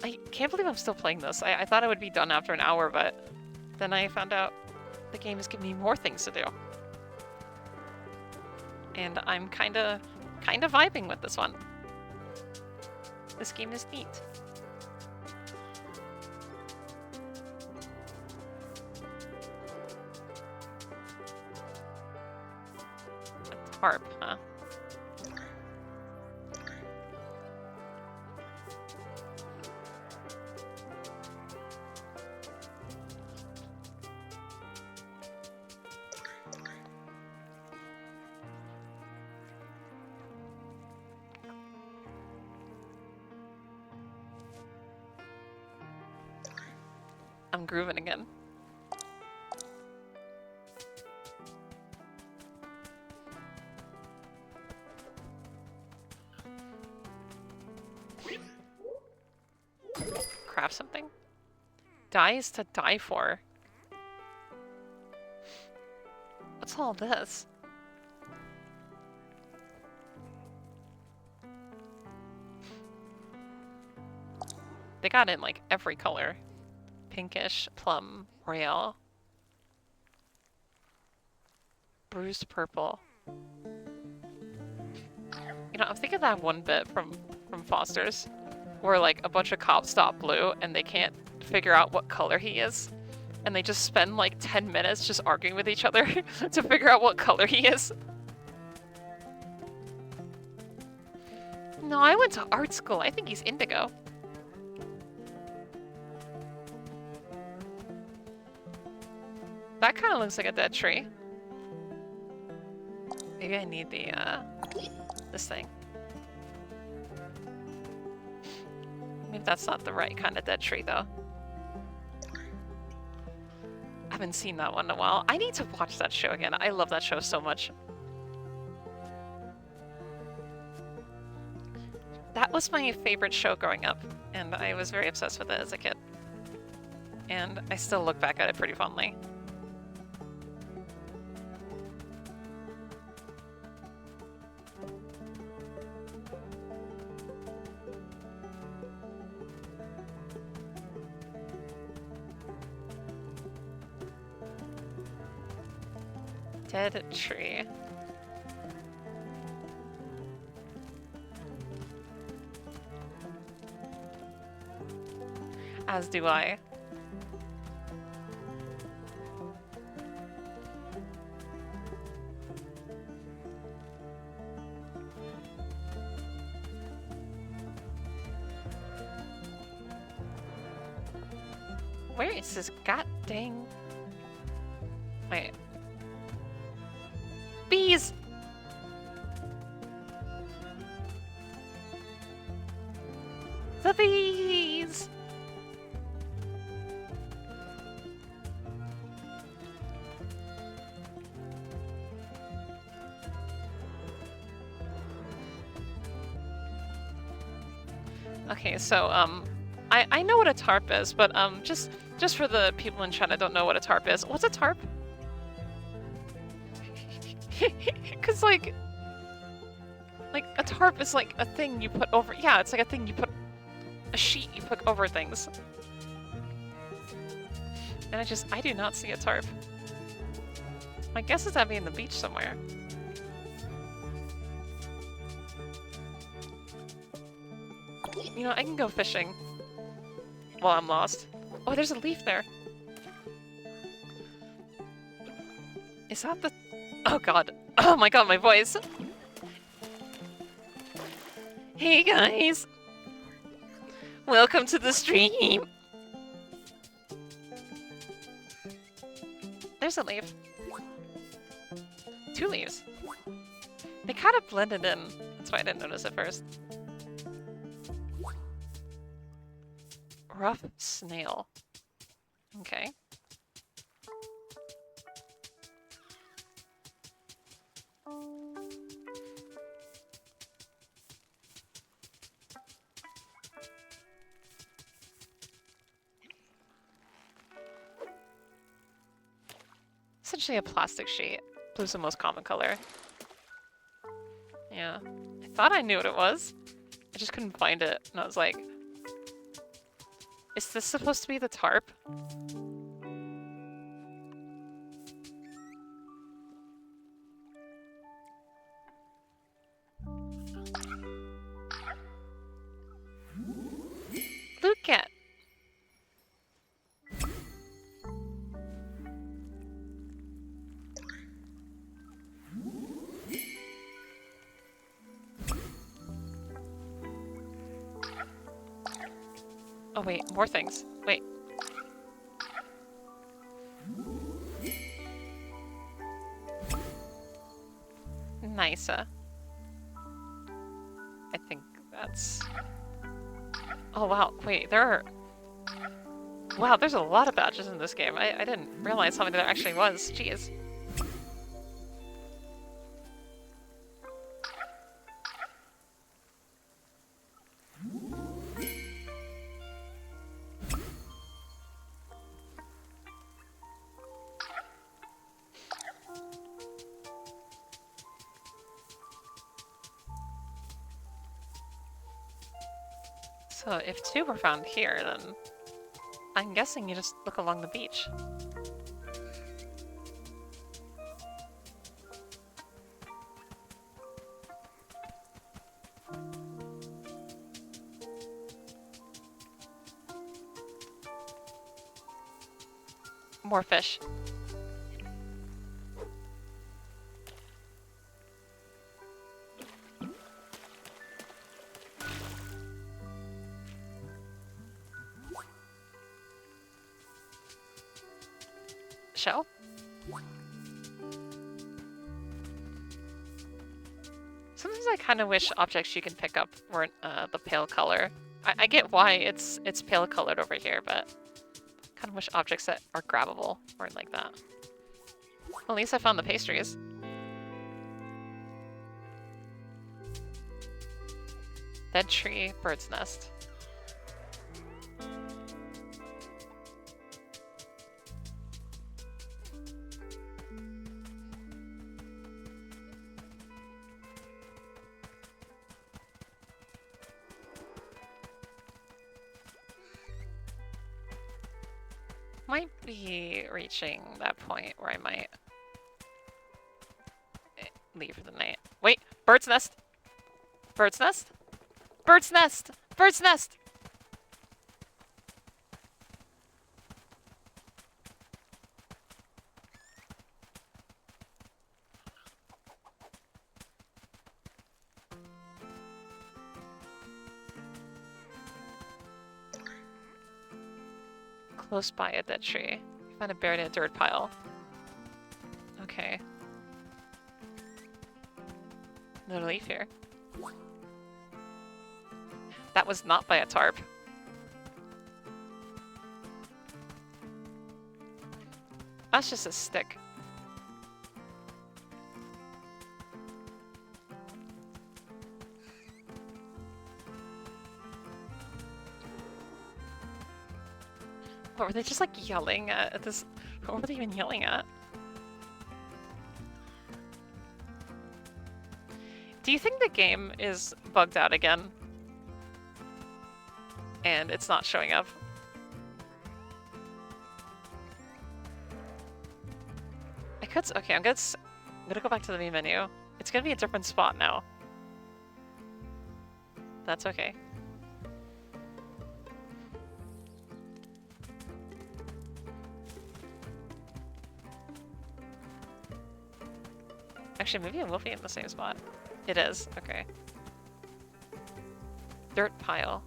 I can't believe I'm still playing this. I thought I would be done after an hour, but then I found out the game is giving me more things to do. And I'm kinda vibing with this one. This game is neat. A tarp, huh? I'm grooving again. Craft something? Dies to die for. What's all this? They got in like every color. Pinkish, plum, royale. Bruised purple. You know, I'm thinking that one bit from Foster's where like a bunch of cops stop Blue and they can't figure out what color he is. And they just spend like 10 minutes just arguing with each other to figure out what color he is. No, I went to art school. I think he's indigo. That kind of looks like a dead tree. Maybe I need the, this thing. Maybe that's not the right kind of dead tree, though. I haven't seen that one in a while. I need to watch that show again. I love that show so much. That was my favorite show growing up, and I was very obsessed with it as a kid. And I still look back at it pretty fondly. Dead tree. As do I. Where is this god dang... Wait. Bees! The bees! Okay, so, I know what a tarp is, but, just for the people in chat that don't know what a tarp is, what's a tarp? Because, like, a tarp is, like, a thing you put over... Yeah, it's like a thing you put... A sheet you put over things. And I do not see a tarp. My guess is that'd be in the beach somewhere. You know, I can go fishing while I'm lost. Oh, there's a leaf there. Is that the... Oh god. Oh my god, my voice. Hey guys. Welcome to the stream. There's a leaf. 2 leaves. They kind of blended in. That's why I didn't notice at first. Rough snail. Okay. Essentially a plastic sheet. Blue's the most common color. Yeah. I thought I knew what it was. I just couldn't find it. And I was like, Is this supposed to be the tarp? Look at. Oh wait, more things. Wait. Nice. I think that's... Oh wow, wait, there are... Wow, there's a lot of badges in this game. I didn't realize how many there actually was. Jeez. So if two were found here, then I'm guessing you just look along the beach. More fish. Shell? Sometimes I kind of wish objects you can pick up weren't the pale color. I get why it's pale colored over here, but kind of wish objects that are grabbable weren't like that. Well, at least I found the pastries. Dead tree, bird's nest. Might be reaching that point where I might leave for the night. Wait, bird's nest! Bird's nest? Bird's nest! Bird's nest! Close by a dead tree. You find it buried in a dirt pile. Okay. No leaf here. That was not by a tarp. That's just a stick. What were they just like yelling at this? What were they even yelling at? Do you think the game is bugged out again? And it's not showing up? I could. Okay, I'm gonna go back to the main menu. It's gonna be a different spot now. That's okay. Actually, maybe it will be in the same spot. It is. Okay. Dirt pile.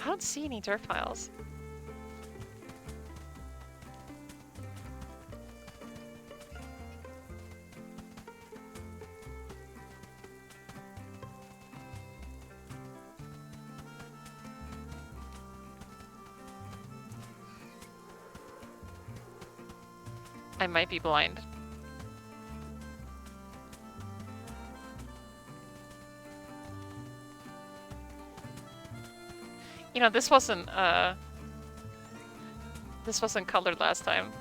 I don't see any dirt piles. I might be blind. You know, this wasn't colored last time.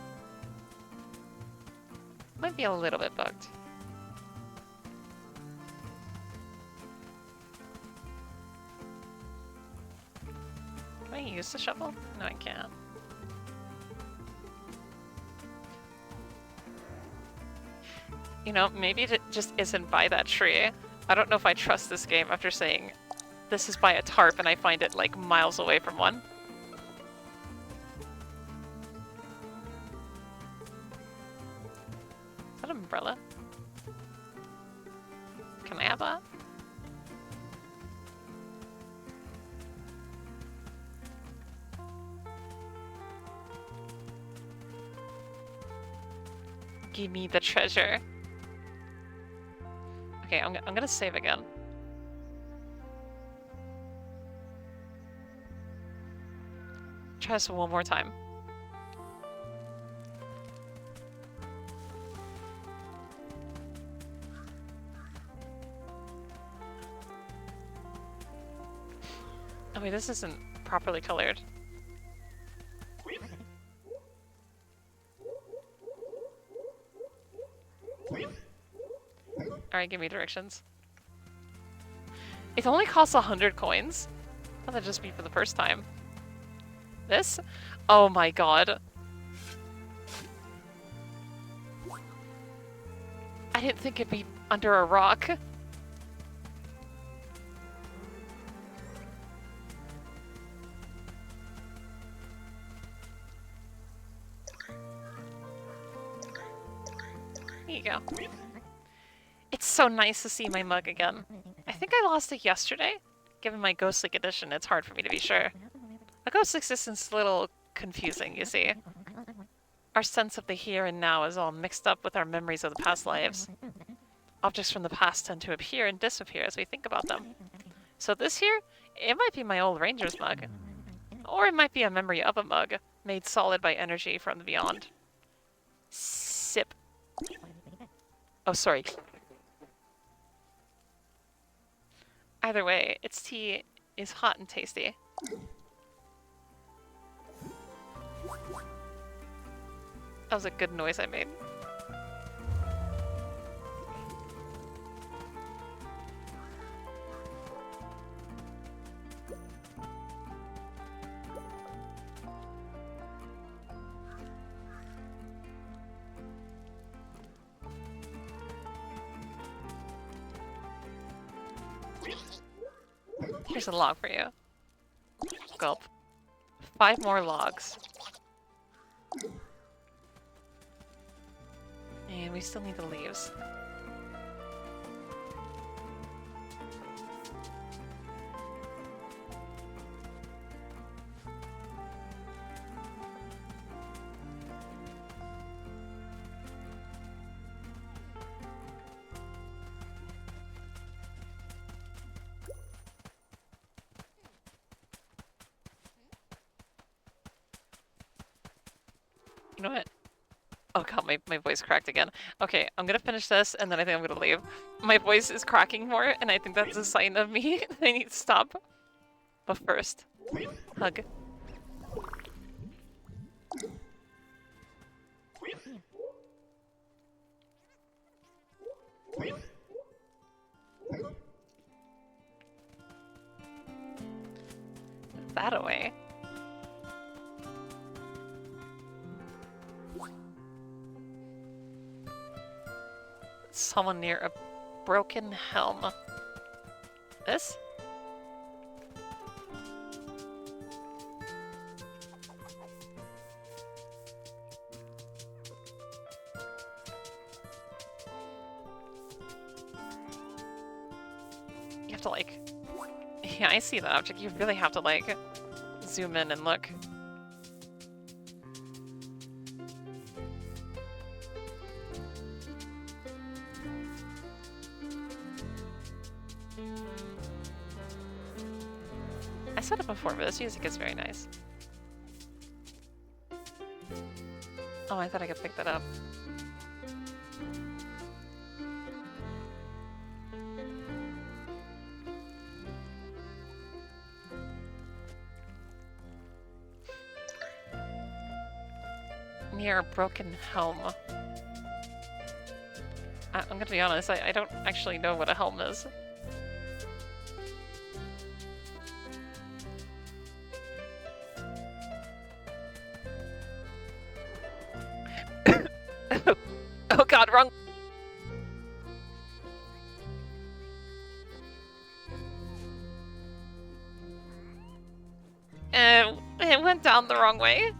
Might be a little bit bugged. use the shovel? No, I can't. You know, maybe it just isn't by that tree. I don't know if I trust this game after saying this is by a tarp and I find it like miles away from one. Is that an umbrella? Can I have that? Give me the treasure. Okay, I'm gonna save again. Try this one more time. Oh wait, this isn't properly colored. Alright, give me directions. It only costs 100 coins? I thought that'd just be for the first time. This? Oh my god. I didn't think it'd be under a rock. There you go. It's so nice to see my mug again. I think I lost it yesterday. Given my ghostly condition, it's hard for me to be sure. A ghost's existence is a little confusing, you see. Our sense of the here and now is all mixed up with our memories of the past lives. Objects from the past tend to appear and disappear as we think about them. So this here, it might be my old ranger's mug. Or it might be a memory of a mug, made solid by energy from the beyond. Sip. Oh, sorry. Either way, its tea is hot and tasty. That was a good noise I made. Here's a log for you. Gulp. 5 more logs. And we still need the leaves. You know what? Oh god, my voice cracked again. Okay, I'm gonna finish this and then I think I'm gonna leave. My voice is cracking more and I think that's a sign of me that I need to stop. But first, hug. That away. Someone near a broken helm. This? You have to like... Yeah, I see that object. You really have to like zoom in and look. I said it before, but this music is very nice. Oh, I thought I could pick that up. Near a broken helm. I'm gonna be honest, I don't actually know what a helm is. god, wrong. It went down the wrong way.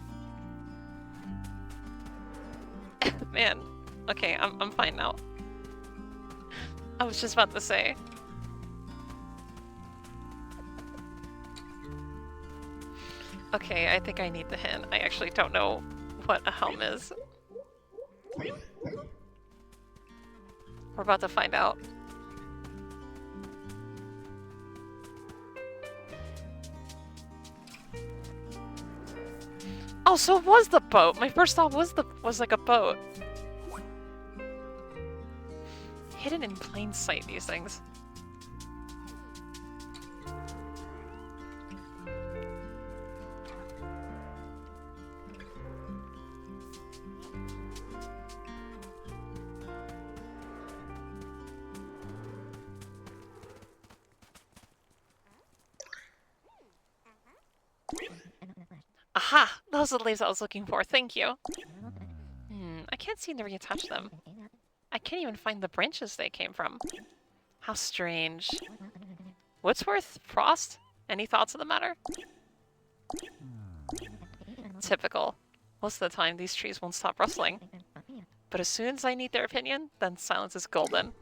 Man. Okay, I'm fine now. I was just about to say. Okay, I think I need the hint. I actually don't know what a helm is. We're about to find out. Oh, so it was the boat. My first thought was like a boat. Hidden in plain sight, these things. Aha! Those are the leaves I was looking for. Thank you. I can't seem to reattach them. I can't even find the branches they came from. How strange. Woodsworth? Frost? Any thoughts on the matter? Typical. Most of the time, these trees won't stop rustling. But as soon as I need their opinion, then silence is golden.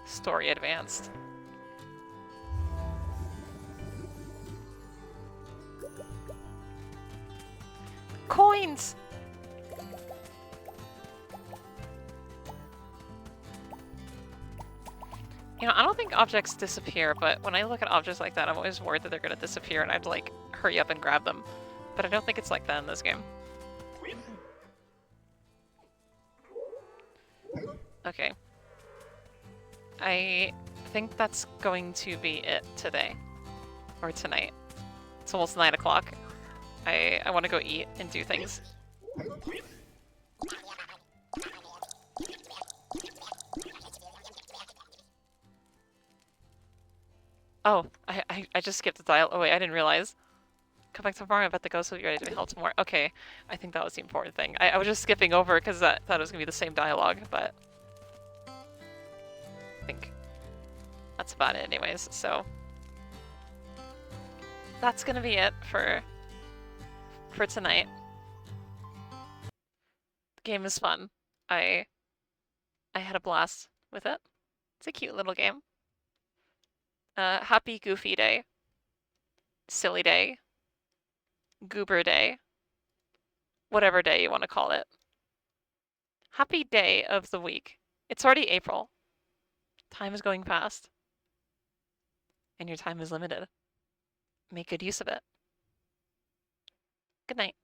Story advanced. Coins! You know, I don't think objects disappear, but when I look at objects like that, I'm always worried that they're gonna disappear and I'd like hurry up and grab them. But I don't think it's like that in this game. Okay. I think that's going to be it today. Or tonight. It's almost 9 o'clock. I want to go eat and do things. Oh, I just skipped the dial. Oh wait, I didn't realize. Come back tomorrow. I bet the ghost will be ready to be held tomorrow. Okay, I think that was the important thing. I was just skipping over because I thought it was gonna be the same dialogue, but I think that's about it, anyways. So that's gonna be it for tonight. The game is fun. I had a blast with it. It's a cute little game. Happy Goofy Day. Silly Day. Goober Day. Whatever day you want to call it. Happy day of the week. It's already April. Time is going fast. And your time is limited. Make good use of it. Good night.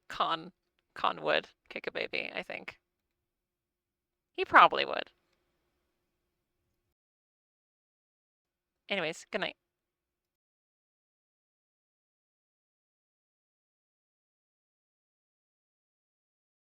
Con would kick a baby, I think. He probably would. Anyways, good night.